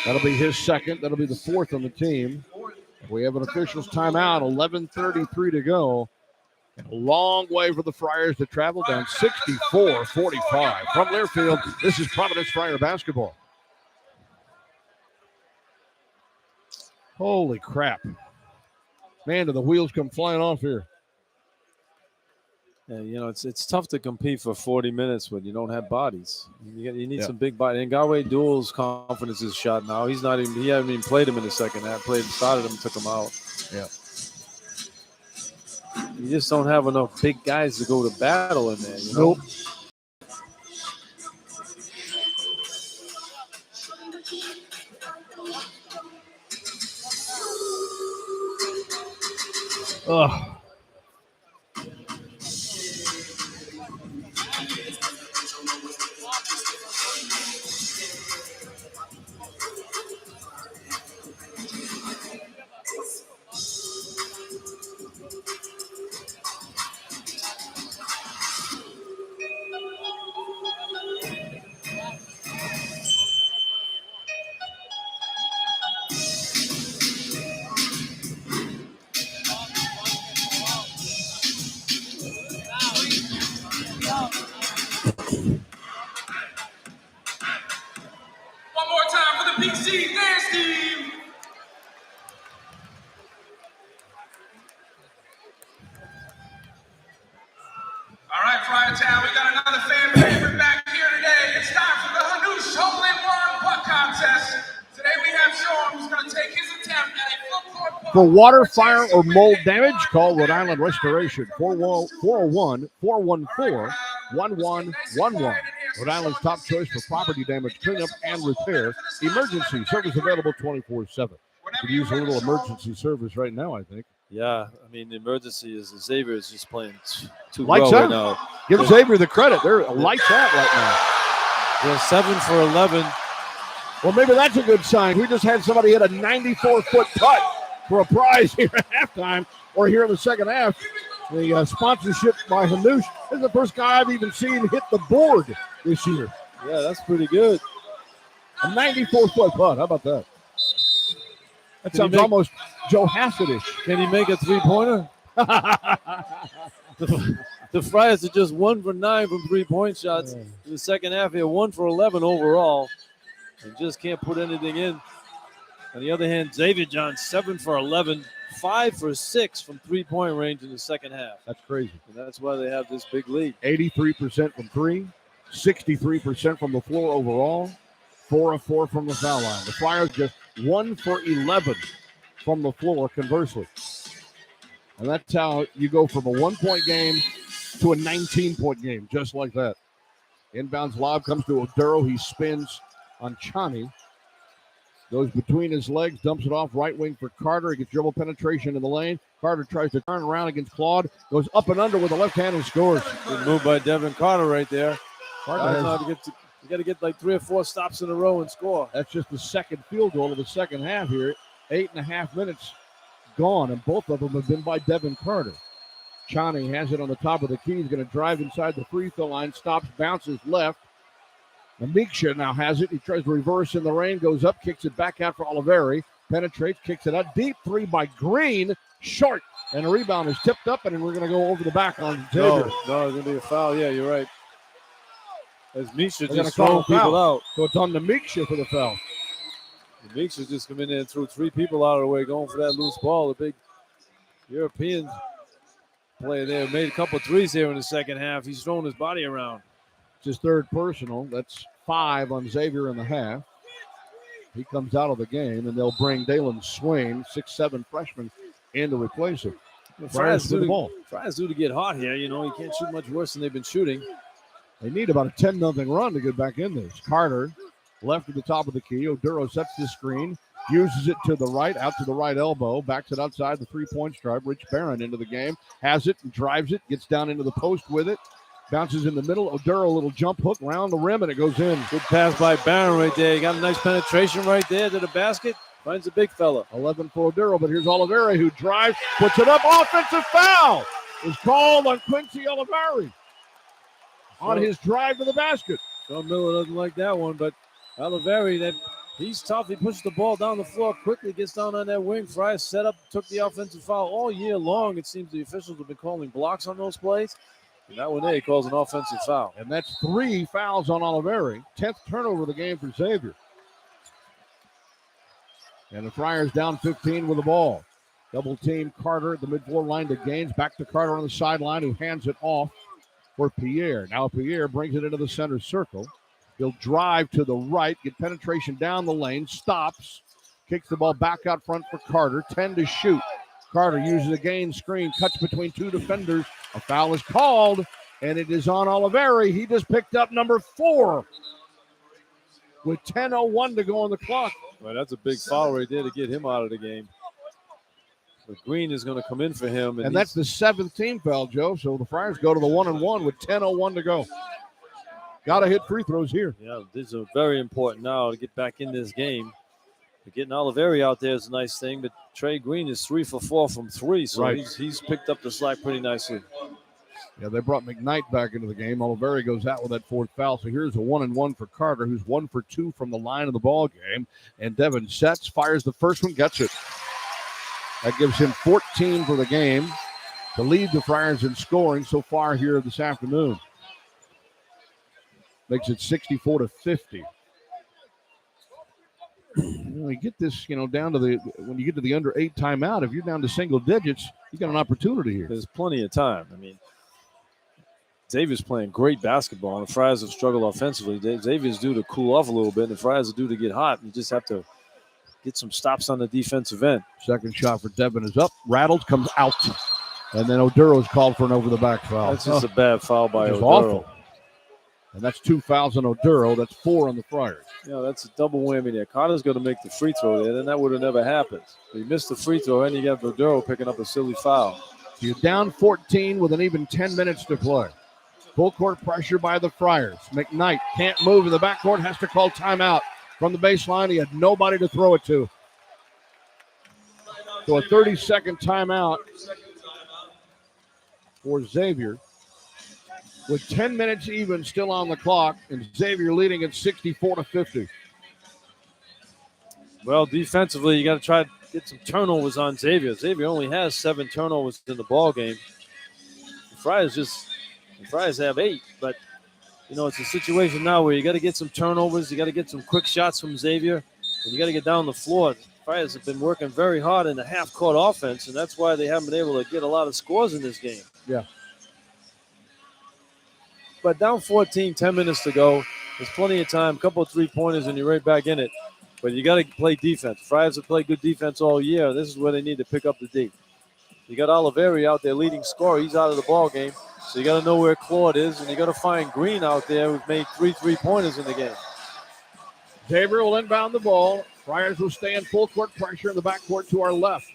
That'll be his second. That'll be the fourth on the team. We have an official's timeout, 11:33 to go. And a long way for the Friars to travel down 64-45. From Learfield, this is Providence Friar basketball. Holy crap. Man, do the wheels come flying off here. Yeah, you know, it's tough to compete for 40 minutes when you don't have bodies. You need some big bodies. And Galway Duel's confidence is shot now. He hasn't even played him in the second half. Started him, took him out. Yeah. You just don't have enough big guys to go to battle in there. You know? Nope. Ugh. One more time for the PC dance team. All right, Friartown, we got another fan favorite back here today. It's time for the Hanoush Hole-in-One putt contest. Today we have Sean, who's going to take his attempt at a full court putt. For water, fire, or mold damage, call Rhode Island Restoration, 401-414-1111. Rhode Island's top choice for property damage cleanup and repair. Emergency service available 24/7. Could use a little emergency service right now, I think. Yeah, I mean, the emergency is Xavier is just playing too Lights well out. right now. Give Xavier the credit. They're lights out right now. They're 7 for 11. Well, maybe that's a good sign. We just had somebody hit a 94-foot putt for a prize here at halftime or here in the second half. The sponsorship by Hanoush. This is the first guy I've even seen hit the board this year. Yeah, that's pretty good. A 94-foot putt. How about that? That sounds almost Joe Hassett-ish. Can he make a three-pointer? The Friars are just 1 for 9 from three-point shots in the second half here. 1 for 11 overall. And just can't put anything in. On the other hand, Xavier John, 7 for 11, 5 for 6 from three-point range in the second half. That's crazy. And that's why they have this big lead. 83% from three, 63% from the floor overall, 4 of 4 from the foul line. The Flyers just 1 for 11 from the floor, conversely. And that's how you go from a 1-point game to a 19-point game, just like that. Inbounds lob comes to Oduro. He spins on Chani. Goes between his legs, dumps it off right wing for Carter. He gets dribble penetration in the lane. Carter tries to turn around against Claude. Goes up and under with the left hand and scores. Good move by Devin Carter right there. Carter You got to get like 3 or 4 stops in a row and score. That's just the second field goal of the second half here. 8.5 minutes gone, and both of them have been by Devin Carter. Chani has it on the top of the key. He's going to drive inside the free throw line, stops, bounces left. Amica now has it. He tries to reverse in the rain, goes up, kicks it back out for Oliveri. Penetrates, kicks it out. Deep three by Green. Short. And a rebound is tipped up, and we're going to go over the back on Xavier. No, it's going to be a foul. Yeah, you're right. As Misha They're just throwing people out. So it's on the Amica for the foul. Misha just come in there and threw 3 people out of the way going for that loose ball. The big European Player there made a couple threes here in the second half. He's throwing his body around. It's his third personal. That's 5 on Xavier in the half. He comes out of the game, and they'll bring Dalen Swain, 6'7" freshman, in to replace him. Friars with the ball. do to get hot here. You know, he can't shoot much worse than they've been shooting. They need about a 10-0 run to get back in this. Carter, left at the top of the key. Oduro sets the screen, uses it to the right, out to the right elbow, backs it outside the three-point stripe. Rich Barron into the game, has it and drives it, gets down into the post with it, bounces in the middle. Oduro, a little jump hook, round the rim, and it goes in. Good pass by Barron right there. He got a nice penetration right there to the basket. Finds a big fella. 11 for Oduro, but here's Oliveri who drives, puts it up. Offensive foul is called on Quincy Oliveri on his drive to the basket. Sean Miller doesn't like that one, but Oliveri, he's tough. He pushes the ball down the floor quickly, gets down on that wing. Friars set up, took the offensive foul all year long. It seems the officials have been calling blocks on those plays. And that one there, he calls an offensive foul. And that's 3 fouls on Oliveri. 10th turnover of the game for Xavier. And the Friars down 15 with the ball. Double team Carter at the mid-floor line to Gaines. Back to Carter on the sideline, who hands it off for Pierre. Now Pierre brings it into the center circle. He'll drive to the right, get penetration down the lane, stops, kicks the ball back out front for Carter. 10 to shoot. Carter uses a Gaines screen, cuts between 2 defenders. A foul is called, and it is on Oliveri. He just picked up number 4 with 10:01 to go on the clock. Well, that's a big foul right there to get him out of the game. But Green is going to come in for him. And that's the 7th team foul, Joe. So the Friars go to the 1-1 with 10:01 to go. Got to hit free throws here. Yeah, these are very important now to get back in this game. Getting Oliveri out there is a nice thing, but Trey Green is 3 for 4 from 3, so right. he's picked up the slack pretty nicely. Yeah, they brought McKnight back into the game. Oliveri goes out with that 4th foul. So here's a 1-1 for Carter, who's 1 for 2 from the line of the ball game. And Devin sets, fires the first one, gets it. That gives him 14 for the game to lead the Friars in scoring so far here this afternoon. Makes it 64-50. You get this, down to when you get to the under 8 timeout, if you're down to single digits, you got an opportunity here. There's plenty of time. I mean, Xavier's playing great basketball, and the Friars have struggled offensively. Xavier's due to cool off a little bit, and the Friars are due to get hot. You just have to get some stops on the defensive end. Second shot for Devin is up, rattled, comes out. And then Oduro's called for an over-the-back foul. That's just a bad foul by Oduro. Awful. And that's 2 fouls on Oduro. That's 4 on the Friars. Yeah, that's a double whammy there. Carter's going to make the free throw there, then that would have never happened. He missed the free throw, and you got Oduro picking up a silly foul. You're down 14 with an even 10 minutes to play. Full court pressure by the Friars. McKnight can't move in the backcourt, has to call timeout from the baseline. He had nobody to throw it to. So a 30-second timeout for Xavier. With 10 minutes even still on the clock, and Xavier leading at 64-50. Well, defensively, you got to try to get some turnovers on Xavier. Xavier only has 7 turnovers in the ball game. The Friars have 8, but it's a situation now where you got to get some turnovers, you got to get some quick shots from Xavier, and you got to get down the floor. The Friars have been working very hard in the half-court offense, and that's why they haven't been able to get a lot of scores in this game. Yeah. But down 14, 10 minutes to go. There's plenty of time, a couple of three-pointers, and you're right back in it. But you got to play defense. Friars have played good defense all year. This is where they need to pick up the D. You got Oliveri out there leading scorer. He's out of the ball game. So you got to know where Claude is, and you got to find Green out there who's made 3 three-pointers in the game. Xavier will inbound the ball. Friars will stay in full court pressure in the backcourt to our left.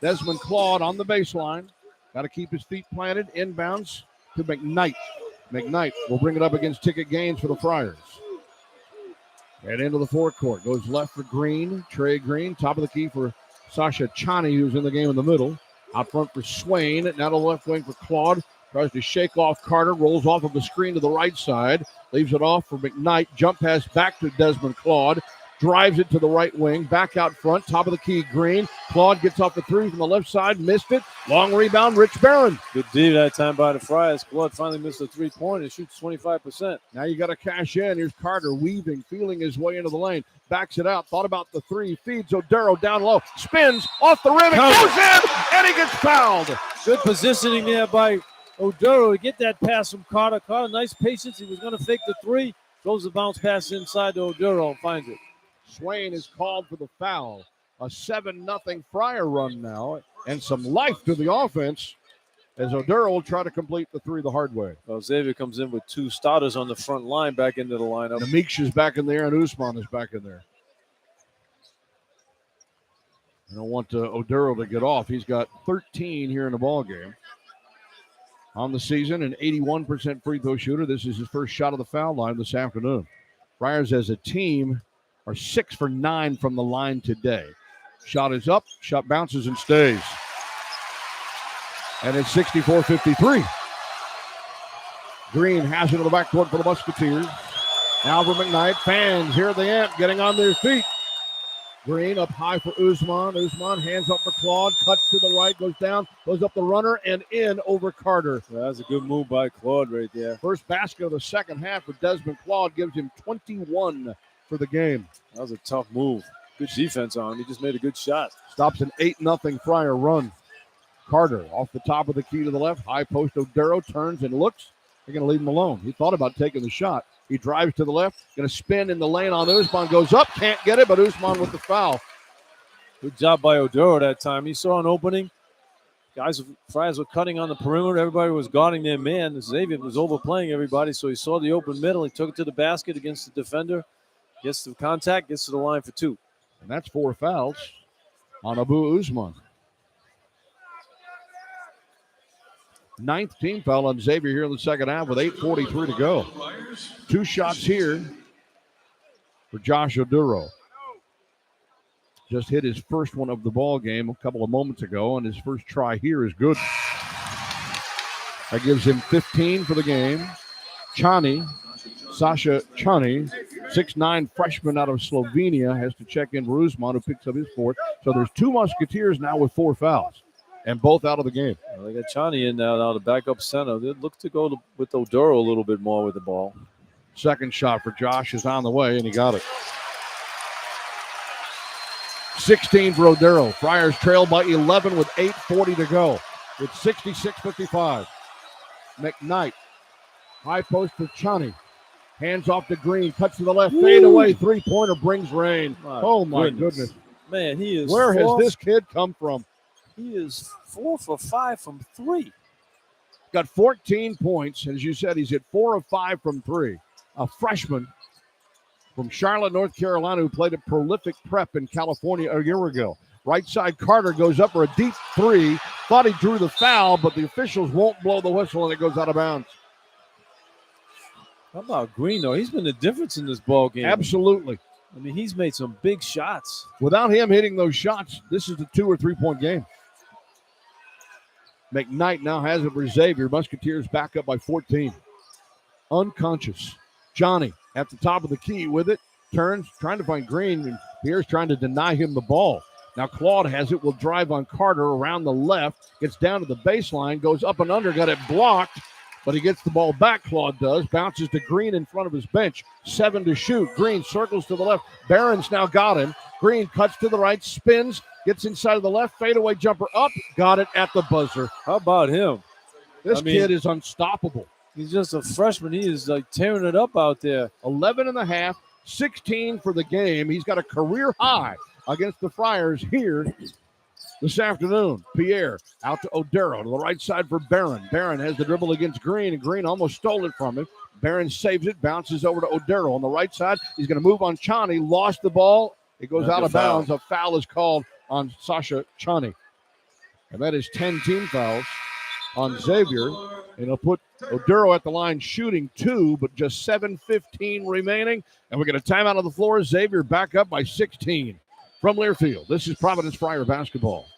Desmond Claude on the baseline. Got to keep his feet planted. Inbounds to McKnight. McKnight will bring it up against Ticket Gaines for the Friars. And into the forecourt. Goes left for Green. Trey Green. Top of the key for Sasha Chani, who's in the game in the middle. Out front for Swain. Now to the left wing for Claude. Tries to shake off Carter. Rolls off of the screen to the right side. Leaves it off for McKnight. Jump pass back to Desmond Claude. drives it to the right wing, back out front, top of the key, Green. Claude gets off the three from the left side, missed it. Long rebound, Rich Barron. Good D that time by the Friars. Claude finally missed a three-pointer. Shoots 25%. Now you got to cash in. Here's Carter weaving, feeling his way into the lane. Backs it out, thought about the three, feeds Odero down low, spins off the rim, and goes in, and he gets fouled. Good positioning there by Odero to get that pass from Carter. Carter, nice patience. He was going to fake the three. Throws the bounce pass inside to Odero and finds it. Swain is called for the foul. A 7-0 Friar run now, and some life to the offense as Odero will try to complete the three the hard way. Well, Xavier comes in with two starters on the front line back into the lineup. Amica is back in there, and Usman is back in there. I don't want Odero to get off. He's got 13 here in the ball game. On the season, an 81% free throw shooter. This is his first shot of the foul line this afternoon. Friars as a team are 6 for 9 from the line today. Shot is up, shot bounces and stays. And it's 64-53. Green has it in the backcourt for the Musketeers. Now for McKnight. Fans here at the amp getting on their feet. Green up high for Usman. Usman hands up for Claude. Cuts to the right, goes down, goes up the runner, and in over Carter. Well, that was a good move by Claude right there. First basket of the second half for Desmond Claude gives him 21 for the game. That was a tough move. Good defense on him. He just made a good shot. Stops an 8-0 Friar run. Carter off the top of the key to the left. High post Odero turns and looks. They're going to leave him alone. He thought about taking the shot. He drives to the left. Going to spin in the lane on Usman. Goes up. Can't get it, but Usman with the foul. Good job by Odero that time. He saw an opening. Friars were cutting on the perimeter. Everybody was guarding their man. Xavier was overplaying everybody, so he saw the open middle. He took it to the basket against the defender. Gets to contact, gets to the line for two. And that's 4 fouls on Abu Usman. 9th team foul on Xavier here in the second half with 8:43 to go. 2 shots here for Josh Odero. Just hit his first one of the ball game a couple of moments ago, and his first try here is good. That gives him 15 for the game. Sasha Chani, 6'9" freshman out of Slovenia, has to check in for Usman, who picks up his fourth. So there's 2 Musketeers now with 4 fouls, and both out of the game. Well, they got Chani in now the backup center. They look to go with Odero a little bit more with the ball. Second shot for Josh is on the way, and he got it. 16 for Odero. Friars trail by 11 with 8:40 to go. It's 66-55. McKnight. High post for Chani. Hands off to Green. Cuts to the left. Fade away. 3-pointer brings rain. My goodness. Man, he is. Where has this kid come from? He is 4 for 5 from 3. Got 14 points. As you said, he's hit 4 of 5 from 3. A freshman from Charlotte, North Carolina, who played at prolific prep in California a year ago. Right side, Carter goes up for a deep 3. Thought he drew the foul, but the officials won't blow the whistle, and it goes out of bounds. How about Green, though? He's been the difference in this ball game. Absolutely. I mean, he's made some big shots. Without him hitting those shots, this is a 2 or 3 point game. McKnight now has it for Xavier. Musketeers back up by 14. Unconscious. Johnny at the top of the key with it. Turns, trying to find Green, and Pierre's trying to deny him the ball. Now Claude has it, will drive on Carter around the left, gets down to the baseline, goes up and under, got it blocked, but he gets the ball back, Claude does, bounces to Green in front of his bench. 7 to shoot. Green circles to the left. Barron's now got him. Green cuts to the right, spins, gets inside of the left, fadeaway jumper up, got it at the buzzer. How about him? This kid is unstoppable. He's just a freshman. He is like tearing it up out there. 11 and a half, 16 for the game. He's got a career high against the Friars here this afternoon. Pierre out to Odero to the right side for Barron. Barron has the dribble against Green, and Green almost stole it from him. Barron saves it, bounces over to Odero on the right side. He's going to move on Chani, lost the ball. It goes out of bounds. A foul is called on Sasha Chani. And that is 10 team fouls on Xavier. And he'll put Odero at the line shooting 2, but just 7:15 remaining. And we get a timeout on the floor. Xavier back up by 16. From Learfield, this is Providence Friar basketball.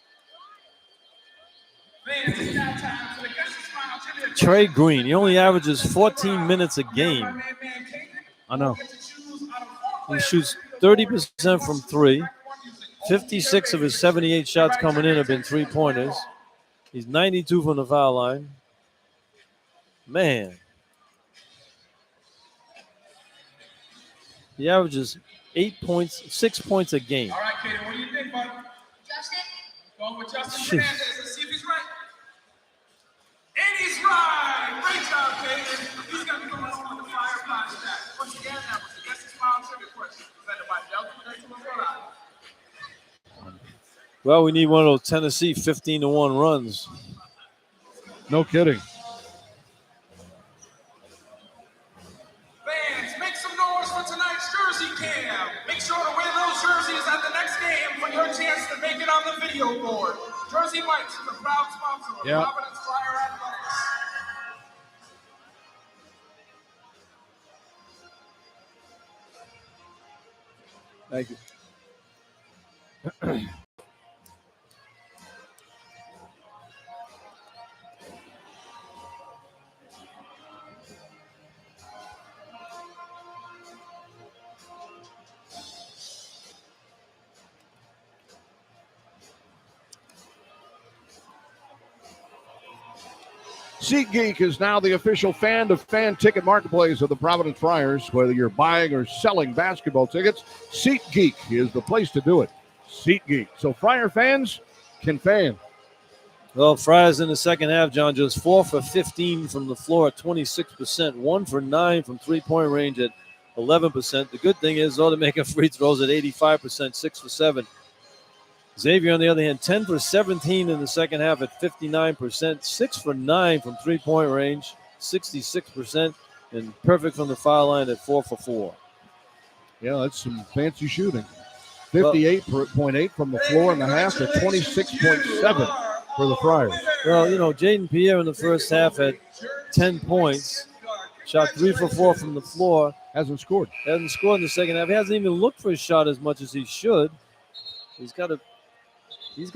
Trey Green, he only averages 14 minutes a game. I know. He shoots 30% from three. 56 of his 78 shots coming in have been three-pointers. He's 92 from the foul line. Man. He averages 6 points a game. All right, Kaden, what do you think, bud? Justin? Going with Justin Fernandez. Let's see if he's right. And he's right. Great job, Kaden. He's going to be going on the Firefly stack. Once again, that was the guest smile trivia question. Presented by Delta Connection of Rhode Island. Well, we need one of those Tennessee 15-1 runs. No kidding. Fans, make some noise for tonight's jersey cam. Make sure to wear those jerseys at the next game for your chance to make it on the video board. Jersey Mike's is a proud sponsor of Providence Flyer Athletics. Thank you. SeatGeek is now the official fan ticket marketplace of the Providence Friars. Whether you're buying or selling basketball tickets, SeatGeek is the place to do it. SeatGeek. So Friar fans can fan. Well, Friars in the second half, John, just 4 for 15 from the floor at 26%, 1 for 9 from three-point range at 11%. The good thing is, though, they're making free throws at 85%, 6 for 7. Xavier, on the other hand, 10 for 17 in the second half at 59%, 6 for 9 from three-point range, 66%, and perfect from the foul line at 4 for 4. Yeah, that's some fancy shooting. 58.8 from the floor in the half to 26.7 for the Friars. Well, you know, Jaden Pierre in the first half had 10 points, shot 3 for 4 from the floor. Hasn't scored in the second half. He hasn't even looked for his shot as much as he should. He's got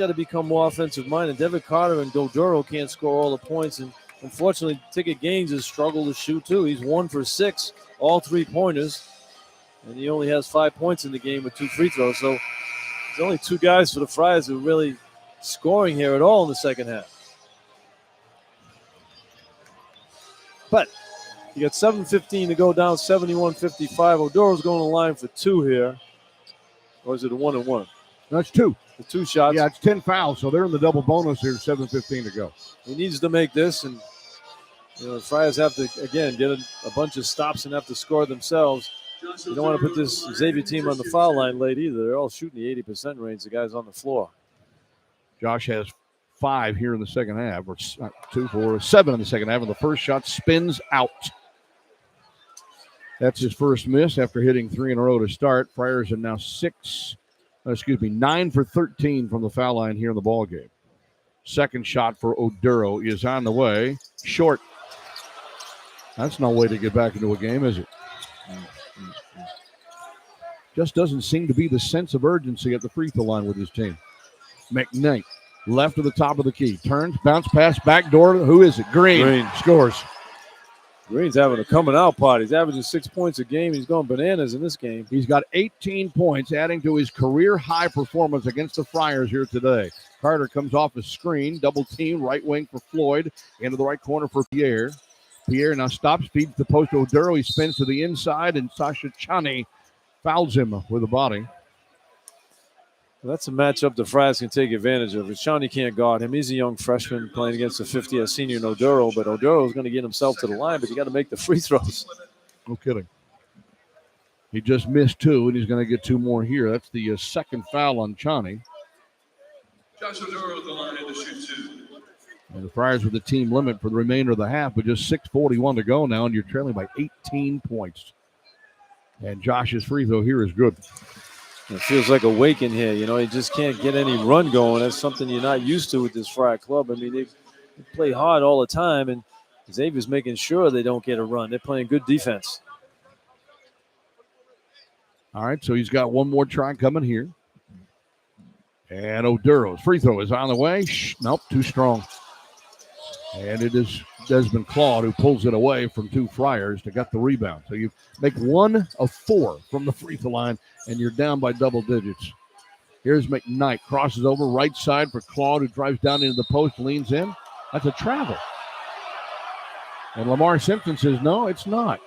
to become more offensive minded. David Carter and Doduro can't score all the points, and unfortunately, Ticket Gaines has struggled to shoot too. He's 1 for 6, all 3-pointers, and he only has 5 points in the game with 2 free throws. So there's only 2 guys for the Friars who are really scoring here at all in the second half. But you got 7:15 to go, down 71-55. Oduro's going to line for 2 here, or is it a 1-and-1? That's 2. The 2 shots. Yeah, it's 10 fouls, so they're in the double bonus here, 7:15 to go. He needs to make this, and the Friars have to, again, get a bunch of stops and have to score themselves. You don't want to put this Xavier team on the foul line late either. They're all shooting the 80% range, the guys on the floor. Josh has 5 here in the second half, or 2, 4, 7 in the second half, and the first shot spins out. That's his first miss after hitting 3 in a row to start. Friars are now 9 for 13 from the foul line here in the ballgame. Second shot for Oduro is on the way. Short. That's no way to get back into a game, is it? Just doesn't seem to be the sense of urgency at the free throw line with his team. McKnight, left to the top of the key. Turns, bounce pass, back door. Who is it? Green. Scores. Green's having a coming out party. He's averaging 6 points a game. He's going bananas in this game. He's got 18 points, adding to his career high performance against the Friars here today. Carter comes off a screen, double team, right wing for Floyd, into the right corner for Pierre. Pierre now stops, feeds the post to Oduro. He spins to the inside, and Sasha Chani fouls him with a body. Well, that's a matchup the Friars can take advantage of. Shawnee can't guard him. He's a young freshman playing against a 50th senior in Oduro, but Oduro is going to get himself to the line, but you got to make the free throws. No kidding. He just missed 2, and he's going to get 2 more here. That's the second foul on Chani. Josh Oduro at the line to shoot 2. And the Friars with the team limit for the remainder of the half, but just 6:41 to go now, and you're trailing by 18 points. And Josh's free throw here is good. It feels like a wake in here. You know, he just can't get any run going. That's something you're not used to with this Friar club. I mean, they play hard all the time, and Xavier's making sure they don't get a run. They're playing good defense. All right, so he's got one more try coming here. And Oduro's free throw is on the way. Nope, too strong. And it is Desmond Claude who pulls it away from two Friars to get the rebound. So you make 1 of 4 from the free throw line, and you're down by double digits. Here's McKnight, crosses over right side for Claude, who drives down into the post, leans in. That's a travel. And Lamar Simpson says, no, it's not.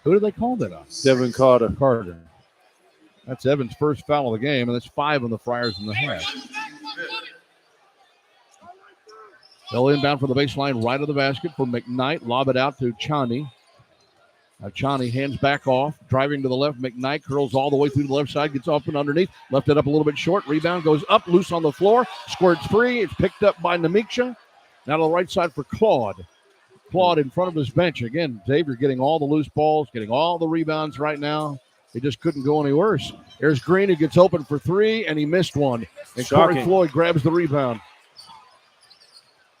Who do they call that on? Devin Carter. Carter. That's Evans' first foul of the game, and that's 5 on the Friars in the half. They'll inbound for the baseline, right of the basket for McKnight. Lob it out to Chani. Now Chani hands back off, driving to the left. McKnight curls all the way through the left side, gets up and underneath. Left it up a little bit short. Rebound goes up, loose on the floor. Squirts free. It's picked up by Amica. Now to the right side for Claude. Claude in front of his bench. Again, Xavier getting all the loose balls, getting all the rebounds right now. He just couldn't go any worse. There's Green, who gets open for 3, and he missed one. And Corey Floyd grabs the rebound.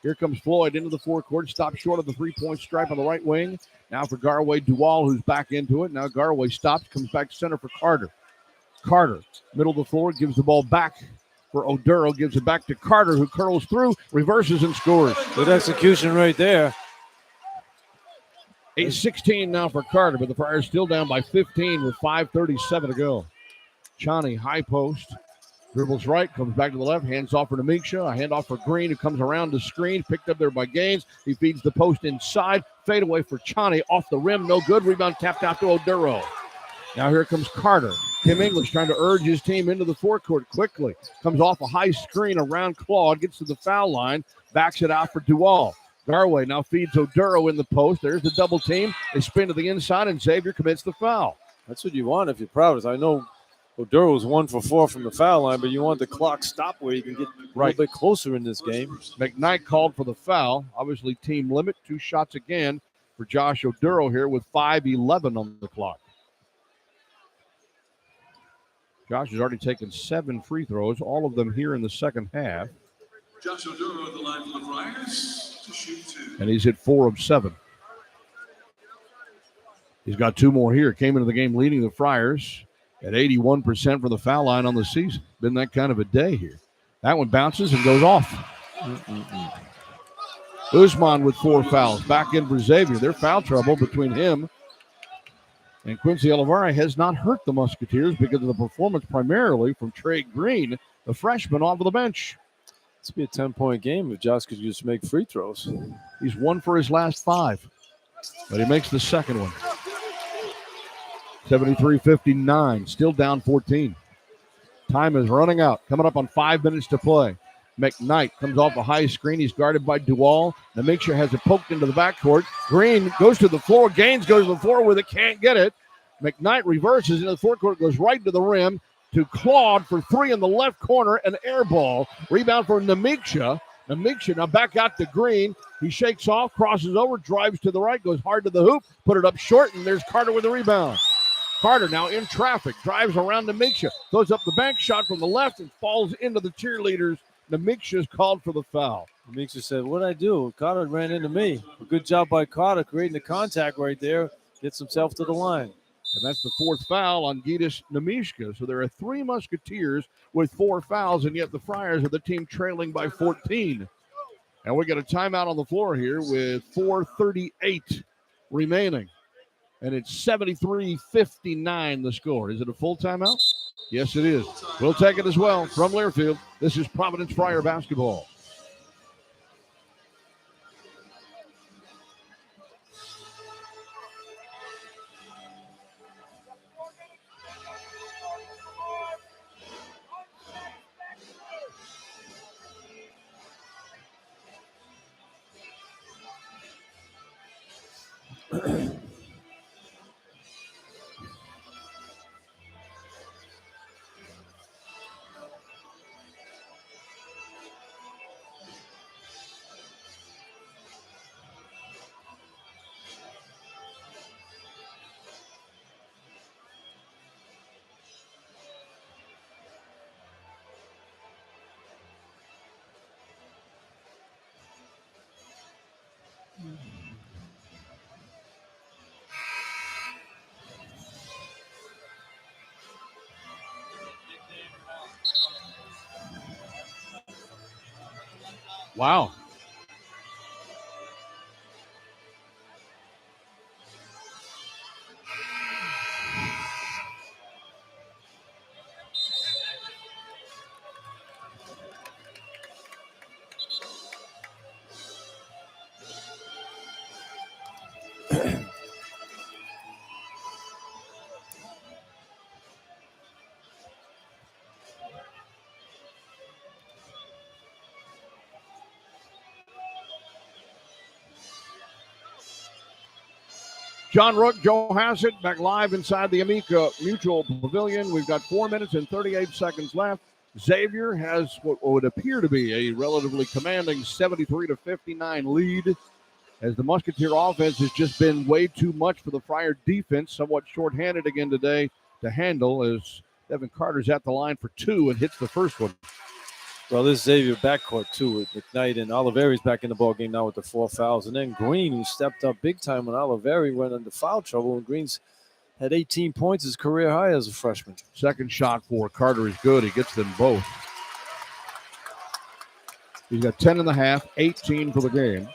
Here comes Floyd into the forecourt, stops short of the three-point stripe on the right wing. Now for Garway Duval, who's back into it. Now Garway stops, comes back to center for Carter. Carter, middle of the floor, gives the ball back for Oduro, gives it back to Carter, who curls through, reverses, and scores. Good execution right there. 8-16 now for Carter, but the Friars still down by 15 with 5:37 to go. Chani, high post. Dribbles right, comes back to the left, hands off for Amica, a handoff for Green, who comes around the screen, picked up there by Gaines. He feeds the post inside, fade away for Chani, off the rim, no good. Rebound tapped out to Oduro. Now here comes Carter. Tim English trying to urge his team into the forecourt quickly. Comes off a high screen around Claude, gets to the foul line, backs it out for Duval. Garway now feeds Oduro in the post. There's the double team. They spin to the inside, and Xavier commits the foul. That's what you want if you're Providence. I know Oduro was 1 for 4 from the foul line, but you want the clock stop where you can get a little bit closer in this game. McKnight called for the foul. Obviously, team limit. 2 shots again for Josh Oduro here with 5:11 on the clock. Josh has already taken 7 free throws, all of them here in the second half. Josh Oduro at the line for the Friars to shoot 2. And he's hit 4 of 7. He's got 2 more here. Came into the game leading the Friars at 81% for the foul line on the season. Been that kind of a day here. That one bounces and goes off. Usman with 4 fouls. Back in for Xavier. Their foul trouble between him and Quincy Olivari has not hurt the Musketeers because of the performance primarily from Trey Green, the freshman off of the bench. This would be a 10-point game if Josh could just make free throws. He's 1 for his last 5, but he makes the second one. 73-59, still down 14. Time is running out, coming up on 5 minutes to play. McKnight comes off a high screen. He's guarded by Duval. Amica has it poked into the backcourt. Green goes to the floor. Gaines goes to the floor with it, can't get it. McKnight reverses into the forecourt, goes right to the rim to Claude for 3 in the left corner, an air ball. Rebound for Amica. Amica now back out to Green. He shakes off, crosses over, drives to the right, goes hard to the hoop, put it up short, and there's Carter with the rebound. Carter now in traffic, drives around Amica, throws up the bank shot from the left and falls into the cheerleaders. Amica is called for the foul. Amica said, what'd I do? Carter ran into me. A good job by Carter creating the contact right there. Gets himself to the line. And that's the 4th foul on Gitas Nemishka. So there are 3 Musketeers with 4 fouls, and yet the Friars are the team trailing by 14. And we got a timeout on the floor here with 4:38 remaining. And it's 73-59 the score. Is it a full timeout? Yes, it is. We'll take it as well from Learfield. This is Providence Friar basketball. Wow. John Rooke, Joe Hassett, back live inside the Amica Mutual Pavilion. We've got 4 minutes and 38 seconds left. Xavier has what would appear to be a relatively commanding 73-59 lead, as the Musketeer offense has just been way too much for the Friar defense, somewhat shorthanded again today to handle, as Devin Carter's at the line for 2 and hits the first one. Well, this Xavier backcourt, too, with McKnight and Oliveri's back in the ball game now with the 4 fouls. And then Green, who stepped up big time when Oliveri went into foul trouble. And Green's had 18 points, his career high as a freshman. Second shot for Carter is good. He gets them both. He's got 10 and a half, 18 for the game.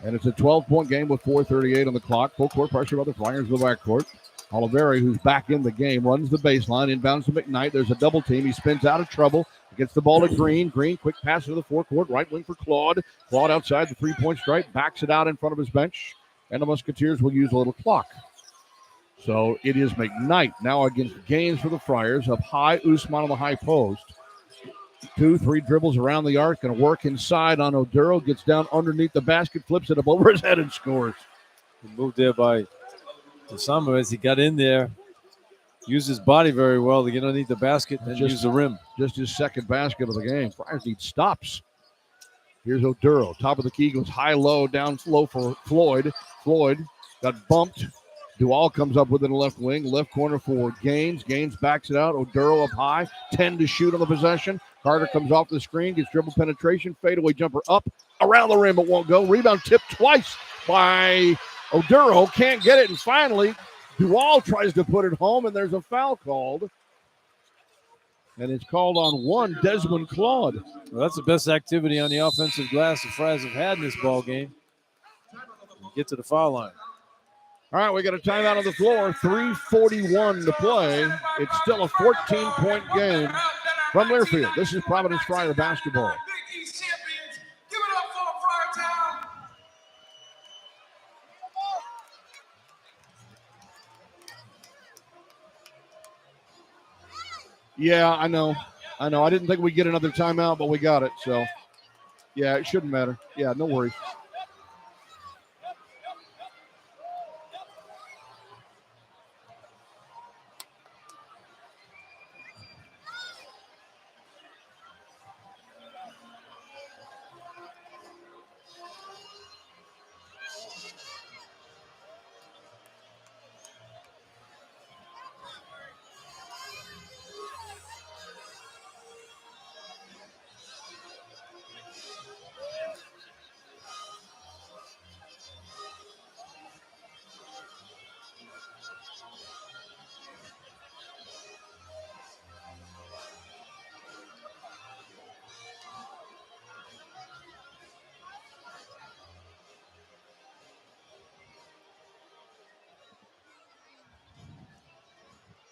And it's a 12-point game with 4:38 on the clock. Full court pressure by the Friars in the backcourt. Oliveri, who's back in the game, runs the baseline, inbounds to McKnight. There's a double team. He spins out of trouble. Gets the ball to Green. Green, quick pass to the forecourt. Right wing for Claude. Claude outside the three-point stripe. Backs it out in front of his bench. And the Musketeers will use a little clock. So it is McKnight now against Gaines for the Friars. Up high, Usman on the high post. 2-3 dribbles around the arc. Going to work inside on Oduro. Gets down underneath the basket. Flips it up over his head and scores. He moved there by Osama as he got in there. Used his body very well to get underneath the basket and use the rim. Just his second basket of the game. Friars need stops. Here's Oduro. Top of the key, goes high-low, down low for Floyd. Floyd got bumped. Dual comes up within the left wing. Left corner for Gaines. Gaines backs it out. Oduro up high. 10 to shoot on the possession. Carter comes off the screen. Gets dribble penetration. Fadeaway jumper up. Around the rim, it won't go. Rebound tipped twice by Oduro. Can't get it. And finally, Dual tries to put it home, and there's a foul called. And it's called on one, Desmond Claude. Well, that's the best activity on the offensive glass the Friars have had in this ball game. Get to the foul line. All right, we got a timeout on the floor. 3:41 to play. It's still a 14-point game from Learfield. This is Providence Friar basketball. Big East champions. Give it up for Friar Town. Yeah, I know. I didn't think we'd get another timeout, but we got it. So, yeah, it shouldn't matter. Yeah, no worries.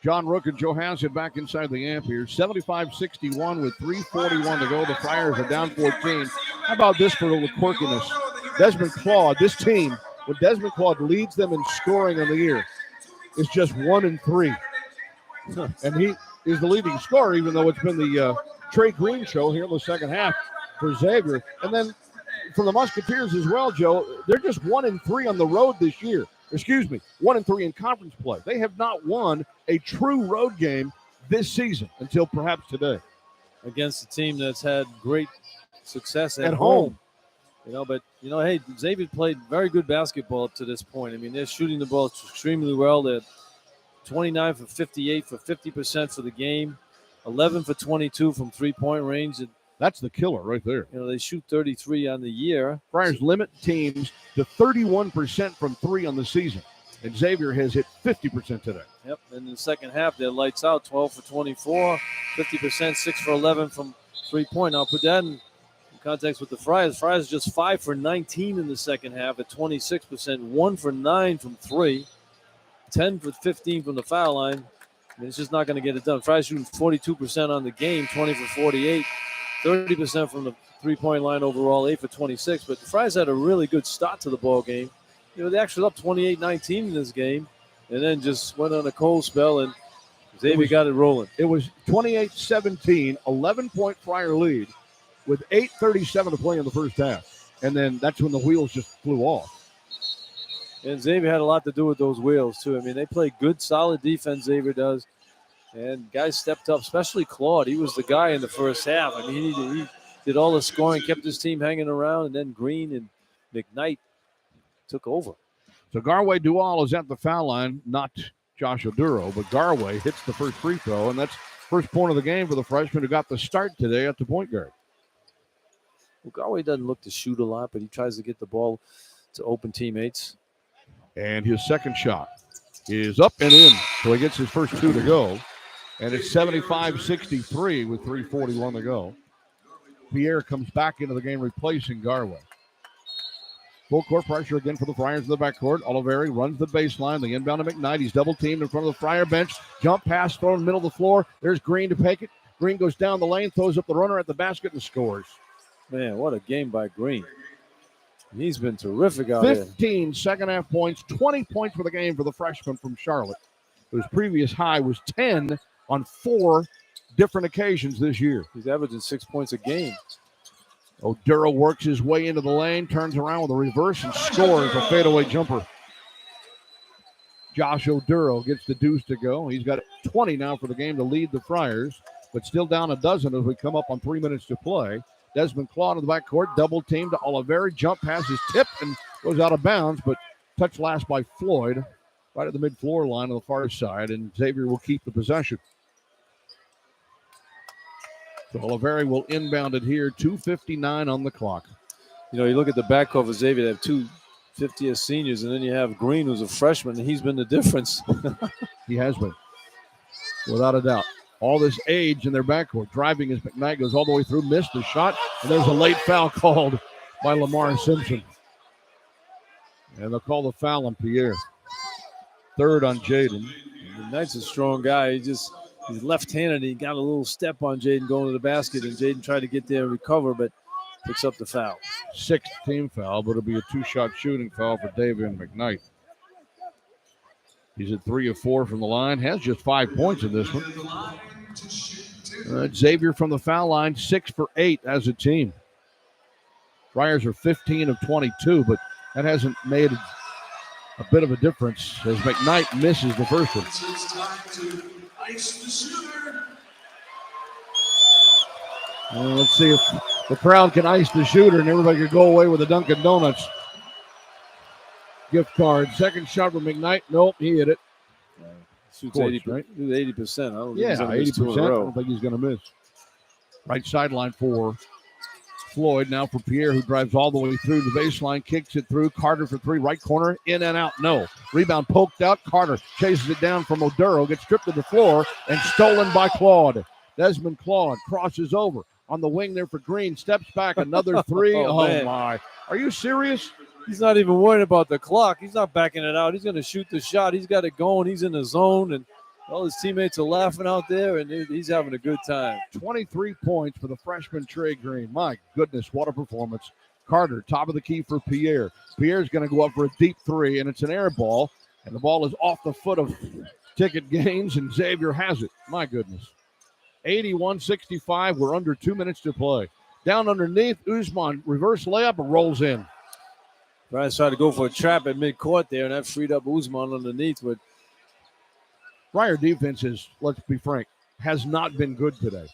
John Rooke and Joe Hassett back inside the amp here. 75-61 with 3:41 to go. The Friars are down 14. How about this for a little quirkiness? Desmond Claude, this team, when Desmond Claude leads them in scoring on the year, is just 1-3. And he is the leading scorer, even though it's been the Trey Green show here in the second half for Xavier. And then for the Musketeers as well, Joe, they're just 1-3 on the road this year. 1-3 in conference play. They have not won a true road game this season until perhaps today. Against a team that's had great success at home. But hey, Xavier played very good basketball up to this point. I mean, they're shooting the ball extremely well. They're 29 for 58 for 50% for the game, 11 for 22 from three-point range. And that's the killer right there. They shoot 33 on the year. Friars limit teams to 31% from three on the season. And Xavier has hit 50% today. Yep, and in the second half, they're lights out, 12 for 24, 50%, 6 for 11 from three-point. Now, put that in context with the Friars. Friars just 5 for 19 in the second half at 26%, 1 for 9 from 3, 10 for 15 from the foul line. I mean, it's just not going to get it done. Friars shooting 42% on the game, 20 for 48, 30% from the three-point line overall, 8 for 26. But the Friars had a really good start to the ball game. You know, they actually up 28-19 in this game, and then just went on a cold spell, and Xavier got it rolling. It was 28-17, 11-point Friar lead with 8:37 to play in the first half. And then that's when the wheels just flew off. And Xavier had a lot to do with those wheels, too. I mean, they play good, solid defense, Xavier does. And guys stepped up, especially Claude. He was the guy in the first half. I mean, he did all the scoring, kept his team hanging around, and then Green and McKnight took over. So Garway Dual is at the foul line, not Josh Oduro, but Garway hits the first free throw, and that's first point of the game for the freshman who got the start today at the point guard. Well, Garway doesn't look to shoot a lot, but he tries to get the ball to open teammates. And his second shot is up and in, so he gets his first two to go. And it's 75-63 with 3:41 to go. Pierre comes back into the game replacing Garway. Full court pressure again for the Friars in the backcourt. Oliveri runs the baseline. The inbound to McKnight. He's double teamed in front of the Friar bench. Jump pass thrown in the middle of the floor. There's Green to take it. Green goes down the lane, throws up the runner at the basket and scores. Man, what a game by Green. He's been terrific out 15 second half points, 20 points for the game for the freshman from Charlotte, whose previous high was 10 on 4 different occasions this year. He's averaging 6 points a game. Oduro works his way into the lane, turns around with a reverse and scores a fadeaway jumper. Josh Oduro gets the deuce to go. He's got 20 now for the game to lead the Friars, but still down a dozen as we come up on 3 minutes to play. Desmond Claude in the backcourt, double team to Oliveri. Jump pass is tipped and goes out of bounds, but touched last by Floyd right at the mid-floor line on the far side, and Xavier will keep the possession. So Oliveri will inbound it here, 2:59 on the clock. You know, you look at the backcourt for Xavier, they have 2 50th seniors, and then you have Green, who's a freshman, and he's been the difference. He has been, without a doubt. All this age in their backcourt. Driving as McKnight goes all the way through, missed the shot, and there's a late foul called by Lamar Simpson. And they'll call the foul on Pierre. Third on Jaden. McKnight's a strong guy. He's left-handed. He got a little step on Jaden going to the basket, and Jaden tried to get there and recover, but picks up the foul. 6th team foul, but it'll be a 2-shot shooting foul for David McKnight. He's at 3 of 4 from the line. Has just 5 points in this one. Xavier from the foul line, 6 for 8 as a team. Friars are 15 of 22, but that hasn't made a bit of a difference as McKnight misses the first one. It's time to ice the shooter. Well, let's see if the crowd can ice the shooter and everybody can go away with a Dunkin' Donuts gift card. Second shot from McKnight. Nope, he hit it. Shoots Course, 80%. right? 80%. I don't think he's gonna miss 80%. 2 in a I row. don't think he's going to miss. Right sideline for Floyd. Now for Pierre, who drives all the way through the baseline, kicks it through. Carter for 3, right corner, in and out. No. Rebound poked out. Carter chases it down from Oduro, gets stripped to the floor, and stolen by Claude. Desmond Claude crosses over on the wing there for Green. Steps back, another 3. Oh, my. Are you serious? He's not even worried about the clock. He's not backing it out. He's going to shoot the shot. He's got it going. He's in the zone, and all his teammates are laughing out there, and he's having a good time. 23 points for the freshman Trey Green. My goodness, what a performance. Carter, top of the key for Pierre. Pierre's going to go up for a deep 3, and it's an air ball, and the ball is off the foot of Ticket Gaines, and Xavier has it. My goodness. 81-65. We're under 2 minutes to play. Down underneath, Usman, reverse layup, rolls in. Brian tried to go for a trap at midcourt there, and that freed up Usman underneath. But Friar defense is, let's be frank, has not been good today.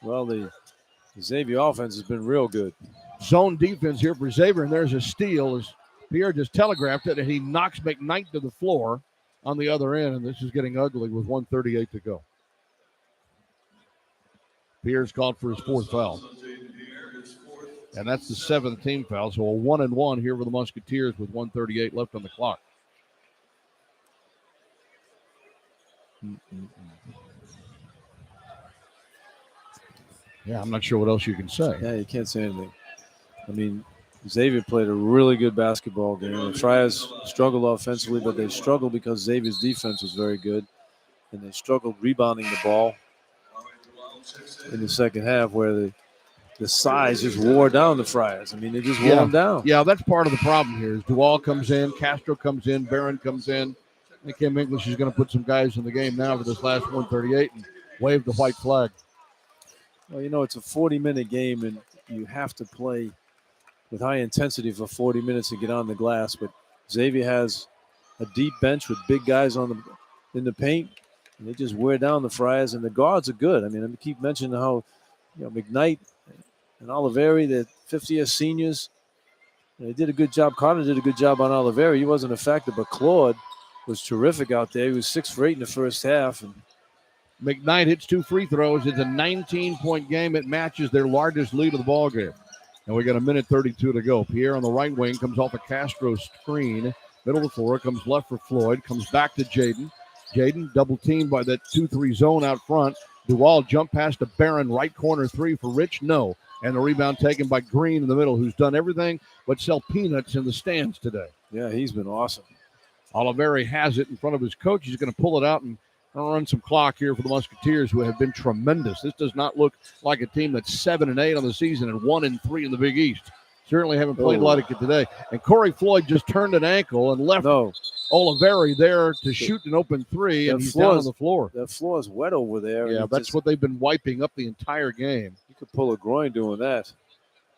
well, the Xavier offense has been real good. Zone defense here for Xavier, and there's a steal as Pierre just telegraphed it, and he knocks McKnight to the floor on the other end, and this is getting ugly with 1:38 to go. Pierre's called for his 4th foul. And that's the 7th team foul. So a 1-and-1 here for the Musketeers with 1:38 left on the clock. Yeah, I'm not sure what else you can say. Yeah, you can't say anything. I mean, Xavier played a really good basketball game. The Friars struggled offensively, but they struggled because Xavier's defense was very good. And they struggled rebounding the ball in the second half, where the size just wore down the Friars. I mean, they just wore them down. Yeah, that's part of the problem here. Is Duval comes in, Castro comes in, Barron comes in. I think Kim English is going to put some guys in the game now for this last 138 and wave the white flag. Well, you know, it's a 40-minute game, and you have to play with high intensity for 40 minutes to get on the glass. But Xavier has a deep bench with big guys in the paint, and they just wear down the Friars. And the guards are good. I mean, I keep mentioning how, you know, McKnight and Oliveri, the 50-year seniors, they did a good job. Carter did a good job on Oliveri. He wasn't effective, but Claude was terrific out there. He was 6 for 8 in the first half. And McKnight hits 2 free throws. It's a 19-point game. It matches their largest lead of the ball game. And we got a minute 32 to go. Pierre on the right wing comes off a Castro screen. Middle of the floor, comes left for Floyd, comes back to Jaden. Jaden double teamed by that 2-3 zone out front. Duval jump past to Barron, right corner 3 for Rich. No. And the rebound taken by Green in the middle, who's done everything but sell peanuts in the stands today. Yeah, he's been awesome. Oliveri has it in front of his coach. He's going to pull it out and run some clock here for the Musketeers, who have been tremendous. This does not look like a team that's 7-8 on the season and 1-3 in the Big East. Certainly haven't played like it today. And Corey Floyd just turned an ankle and left Oliveri there to shoot an open 3, and he's down on the floor. That floor is wet over there. Yeah, that's what they've been wiping up the entire game. You could pull a groin doing that.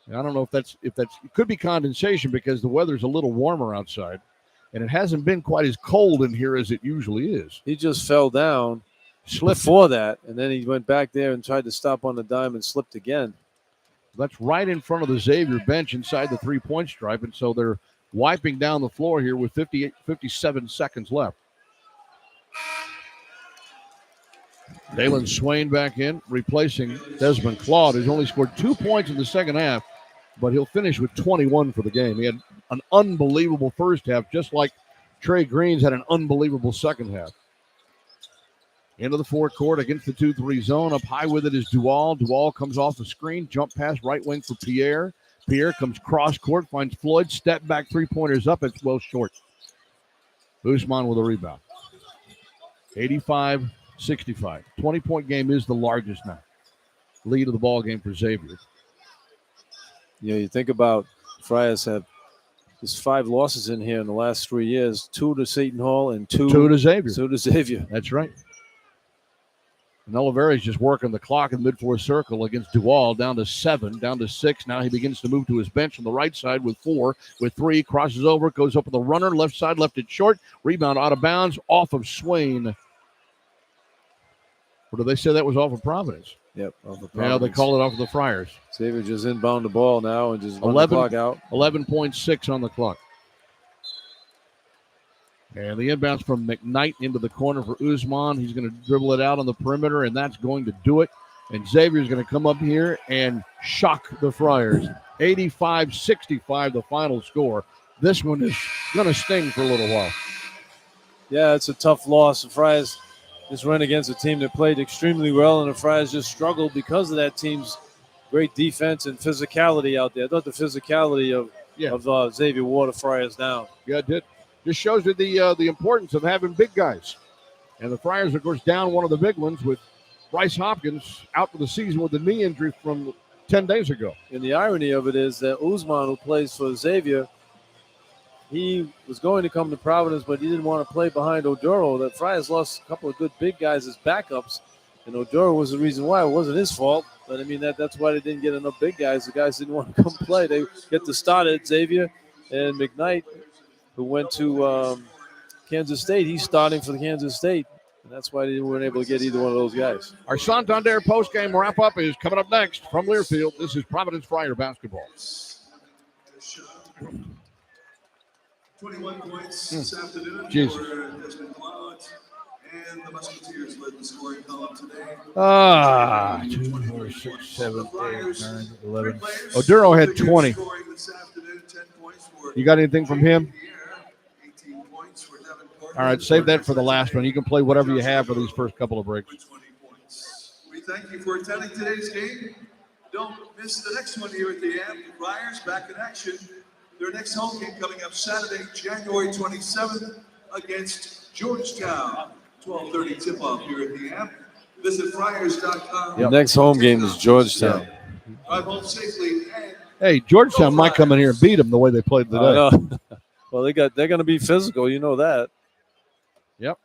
And I don't know if that's it could be condensation because the weather's a little warmer outside. And it hasn't been quite as cold in here as it usually is. He just fell down before that, and then he went back there and tried to stop on the dime and slipped again. That's right in front of the Xavier bench inside the three-point stripe, and so they're wiping down the floor here with 57 seconds left. Dalen Swain back in, replacing Desmond Claude, who's only scored 2 points in the second half, but he'll finish with 21 for the game. He had an unbelievable first half, just like Trey Green's had an unbelievable second half. Into the forecourt against the 2-3 zone. Up high with it is Duval. Duval comes off the screen, jump pass right wing for Pierre. Pierre comes cross court, finds Floyd, step back three-pointers up. It's well short. Usman with a rebound. 85-65. 20-point game is the largest now. Lead of the ball game for Xavier. You know, you think about Friars have just 5 losses in here in the last 3 years. 2 to Seton Hall and 2 to Xavier. 2 to Xavier. That's right. And Oliveri's just working the clock in the mid-floor circle against Duval, down to 7, down to 6. Now he begins to move to his bench on the right side with 4, with 3, crosses over, goes up with the runner, left side, left it short, rebound out of bounds, off of Swain. Or did they say that was off of Providence? Yep, off of Providence. Yeah, they call it off of the Friars. Xavier just inbound the ball now and just run the clock out. 11.6 on the clock. And the inbounds from McKnight into the corner for Usman. He's going to dribble it out on the perimeter, and that's going to do it. And Xavier's going to come up here and shock the Friars. 85-65, the final score. This one is going to sting for a little while. Yeah, it's a tough loss. The Friars just ran against a team that played extremely well, and the Friars just struggled because of that team's great defense and physicality out there. I thought the physicality of Xavier wore the Friars down. Yeah, it did. Just shows you the importance of having big guys. And the Friars, of course, down one of the big ones with Bryce Hopkins out for the season with a knee injury from 10 days ago. And the irony of it is that Usman, who plays for Xavier, he was going to come to Providence, but he didn't want to play behind Oduro. The Friars lost a couple of good big guys as backups, and Oduro was the reason why. It wasn't his fault, but I mean that's why they didn't get enough big guys. The guys didn't want to come play. They get the start at Xavier, and McKnight, who went to Kansas State, he's starting for the Kansas State, and that's why they weren't able to get either one of those guys. Our Santander postgame wrap-up is coming up next from Learfield. This is Providence Friar basketball. 21 points this afternoon for Desmond Cloud, and the Musketeers led the scoring column today. 2, 4, 6, 7, 8, 9, 11. Oduro had 20. You got anything from him? All right, save that for the last one. You can play whatever you have for these first couple of breaks. We thank you for attending today's game. Don't miss the next one here at the Amp. The Friars back in action. Their next home game coming up Saturday, January 27th against Georgetown. 12:30 tip-off here at the Amp. Visit Friars.com. The next home game is Georgetown. Drive home safely and Hey, Georgetown might come in here and beat them the way they played today. I know. Well, they're going to be physical. You know that. Yep.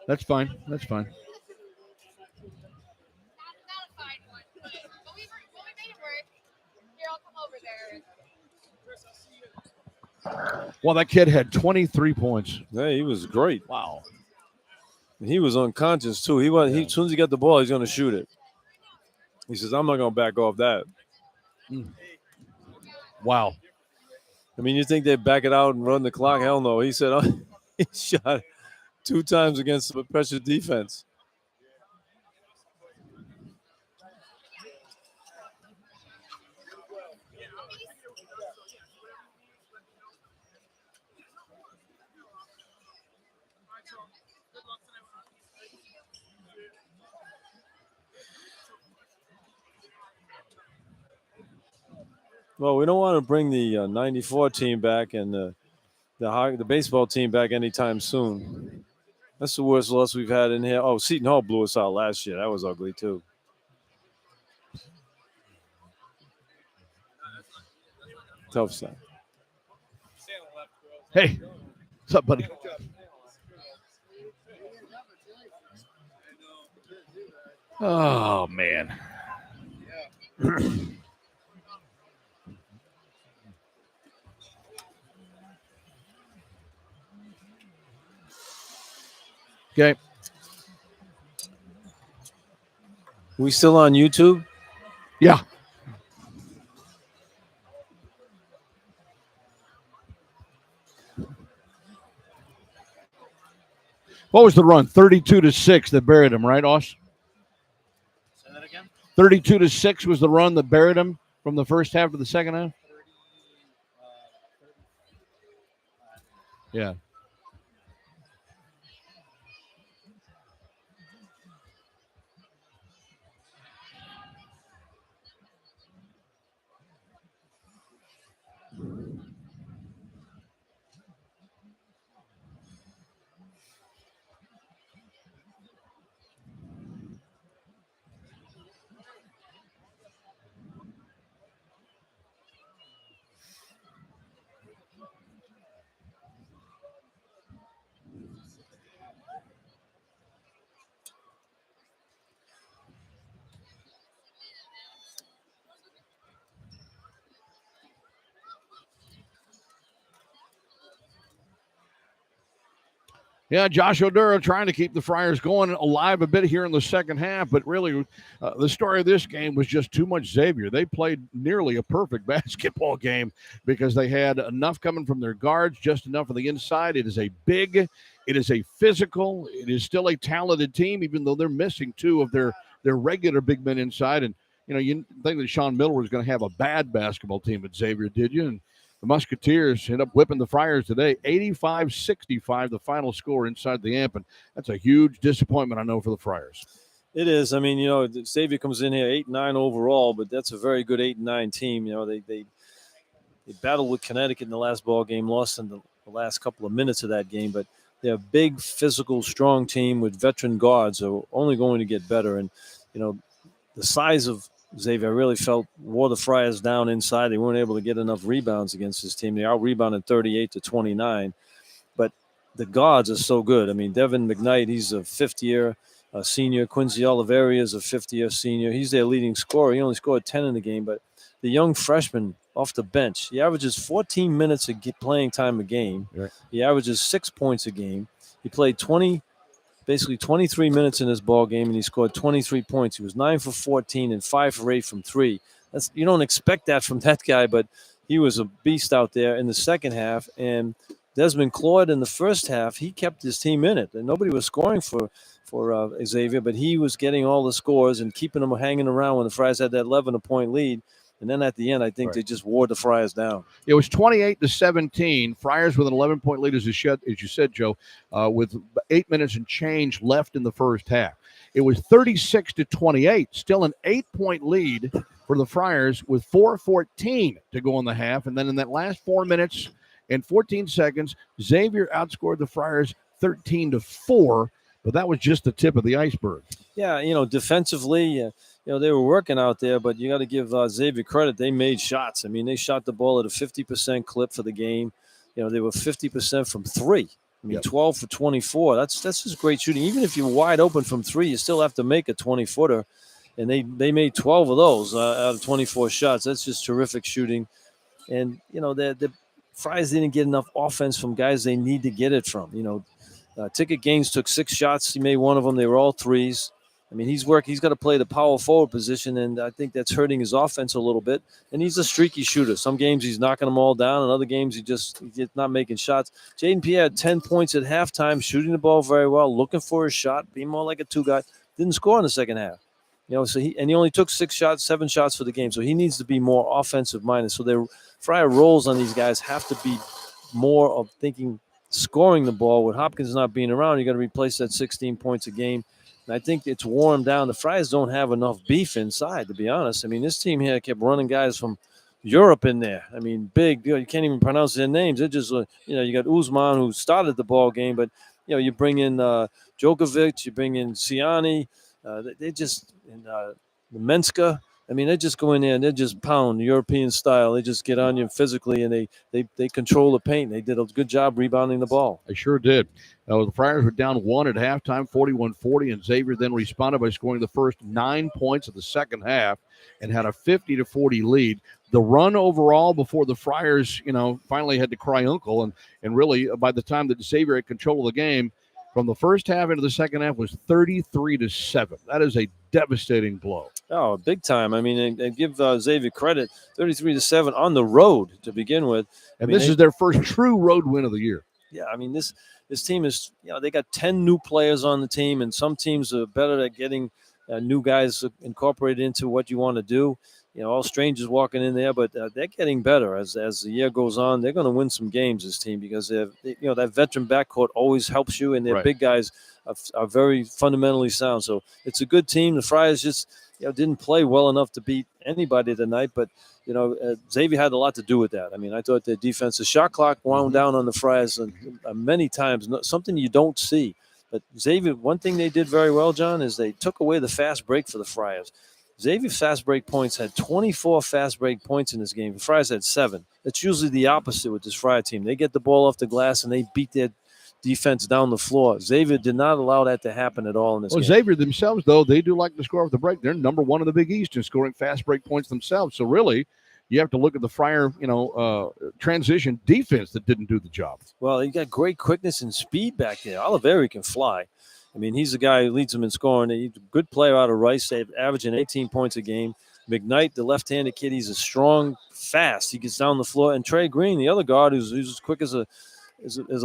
That's fine. That's fine. Well, that kid had 23 points. Yeah, he was great. Wow. He was unconscious too. He as soon as he got the ball, he's going to shoot it. He says, "I'm not going to back off that." Wow. I mean, you think they back it out and run the clock? Hell no. He said, he shot 2 times against the pressure defense. Well, we don't want to bring the 94 team back and the baseball team back anytime soon. That's the worst loss we've had in here. Oh, Seton Hall blew us out last year. That was ugly, too. Tough stuff. Hey, what's up, buddy? Oh, man. Okay. We still on YouTube? Yeah. What was the run? 32-6 that buried him, right, Osh? Say that again? 32-6 was the run that buried him from the first half to the second half? Yeah. Yeah, Josh Oduro trying to keep the Friars going alive a bit here in the second half, but really the story of this game was just too much Xavier. They played nearly a perfect basketball game because they had enough coming from their guards, just enough on the inside. It is a physical, it is still a talented team, even though they're missing 2 of their regular big men inside. And, you think that Sean Miller was going to have a bad basketball team at Xavier, did you? And the Musketeers end up whipping the Friars today, 85-65, the final score inside the Amp, and that's a huge disappointment, I know, for the Friars. It is. I mean, Xavier comes in here 8-9 overall, but that's a very good 8-9 team. They battled with Connecticut in the last ball game, lost in the last couple of minutes of that game, but they're a big, physical, strong team with veteran guards who are only going to get better. And, the size of Xavier, I really felt, wore the Friars down inside. They weren't able to get enough rebounds against this team. They out-rebounded 38-29. But the guards are so good. I mean, Devin McKnight, he's a fifth-year senior. Quincy Oliveri is a fifth-year senior. He's their leading scorer. He only scored 10 in the game. But the young freshman off the bench, he averages 14 minutes of playing time a game. Right. He averages 6 points a game. He played 23 minutes in this ball game, and he scored 23 points. He was 9 for 14 and 5 for 8 from 3. You don't expect that from that guy, but he was a beast out there in the second half. And Desmond Cloyd in the first half, he kept his team in it, and nobody was scoring for for Xavier, but he was getting all the scores and keeping them hanging around when the Friars had that 11-point lead. And then at the end, I think they just wore the Friars down. It was 28-17. Friars with an 11-point lead, as you said, Joe, with 8 minutes and change left in the first half. It was 36-28, still an 8-point lead for the Friars with 4:14 to go in the half. And then in that last 4 minutes and 14 seconds, Xavier outscored the Friars 13-4, but that was just the tip of the iceberg. Yeah, defensively, they were working out there, but you got to give Xavier credit. They made shots. I mean, they shot the ball at a 50% clip for the game. They were 50% from three. I mean, 12 for 24. That's just great shooting. Even if you're wide open from three, you still have to make a 20-footer. And they made 12 of those out of 24 shots. That's just terrific shooting. And, the Friars didn't get enough offense from guys they need to get it from. Ticket Gaines took 6 shots. He made one of them. They were all threes. I mean, he's got to play the power forward position, and I think that's hurting his offense a little bit. And he's a streaky shooter. Some games he's knocking them all down, and other games he's not making shots. Jaden Pierre had 10 points at halftime, shooting the ball very well, looking for a shot, being more like a 2 guy. Didn't score in the second half. So he only took 7 shots for the game. So he needs to be more offensive minded. So their Friar roles on these guys have to be more of thinking scoring the ball. With Hopkins not being around, you got to replace that 16 points a game. And I think it's worn down. The Friars don't have enough beef inside, to be honest. I mean, this team here kept running guys from Europe in there. I mean, big. You can't even pronounce their names. They're just, you got Usman, who started the ball game, but you bring in Djokovic, you bring in Siani. They just Menska. I mean, they just go in there and they just pound European style. They just get on you physically, and they control the paint. They did a good job rebounding the ball. They sure did. The Friars were down 1 at halftime, 41-40, and Xavier then responded by scoring the first 9 points of the second half and had a 50-40 lead. The run overall before the Friars, finally had to cry uncle, and really by the time that Xavier had control of the game, from the first half into the second half was 33-7. That is a devastating blow. Oh, big time. I mean, and give Xavier credit, 33-7 on the road to begin with. This is their first true road win of the year. Yeah, I mean, this team is, they got 10 new players on the team, and some teams are better at getting new guys incorporated into what you want to do. All strangers walking in there, but they're getting better as the year goes on. They're going to win some games, this team, because that veteran backcourt always helps you, and their big guys are very fundamentally sound. So it's a good team. The Friars just didn't play well enough to beat anybody tonight, but Xavier had a lot to do with that. I mean, I thought their defense, the shot clock wound down on the Friars many times, something you don't see. But Xavier, one thing they did very well, John, is they took away the fast break for the Friars. Xavier's fast break points had 24 fast break points in this game. The Friars had 7. It's usually the opposite with this Friar team. They get the ball off the glass and they beat their defense down the floor. Xavier did not allow that to happen at all in this game. Xavier themselves, though, they do like to score off the break. They're number 1 in the Big East in scoring fast break points themselves. So really, you have to look at the Friar, transition defense that didn't do the job. Well, you got great quickness and speed back there. Oliveri can fly. I mean, he's the guy who leads them in scoring. He's a good player out of Rice. They're averaging 18 points a game. McKnight, the left-handed kid, he's a strong, fast. He gets down the floor. And Trey Green, the other guard, who's as quick as a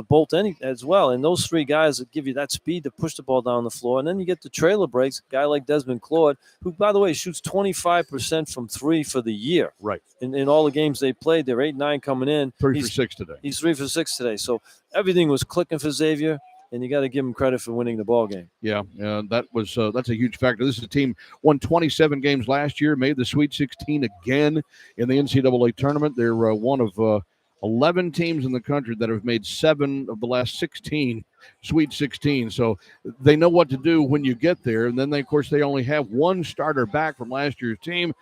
bolt as well. And those 3 guys that give you that speed to push the ball down the floor. And then you get the trailer breaks, a guy like Desmond Claude, who, by the way, shoots 25% from 3 for the year. Right. In all the games they played, they're 8-9 coming in. 3 for 6 today. He's 3 for 6 today. So everything was clicking for Xavier. And you got to give him credit for winning the ball game. Yeah, that's a huge factor. This is a team won 27 games last year, made the Sweet 16 again in the NCAA tournament. They're one of 11 teams in the country that have made 7 of the last 16 Sweet 16. So they know what to do when you get there. And then, of course, they only have 1 starter back from last year's team.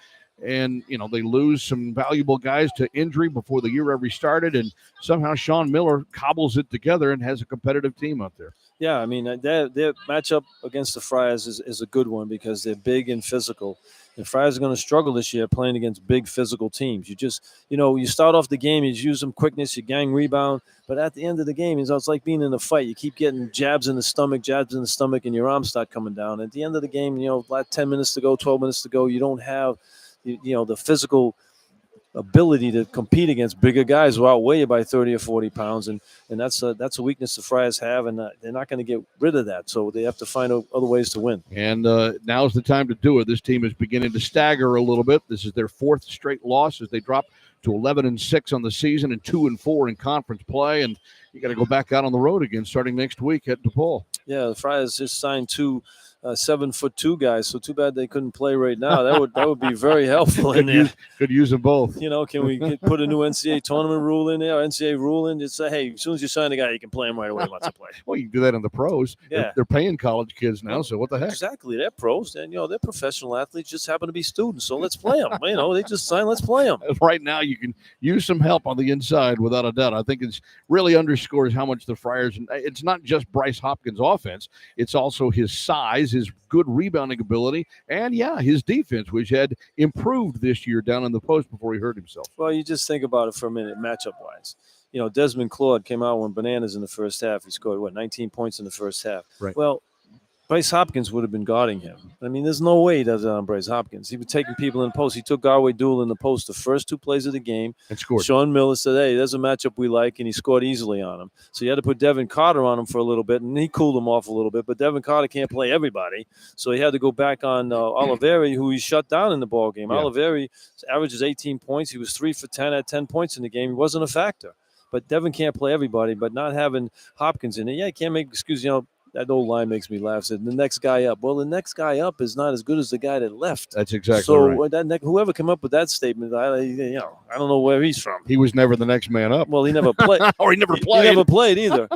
And, they lose some valuable guys to injury before the year ever started. And somehow Sean Miller cobbles it together and has a competitive team out there. Yeah, I mean, their matchup against the Friars is a good one because they're big and physical. And Friars are going to struggle this year playing against big physical teams. You just, you start off the game, you use some quickness, you gang rebound. But at the end of the game, it's like being in a fight. You keep getting jabs in the stomach, and your arms start coming down. At the end of the game, like 10 minutes to go, 12 minutes to go, you don't have the physical ability to compete against bigger guys who outweigh you by 30 or 40 pounds, and that's a weakness the Friars have, and they're not going to get rid of that. So they have to find other ways to win. And now's the time to do it. This team is beginning to stagger a little bit. This is their 4th straight loss as they drop to 11-6 on the season and 2-4 in conference play. And you got to go back out on the road again starting next week at DePaul. Yeah, the Friars just signed 2 7'2" guys, so too bad they couldn't play right now. That would be very helpful in there. Could use them both. You know, can we put a new NCAA tournament rule in there, or NCAA rule in? Just say, hey, as soon as you sign a guy, you can play him right away. Let's play. Well, you can do that in the pros. Yeah. They're paying college kids now, so what the heck? Exactly. They're pros, and they're professional athletes. Just happen to be students, so let's play them. They just sign. Let's play them. Right now, you can use some help on the inside without a doubt. I think it's really underscores how much the Friars. It's not just Bryce Hopkins' offense; it's also his size, his good rebounding ability, and his defense, which had improved this year down in the post before he hurt himself. Well, you just think about it for a minute, matchup-wise. Desmond Claude came out when bananas in the first half. He scored, 19 points in the first half. Right. Well, Bryce Hopkins would have been guarding him. I mean, there's no way he does it on Bryce Hopkins. He was taking people in the post. He took Garway Dool in the post the first 2 plays of the game. And scored. Sean Miller said, hey, there's a matchup we like, and he scored easily on him. So you had to put Devin Carter on him for a little bit, and he cooled him off a little bit. But Devin Carter can't play everybody. So he had to go back on Oliveri, who he shut down in the ball game. Yeah. Oliveri averages 18 points. He was 3 for 10 at 10 points in the game. He wasn't a factor. But Devin can't play everybody, but not having Hopkins in it, you can't make excuse. That old line makes me laugh. Said the next guy up. Well, the next guy up is not as good as the guy that left. That's exactly so right. Whoever came up with that statement, I don't know where he's from. He was never the next man up. Well, he never played. Or he never played. He never played either.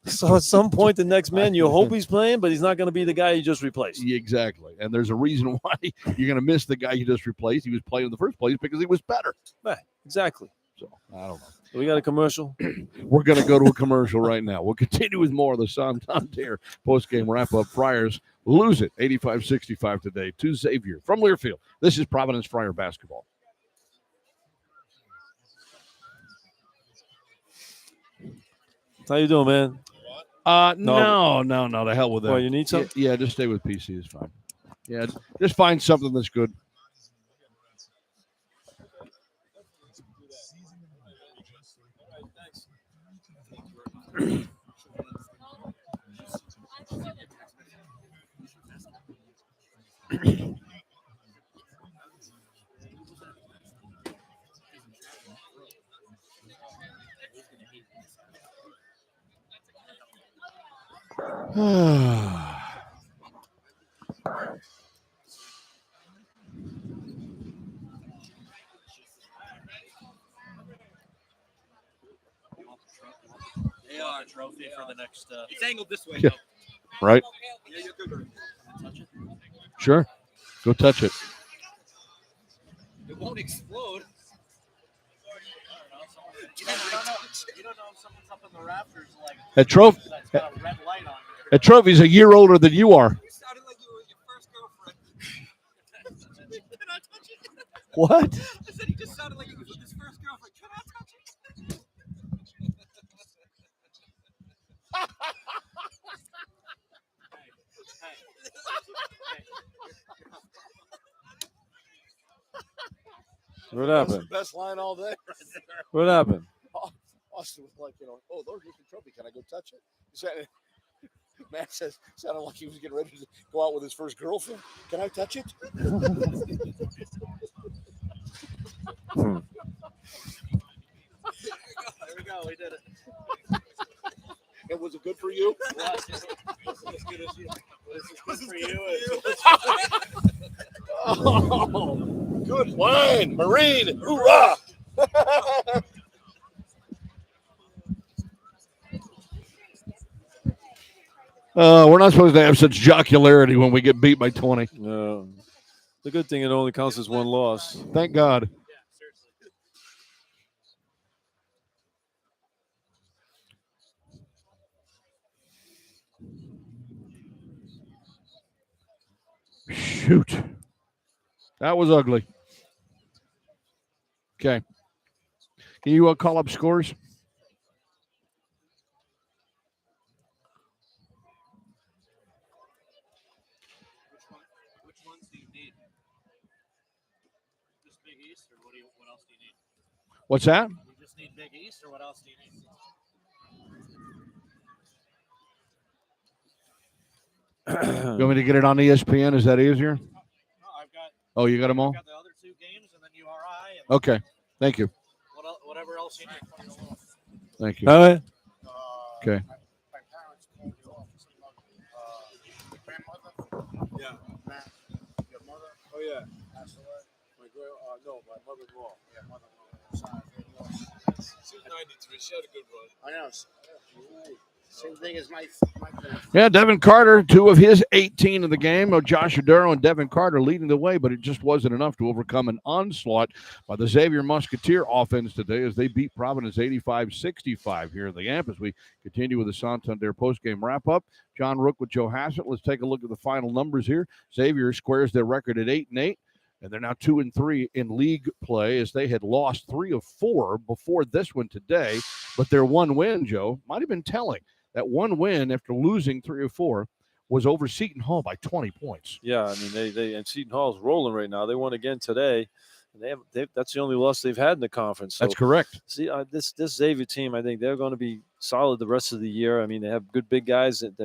So at some point, the next man, you hope he's playing, but he's not going to be the guy you just replaced. Exactly. And there's a reason why you're going to miss the guy you just replaced. He was playing in the first place because he was better. Right. Exactly. So I don't know. So we got a commercial. We're going to go to a commercial right now. We'll continue with more of the Santander post-game wrap-up. Friars lose it 85-65 today to Xavier from Learfield. This is Providence Friar basketball. How you doing, man? No. The hell with that. Well, you need something? Yeah, just stay with PC is fine. Yeah, just find something that's good. They are a trophy for the next. It's angled this way. Yeah. Right. Yeah, you're good. Touch it. Sure. Go touch it. It won't explode. You don't know if someone's up in the rafters like That trophy. that's got a red light on it. That trophy's a year older than you are. You sounded like you were your first girlfriend. Can I touch it? What? I said he just sounded like he was with his first girlfriend. Can I touch it? What happened? Best line all day. What happened? Austin was like, oh, there's the trophy. Can I go touch it? Matt says, sounded like he was getting ready to go out with his first girlfriend. Can I touch it? There we go. We did it. And was it good for you? Good for you. Oh, good line, Marine. Hoorah! We're not supposed to have such jocularity when we get beat by 20. No. The good thing it only counts as one loss. Thank God. Shoot. That was ugly. Okay. Can you call up scores? Which ones do you need? Just Big East, or what else do What's that? You just need Big East, or what else do you need? You want me to get it on ESPN? Is that easier? No, I've got. Oh, you got them all? I've got the other 2 games, and then URI, and Okay. Thank you. whatever else you need. Thank you. All right. Okay. My parents called you off. Grandmother? Yeah. Your mother? Oh, yeah. Passed away? My mother-in-law. Yeah, mother-in-law. Sorry, very lost. She's 93. She had a good run. I know. Same thing as my parents. Yeah, Devin Carter, 2 of his 18 of the game. Josh Aduro and Devin Carter leading the way, but it just wasn't enough to overcome an onslaught by the Xavier Musketeer offense today as they beat Providence 85-65 here in the AMP. As we continue with the Santander postgame wrap-up, John Rooke with Joe Hassett. Let's take a look at the final numbers here. Xavier squares their record at 8-8. And they're now 2-3 in league play as they had lost 3 of 4 before this one today. But their one win, Joe, might have been telling. That one win after losing 3 of 4 was over Seton Hall by 20 points. Yeah, I mean they and Seton Hall's rolling right now. They won again today. And that's the only loss they've had in the conference. So, that's correct. See, this Xavier team, I think they're going to be solid the rest of the year. I mean, they have good big guys that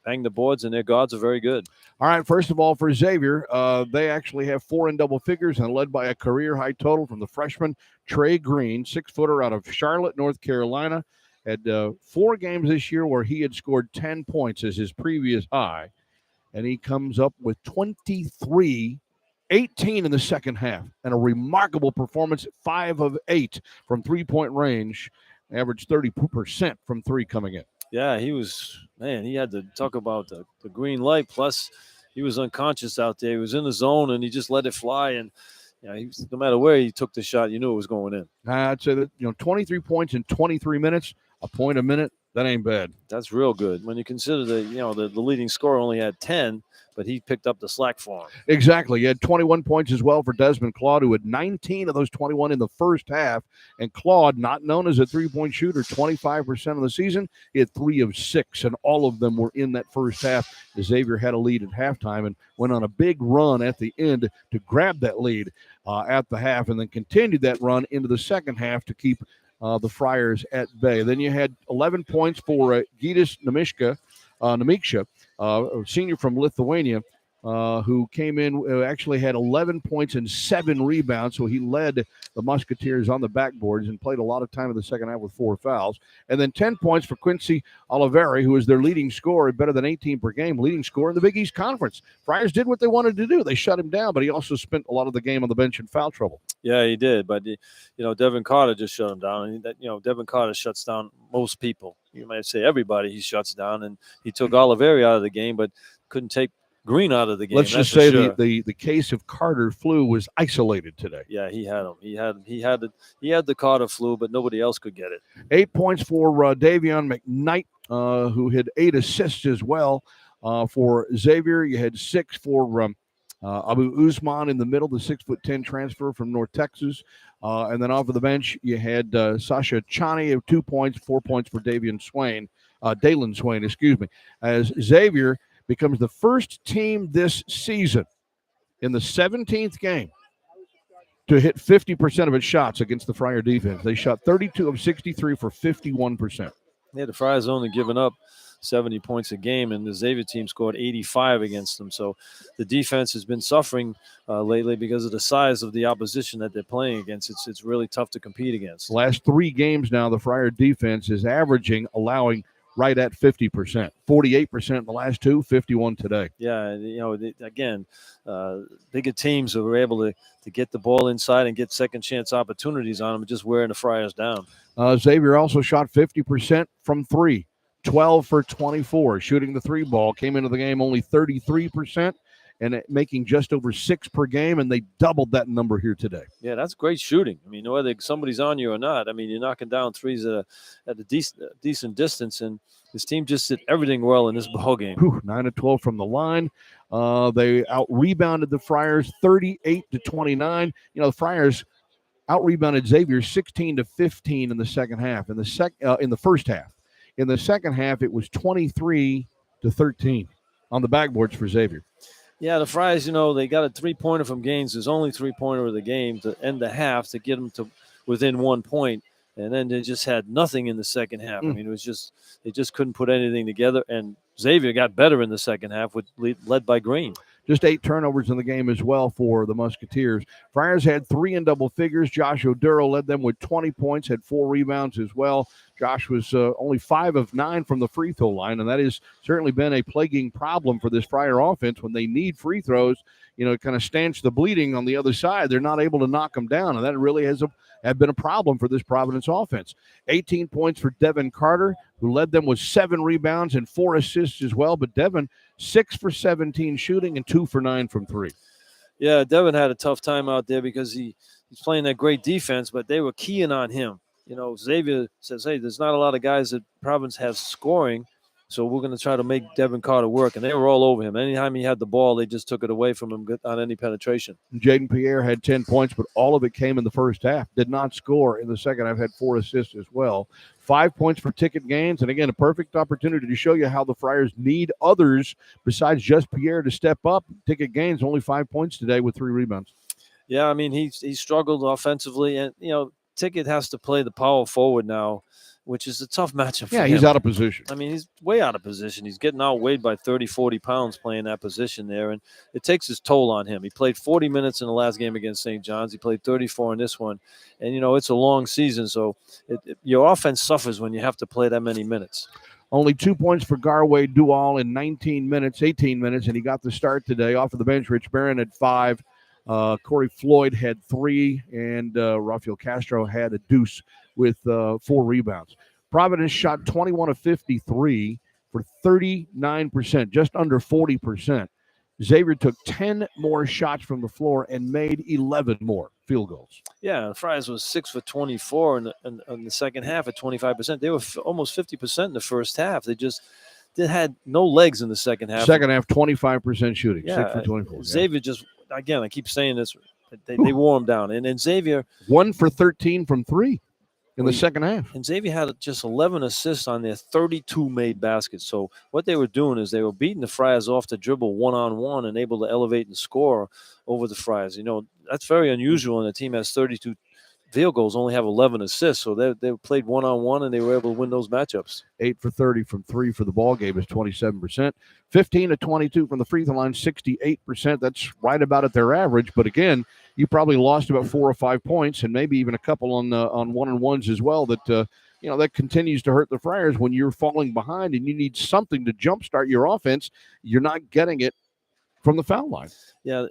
bang the boards, and their guards are very good. All right, first of all, for Xavier, they actually have 4 in double figures and led by a career-high total from the freshman Trey Green, 6-footer out of Charlotte, North Carolina. Had 4 games this year where he had scored 10 points as his previous high, and he comes up with 23, 18 in the second half, and a remarkable performance, 5 of 8 from three-point range, averaged 30% from 3 coming in. Yeah, he had to talk about the green light, plus he was unconscious out there. He was in the zone, and he just let it fly, and no matter where he took the shot, you knew it was going in. I'd say that 23 points in 23 minutes, a point a minute, that ain't bad. That's real good when you consider the leading scorer only had 10, but he picked up the slack for him. Exactly. He had 21 points as well for Desmond Claude, who had 19 of those 21 in the first half. And Claude, not known as a three-point shooter, 25% of the season, he had 3 of 6, and all of them were in that first half. Xavier had a lead at halftime and went on a big run at the end to grab that lead at the half, and then continued that run into the second half to keep the Friars at bay. Then you had 11 points for Gytis Namiksha, a senior from Lithuania, who came in, actually had 11 points and 7 rebounds. So he led the Musketeers on the backboards and played a lot of time in the second half with 4 fouls. And then 10 points for Quincy Oliveri, who is their leading scorer, better than 18 per game, leading scorer in the Big East Conference. Friars did what they wanted to do. They shut him down, but he also spent a lot of the game on the bench in foul trouble. Yeah, he did. But, Devin Carter just shut him down. And, Devin Carter shuts down most people. You might say everybody he shuts down. And he took Oliveri out of the game, but couldn't take Green out of the game. Let's just say the case of Carter flu was isolated today. Yeah, he had him. He had the Carter flu, but nobody else could get it. 8 points for Davion McKnight, who had 8 assists as well for Xavier. You had 6 for Abu Usman in the middle, the 6'10" transfer from North Texas. And then off of the bench, you had Sasha Chani of 2 points, 4 points for Dalen Swain, as Xavier becomes the first team this season in the 17th game to hit 50% of its shots against the Friar defense. They shot 32 of 63 for 51%. Yeah, the Friars only given up 70 points a game, and the Xavier team scored 85 against them. So the defense has been suffering lately because of the size of the opposition that they're playing against. It's really tough to compete against. The last 3 games now, the Friar defense is allowing right at 50%, 48% in the last 2, 51 today. Yeah, bigger teams who were able to get the ball inside and get second chance opportunities on them, just wearing the Friars down. Xavier also shot 50% from 3, 12 for 24, shooting the 3 ball, came into the game only 33%. And making just over 6 per game, and they doubled that number here today. Yeah, that's great shooting. I mean, whether somebody's on you or not, I mean, you're knocking down threes at a decent distance, and this team just did everything well in this ball game. 9 of 12 from the line. They out-rebounded the Friars 38-29. The Friars out-rebounded Xavier 16-15 in the second half. In the first half. In the second half, it was 23-13 on the backboards for Xavier. Yeah, the Friars, they got a 3-pointer from Gaines. There's only 3-pointer of the game to end the half to get them to within 1 point. And then they just had nothing in the second half. I mean, it was just they just couldn't put anything together. And Xavier got better in the second half, led by Green. Just 8 turnovers in the game as well for the Musketeers. Friars had 3 in double figures. Josh Oduro led them with 20 points, had 4 rebounds as well. Josh was only 5 of 9 from the free throw line, and that has certainly been a plaguing problem for this Friar offense. When they need free throws, it kind of stanch the bleeding on the other side. They're not able to knock them down, and that really have been a problem for this Providence offense. 18 points for Devin Carter, who led them with 7 rebounds and 4 assists as well. But Devin, 6 for 17 shooting and 2 for 9 from 3. Yeah, Devin had a tough time out there because he's playing that great defense, but they were keying on him. Xavier says, hey, there's not a lot of guys that Providence has scoring, so we're going to try to make Devin Carter work. And they were all over him. Anytime he had the ball, they just took it away from him on any penetration. Jaden Pierre had 10 points, but all of it came in the first half. Did not score in the second half, had 4 assists as well. 5 points for Ticket Gaines. And again, a perfect opportunity to show you how the Friars need others besides just Pierre to step up. Ticket Gaines only 5 points today with 3 rebounds. Yeah, I mean, he struggled offensively. And, Ticket has to play the power forward now, which is a tough matchup for him. Yeah, he's out of position. I mean, he's way out of position. He's getting outweighed by 30, 40 pounds playing that position there, and it takes its toll on him. He played 40 minutes in the last game against St. John's. He played 34 in this one. And, it's a long season, so your offense suffers when you have to play that many minutes. Only 2 points for Garway Dual in 18 minutes, and he got the start today. Off of the bench, Rich Barron had 5. Corey Floyd had 3, and Rafael Castro had a deuce with 4 rebounds. Providence shot 21 of 53 for 39%, just under 40%. Xavier took 10 more shots from the floor and made 11 more field goals. Yeah, the Friars was 6 for 24 in the second half at 25%. They were almost 50% in the first half. They had no legs in the second half. Second half, 25% shooting, yeah, 6 for 24. Xavier again, I keep saying this, they wore him down. And then Xavier. 1 for 13 from 3 in the second half. And Xavier had just 11 assists on their 32 made baskets. So what they were doing is they were beating the Friars off the dribble one-on-one and able to elevate and score over the Friars. That's very unusual, and the team has 32 field goals, only have 11 assists. So they played one-on-one, and they were able to win those matchups. 8 for 30 from 3 for the ball game is 27%. 15 to 22 from the free throw line, 68%. That's right about at their average. But again, you probably lost about 4 or 5 points, and maybe even a couple on one-on-ones as well. That continues to hurt the Friars when you're falling behind and you need something to jumpstart your offense. You're not getting it from the foul line. Yeah,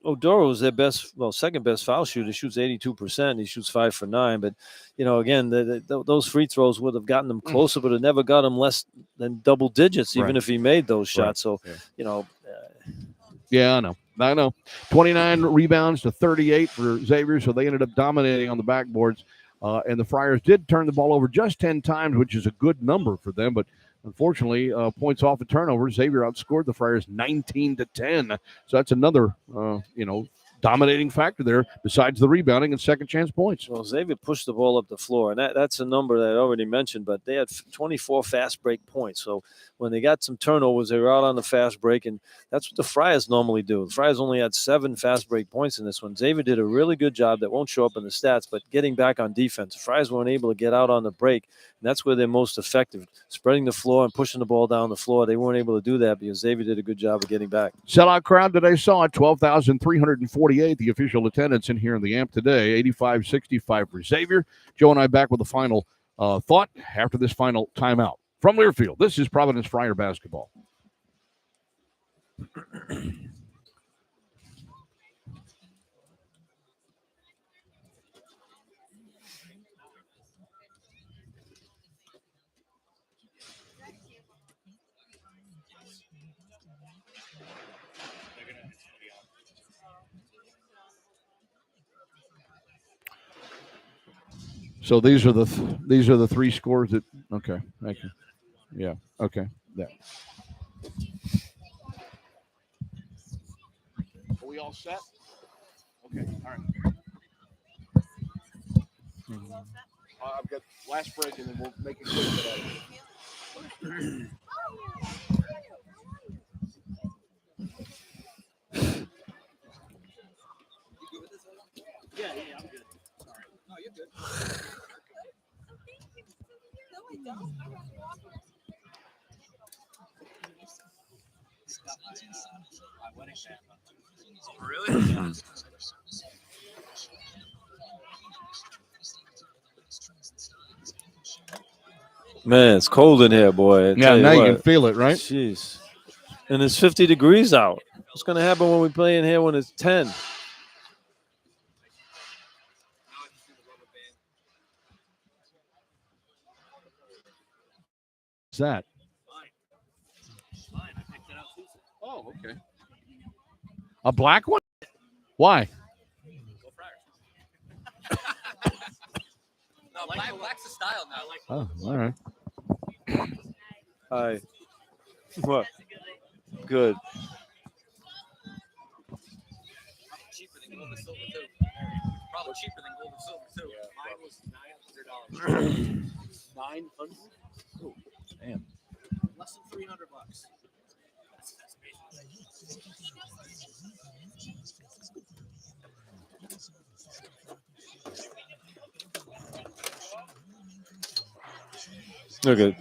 Oduro is their second best foul shooter. He shoots 82%. He shoots 5 for 9. But, again, those free throws would have gotten them closer, but it never got him less than double digits, even if he made those shots. Right. So, Yeah, I know. 29 rebounds to 38 for Xavier, so they ended up dominating on the backboards. And the Friars did turn the ball over just 10 times, which is a good number for them, but unfortunately, points off of turnovers. Xavier outscored the Friars 19-10. So that's another, dominating factor there besides the rebounding and second chance points. Well, Xavier pushed the ball up the floor, and that's a number that I already mentioned, but they had 24 fast break points. So when they got some turnovers, they were out on the fast break, and that's what the Friars normally do. The Friars only had 7 fast break points in this one. Xavier did a really good job that won't show up in the stats, but getting back on defense. The Friars weren't able to get out on the break, and that's where they're most effective, spreading the floor and pushing the ball down the floor. They weren't able to do that because Xavier did a good job of getting back. Sellout crowd today saw it, 12,348, the official attendance in here in the AMP today, 85-65 for Xavier. Joe and I back with the final thought after this final timeout. From Learfield, this is Providence Friar basketball. So these are the 3 scores that. Okay, thank you. Yeah. Okay. Yeah. Are we all set? Okay. All right. I've got last break, and then we'll make it quick. Yeah, I'm good. Sorry. No, Really? Man, it's cold in here, boy. I Yeah, tell now you what. can feel it, right? Jeez. And it's 50 degrees out. What's going to happen when we play in here when it's 10? What's that? Mine, I picked it up Tuesday. Oh, okay. A black one? Why? Go Friars. No, black's the style now. I like Oh, all right. Hi. What? Good. cheaper than gold and silver too. Probably cheaper than gold and silver too. Mine was $900. 900? Oh, damn. Less than $300. That's Look at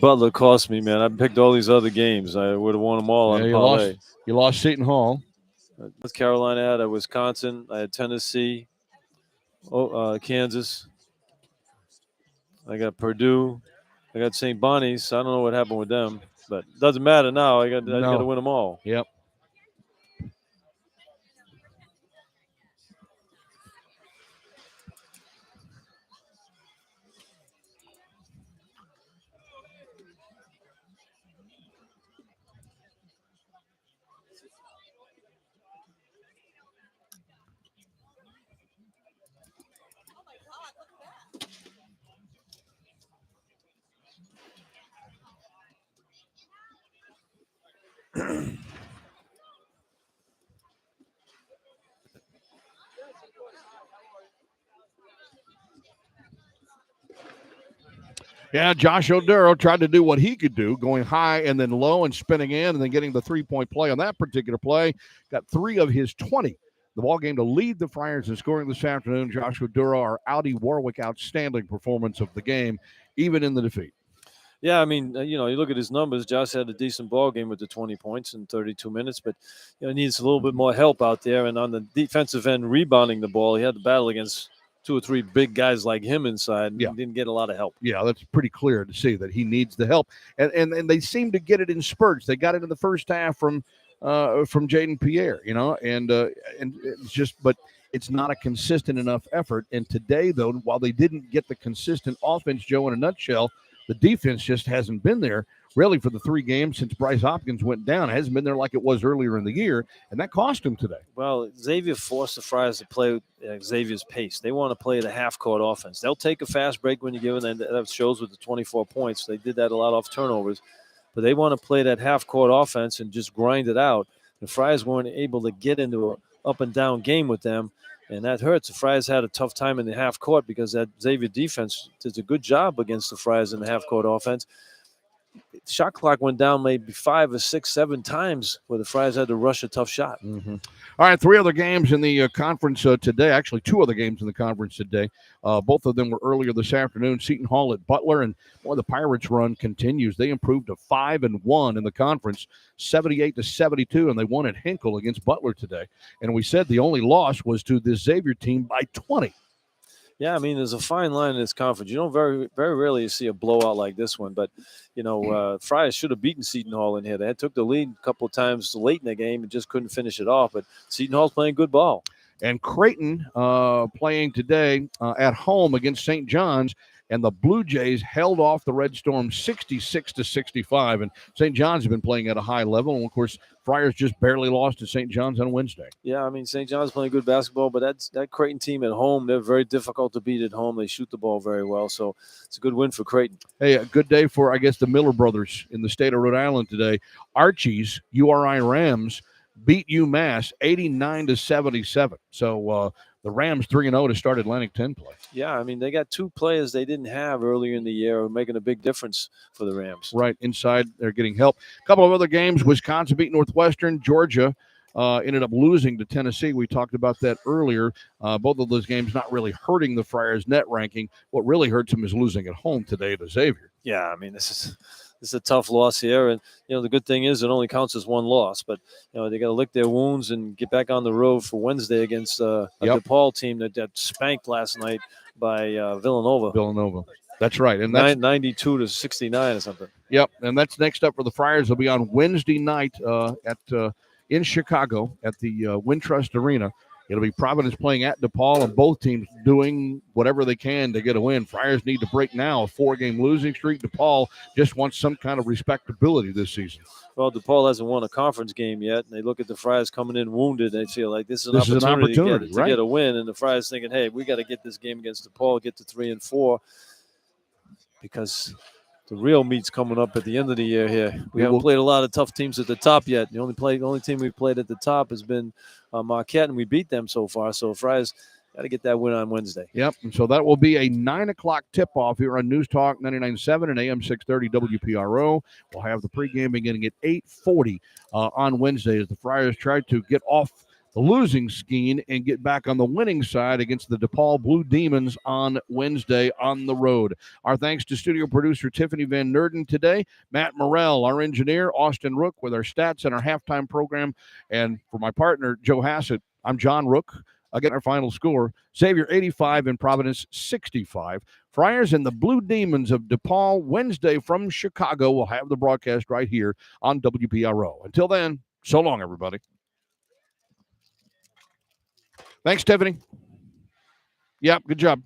Butler cost me, man. I picked all these other games. I would have won them all on parlay. You lost Seton Hall. North Carolina, I had Wisconsin. I had Tennessee, Kansas. I got Purdue. I got St. Bonnie's. I don't know what happened with them, but it doesn't matter now. I got to win them all. Yep. Yeah, Josh Oduro tried to do what he could do, going high and then low and spinning in and then getting the three-point play on that particular play. Got 3 of his 20. The ball game to lead the Friars in scoring this afternoon. Josh Oduro, our Audi Warwick outstanding performance of the game, even in the defeat. Yeah, I mean, you look at his numbers. Josh had a decent ball game with the 20 points in 32 minutes, but he needs a little bit more help out there. And on the defensive end, rebounding the ball, he had to battle against 2 or 3 big guys like him inside. And didn't get a lot of help. Yeah, that's pretty clear to see that he needs the help. And they seem to get it in spurts. They got it in the first half from Jaden Pierre, and it's just, but it's not a consistent enough effort. And today, though, while they didn't get the consistent offense, Joe, in a nutshell, the defense just hasn't been there really for the 3 games since Bryce Hopkins went down. It hasn't been there like it was earlier in the year, and that cost him today. Well, Xavier forced the Friars to play Xavier's pace. They want to play the half-court offense. They'll take a fast break when you give them, and that shows with the 24 points. They did that a lot off turnovers. But they want to play that half-court offense and just grind it out. The Friars weren't able to get into an up-and-down game with them, and that hurts. The Friars had a tough time in the half court because that Xavier defense did a good job against the Friars in the half court offense. The shot clock went down maybe 5 or 6, 7 times where the Friars had to rush a tough shot. Mm-hmm. All right, 3 other games in the conference today. Actually, 2 other games in the conference today. Both of them were earlier this afternoon. Seton Hall at Butler, and the Pirates' run continues. They improved to 5-1 in the conference, 78-72, and they won at Hinkle against Butler today. And we said the only loss was to this Xavier team by 20. Yeah, I mean, there's a fine line in this conference. You don't very, very rarely see a blowout like this one. But, Friars should have beaten Seton Hall in here. They took the lead a couple of times late in the game and just couldn't finish it off. But Seton Hall's playing good ball. And Creighton playing today at home against St. John's. And the Blue Jays held off the Red Storm 66-65. And St. John's have been playing at a high level. And, of course, Friars just barely lost to St. John's on Wednesday. Yeah, I mean, St. John's playing good basketball, but that Creighton team at home, they're very difficult to beat at home. They shoot the ball very well. So it's a good win for Creighton. Hey, a good day for, I guess, the Miller brothers in the state of Rhode Island today. Archie's URI Rams beat UMass 89-77. So the Rams 3-0 to start Atlantic 10 play. Yeah, I mean, they got 2 players they didn't have earlier in the year making a big difference for the Rams. Right, inside, they're getting help. A couple of other games, Wisconsin beat Northwestern, Georgia ended up losing to Tennessee. We talked about that earlier. Both of those games not really hurting the Friars net ranking. What really hurts them is losing at home today to Xavier. Yeah, I mean, this is a tough loss here. And, the good thing is it only counts as one loss. But, they got to lick their wounds and get back on the road for Wednesday against a DePaul team that spanked last night by Villanova. That's right. And that's 92-69 or something. Yep, and that's next up for the Friars. They'll be on Wednesday night in Chicago at the Wintrust Arena. It'll be Providence playing at DePaul, and both teams doing whatever they can to get a win. Friars need to break now a 4-game losing streak. DePaul just wants some kind of respectability this season. Well, DePaul hasn't won a conference game yet, and they look at the Friars coming in wounded. They feel like this is an opportunity to get a win, and the Friars thinking, hey, we got to get this game against DePaul, get to 3-4, because the real meat's coming up at the end of the year here. We haven't played a lot of tough teams at the top yet. The only team we've played at the top has been Marquette, and we beat them so far. So Friars got to get that win on Wednesday. Yep, and so that will be a 9 o'clock tip-off here on News Talk 99.7 and AM 630 WPRO. We'll have the pregame beginning at 8:40 on Wednesday as the Friars try to get off the losing scheme and get back on the winning side against the DePaul Blue Demons on Wednesday on the road. Our thanks to studio producer Tiffany Van Nerden today, Matt Morrell, our engineer, Austin Rooke with our stats and our halftime program. And for my partner, Joe Hassett, I'm John Rooke. Again, our final score, Xavier 85 and Providence 65. Friars and the Blue Demons of DePaul Wednesday from Chicago will have the broadcast right here on WPRO. Until then, so long, everybody. Thanks, Tiffany. Yep, good job.